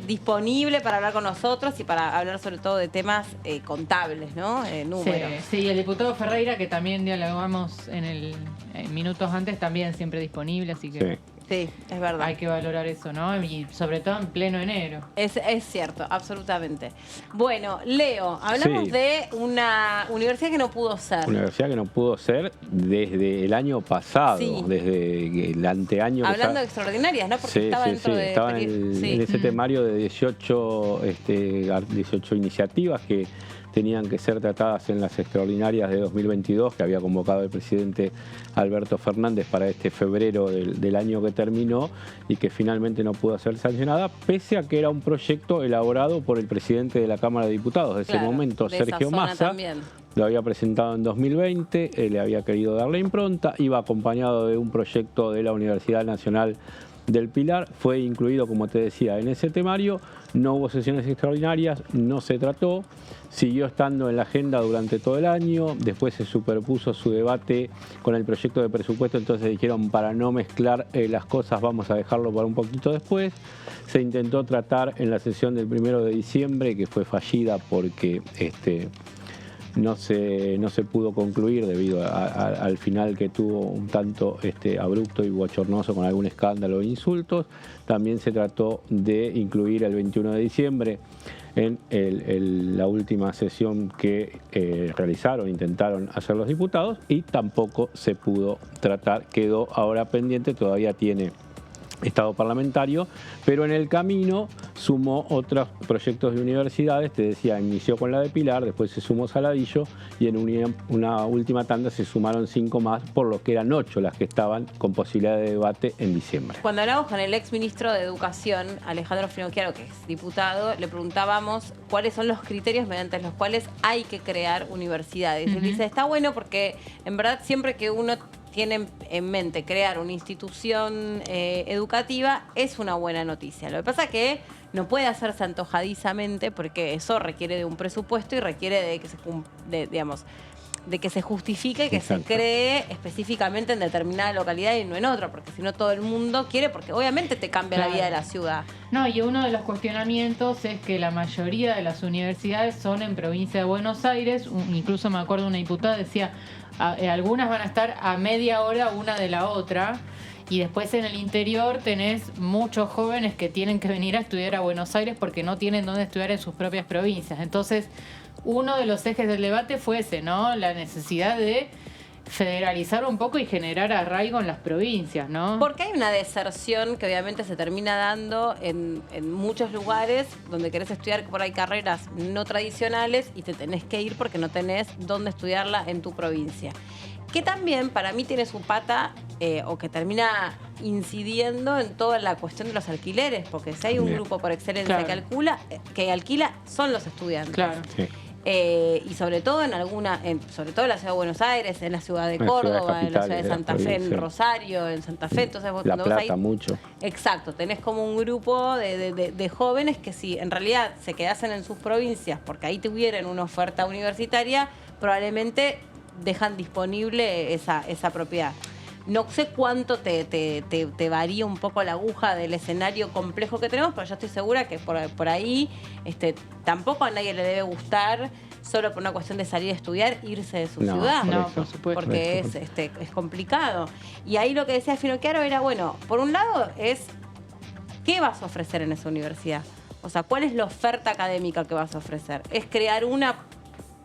disponible para hablar con nosotros y para hablar sobre todo de temas contables, ¿no? Números. Sí, el diputado Ferreira, que también dialogamos en minutos antes, también siempre disponible, así que... Sí, es verdad. Hay que valorar eso, ¿no? Y sobre todo en pleno enero. Es cierto, absolutamente. Bueno, Leo, hablamos de una universidad que no pudo ser. Una universidad que no pudo ser desde el año pasado, desde el anteaño. Hablando de extraordinarias, ¿no? Porque estaba dentro de... Estaba en ese temario de 18 iniciativas que tenían que ser tratadas en las extraordinarias de 2022 que había convocado el presidente Alberto Fernández para este febrero del año que terminó y que finalmente no pudo ser sancionada, pese a que era un proyecto elaborado por el presidente de la Cámara de Diputados de ese momento, Sergio Massa. Lo había presentado en 2020, le había querido dar la impronta, iba acompañado de un proyecto de la Universidad Nacional del Pilar, fue incluido, como te decía, en ese temario. No hubo sesiones extraordinarias, no se trató, siguió estando en la agenda durante todo el año, después se superpuso su debate con el proyecto de presupuesto, entonces dijeron, para no mezclar las cosas vamos a dejarlo para un poquito después. Se intentó tratar en la sesión del 1 de diciembre, que fue fallida porque no se pudo concluir debido al final que tuvo un tanto abrupto y bochornoso con algún escándalo e insultos. También se trató de incluir el 21 de diciembre en la última sesión que intentaron hacer los diputados y tampoco se pudo tratar, quedó ahora pendiente, todavía tiene estado parlamentario, pero en el camino sumó otros proyectos de universidades, te decía, inició con la de Pilar, después se sumó Saladillo y en una última tanda se sumaron 5 más, por lo que eran 8 las que estaban con posibilidad de debate en diciembre. Cuando hablamos con el ex ministro de Educación, Alejandro Finocchiaro, que es diputado, le preguntábamos cuáles son los criterios mediante los cuales hay que crear universidades. Él dice, está bueno porque en verdad siempre que uno tiene en mente crear una institución educativa, es una buena noticia. Lo que pasa es que no puede hacerse antojadizamente porque eso requiere de un presupuesto y requiere de que de que se justifique que se cree específicamente en determinada localidad y no en otra, porque si no todo el mundo quiere, porque obviamente te cambia la vida de la ciudad. No, y uno de los cuestionamientos es que la mayoría de las universidades son en provincia de Buenos Aires, incluso me acuerdo una diputada decía, algunas van a estar a media hora una de la otra, y después en el interior tenés muchos jóvenes que tienen que venir a estudiar a Buenos Aires porque no tienen dónde estudiar en sus propias provincias. Entonces, uno de los ejes del debate fue ese, ¿no? La necesidad de federalizar un poco y generar arraigo en las provincias, ¿no? Porque hay una deserción que obviamente se termina dando en muchos lugares donde querés estudiar por ahí carreras no tradicionales y te tenés que ir porque no tenés dónde estudiarla en tu provincia. Que también para mí tiene su pata o que termina incidiendo en toda la cuestión de los alquileres, porque si hay un grupo por excelencia que alquila, son los estudiantes. Claro. Sí. Y sobre todo sobre todo en la ciudad de Buenos Aires, en la ciudad de Córdoba, en la ciudad de Santa Fe, en Rosario, en Santa Fe. Entonces, La Plata, mucho. Exacto, tenés como un grupo de jóvenes que si en realidad se quedasen en sus provincias porque ahí tuvieran una oferta universitaria, probablemente dejan disponible esa propiedad. No sé cuánto te varía un poco la aguja del escenario complejo que tenemos, pero yo estoy segura que por ahí tampoco a nadie le debe gustar, solo por una cuestión de salir a estudiar, irse de su ciudad. No, por supuesto. Porque es complicado. Y ahí lo que decía Finocchiaro era, bueno, por un lado es, ¿qué vas a ofrecer en esa universidad? O sea, ¿cuál es la oferta académica que vas a ofrecer? ¿Es crear una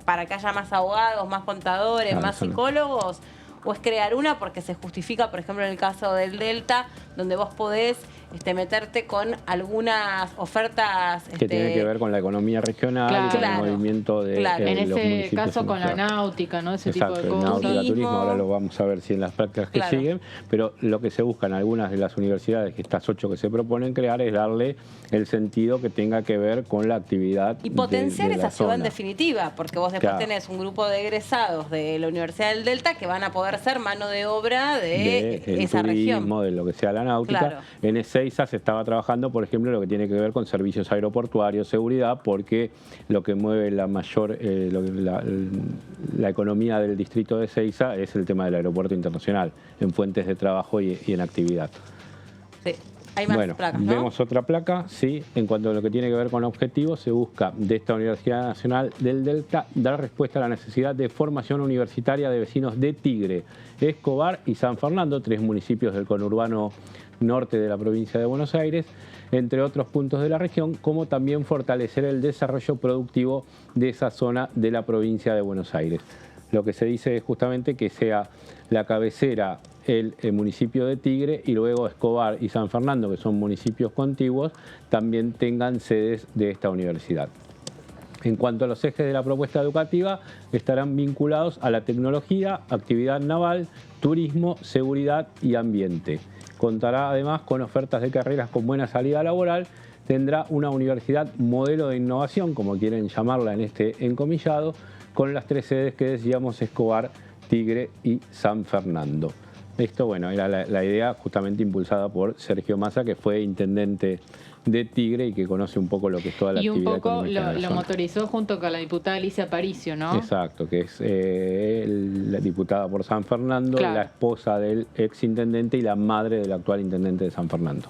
para que haya más abogados, más contadores, más psicólogos? o es crear una porque se justifica, por ejemplo, en el caso del Delta, donde vos podés meterte con algunas ofertas que tienen que ver con la economía regional y con el movimiento de en los ese municipios. caso con la náutica, ¿no? Ese Exacto, tipo de cosas. náutica, turismo, ahora lo vamos a ver si en las prácticas que siguen, pero lo que se busca en algunas de las universidades, que estas 8 que se proponen crear, es darle el sentido que tenga que ver con la actividad y potenciar de esa ciudad en zona. definitiva, porque vos después tenés un grupo de egresados de la Universidad del Delta que van a poder ser mano de obra de esa región. De lo que sea la náutica. En Ezeiza se estaba trabajando, por ejemplo, lo que tiene que ver con servicios aeroportuarios, seguridad, porque lo que mueve la mayor la economía del distrito de Ezeiza es el tema del aeropuerto internacional, en fuentes de trabajo y en actividad. Sí. Hay más placas, ¿no? Vemos otra placa, sí. En cuanto a lo que tiene que ver con objetivos, se busca de esta Universidad Nacional del Delta dar respuesta a la necesidad de formación universitaria de vecinos de Tigre, Escobar y San Fernando, 3 municipios del conurbano norte de la provincia de Buenos Aires, entre otros puntos de la región, como también fortalecer el desarrollo productivo de esa zona de la provincia de Buenos Aires. Lo que se dice es justamente que sea la cabecera el municipio de Tigre y luego Escobar y San Fernando, que son municipios contiguos, también tengan sedes de esta universidad. En cuanto a los ejes de la propuesta educativa, estarán vinculados a la tecnología, actividad naval, turismo, seguridad y ambiente. Contará además con ofertas de carreras con buena salida laboral. Tendrá una universidad modelo de innovación, como quieren llamarla en este encomillado, con las 3 sedes que decíamos, Escobar, Tigre y San Fernando. Esto, bueno, era la idea justamente impulsada por Sergio Massa, que fue intendente de Tigre y que conoce un poco lo que es toda la actividad económica. Y un poco lo motorizó junto con la diputada Alicia Aparicio, ¿no? Exacto, que es la diputada por San Fernando, la esposa del ex intendente y la madre del actual intendente de San Fernando.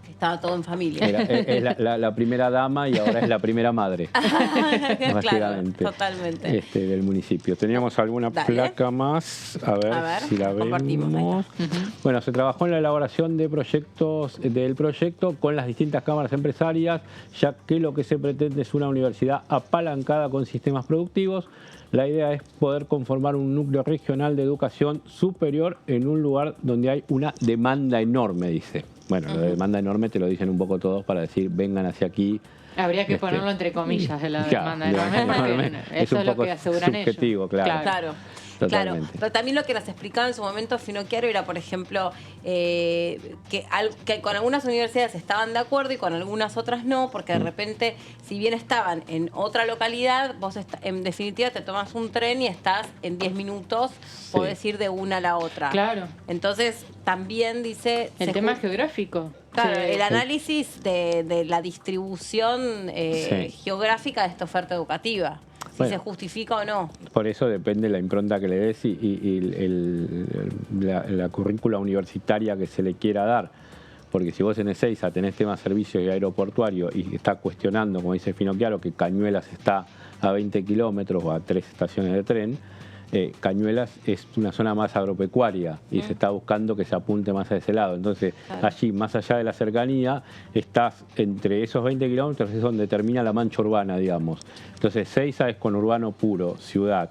Estaba todo en familia. Es la primera dama y ahora es la primera madre. Claro, totalmente. Del municipio. Teníamos alguna placa más, a ver si la vemos. Bueno, se trabajó en la elaboración de del proyecto con las distintas cámaras empresarias, ya que lo que se pretende es una universidad apalancada con sistemas productivos. La idea es poder conformar un núcleo regional de educación superior en un lugar donde hay una demanda enorme, dice. Bueno, la demanda enorme te lo dicen un poco todos para decir, vengan hacia aquí. Habría que ponerlo entre comillas de la demanda enorme, porque eso es lo que aseguran subjetivo, ellos. Claro. Claro, pero también lo que nos explicaba en su momento Finocchiaro era, por ejemplo, que con algunas universidades estaban de acuerdo y con algunas otras no, porque de repente, si bien estaban en otra localidad, vos en definitiva te tomas un tren y estás en 10 minutos, podés ir de una a la otra. Claro. Entonces, también dice... El tema geográfico. Claro, el análisis de la distribución geográfica de esta oferta educativa. Si se justifica o no. Por eso depende la impronta que le des y la currícula universitaria que se le quiera dar. Porque si vos en Ezeiza tenés temas servicios y aeroportuario y está cuestionando, como dice Finocchiaro, que Cañuelas está a 20 kilómetros o a 3 estaciones de tren, Cañuelas es una zona más agropecuaria y se está buscando que se apunte más a ese lado. Entonces, allí, más allá de la cercanía, estás entre esos 20 kilómetros, es donde termina la mancha urbana, digamos. Entonces, Ezeiza es conurbano puro, ciudad,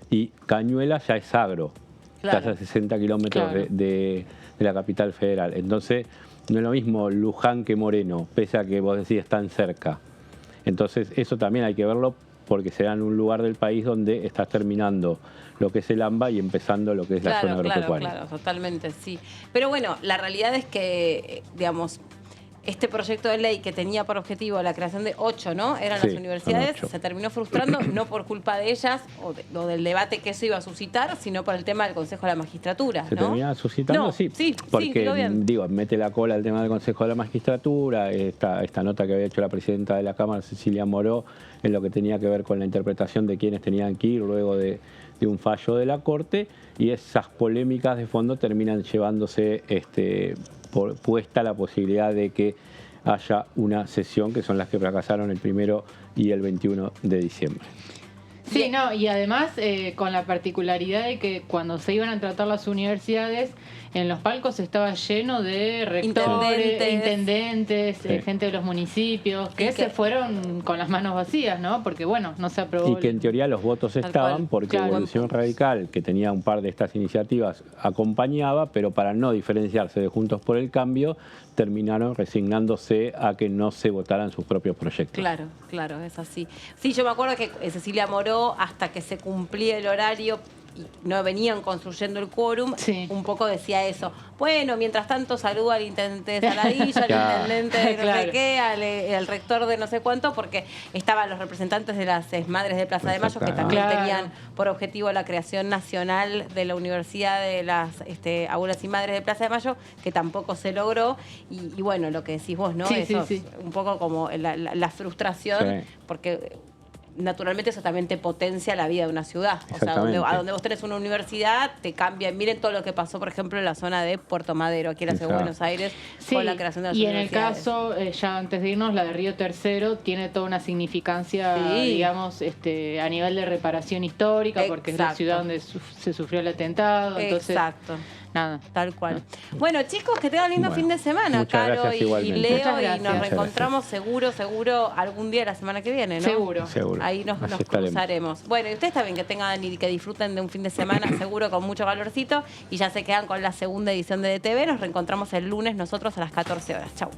y Cañuelas ya es agro. Estás a 60 kilómetros de la capital federal. Entonces, no es lo mismo Luján que Moreno, pese a que vos decís están cerca. Entonces, eso también hay que verlo porque será en un lugar del país donde estás terminando lo que es el AMBA y empezando lo que es la zona agropecuaria. Claro, totalmente, sí. Pero bueno, la realidad es que, digamos, este proyecto de ley que tenía por objetivo la creación de 8, ¿no? Eran las universidades, se terminó frustrando, no por culpa de ellas o del debate que eso iba a suscitar, sino por el tema del Consejo de la Magistratura, ¿no? ¿Se termina suscitando? No, sí, porque, digo bien. Mete la cola el tema del Consejo de la Magistratura, esta nota que había hecho la presidenta de la Cámara, Cecilia Moró, en lo que tenía que ver con la interpretación de quiénes tenían que ir luego de un fallo de la Corte, y esas polémicas de fondo terminan llevándose puesta la posibilidad de que haya una sesión, que son las que fracasaron el 1 y el 21 de diciembre. Sí, no, y además con la particularidad de que cuando se iban a tratar las universidades, en los palcos estaba lleno de rectores, intendentes, gente de los municipios, que se fueron con las manos vacías, ¿no? Porque, bueno, no se aprobó. Y que en teoría los votos estaban porque Evolución Radical, que tenía un par de estas iniciativas, acompañaba, pero para no diferenciarse de Juntos por el Cambio, terminaron resignándose a que no se votaran sus propios proyectos. Claro, claro, es así. Sí, yo me acuerdo que Cecilia Moró, hasta que se cumplía el horario y no venían construyendo el quórum, un poco decía eso. Bueno, mientras tanto saluda al intendente de Saladillo, al intendente de no sé qué, al rector de no sé cuánto, porque estaban los representantes de las madres de Plaza de Mayo, que también tenían por objetivo la creación nacional de la Universidad de las Abuelas y Madres de Plaza de Mayo, que tampoco se logró. Y bueno, lo que decís vos, ¿no? Eso es un poco como la frustración, porque naturalmente eso también te potencia la vida de una ciudad. O sea, a donde vos tenés una universidad, te cambia. Miren todo lo que pasó, por ejemplo, en la zona de Puerto Madero, aquí en la ciudad de Buenos Aires, con la creación de las universidades. Y en el caso, ya antes de irnos, la de Río Tercero tiene toda una significancia, digamos, a nivel de reparación histórica, porque es la ciudad donde se sufrió el atentado. Entonces, nada. Tal cual. Bueno, chicos, que tengan lindo fin de semana, Caro y Leo, y nos reencontramos seguro algún día la semana que viene, ¿no? Seguro. Ahí nos cruzaremos. Bueno, y ustedes también que tengan y que disfruten de un fin de semana seguro con mucho calorcito, y ya se quedan con la segunda edición de DTV. Nos reencontramos el lunes nosotros a las 14 horas. Chau.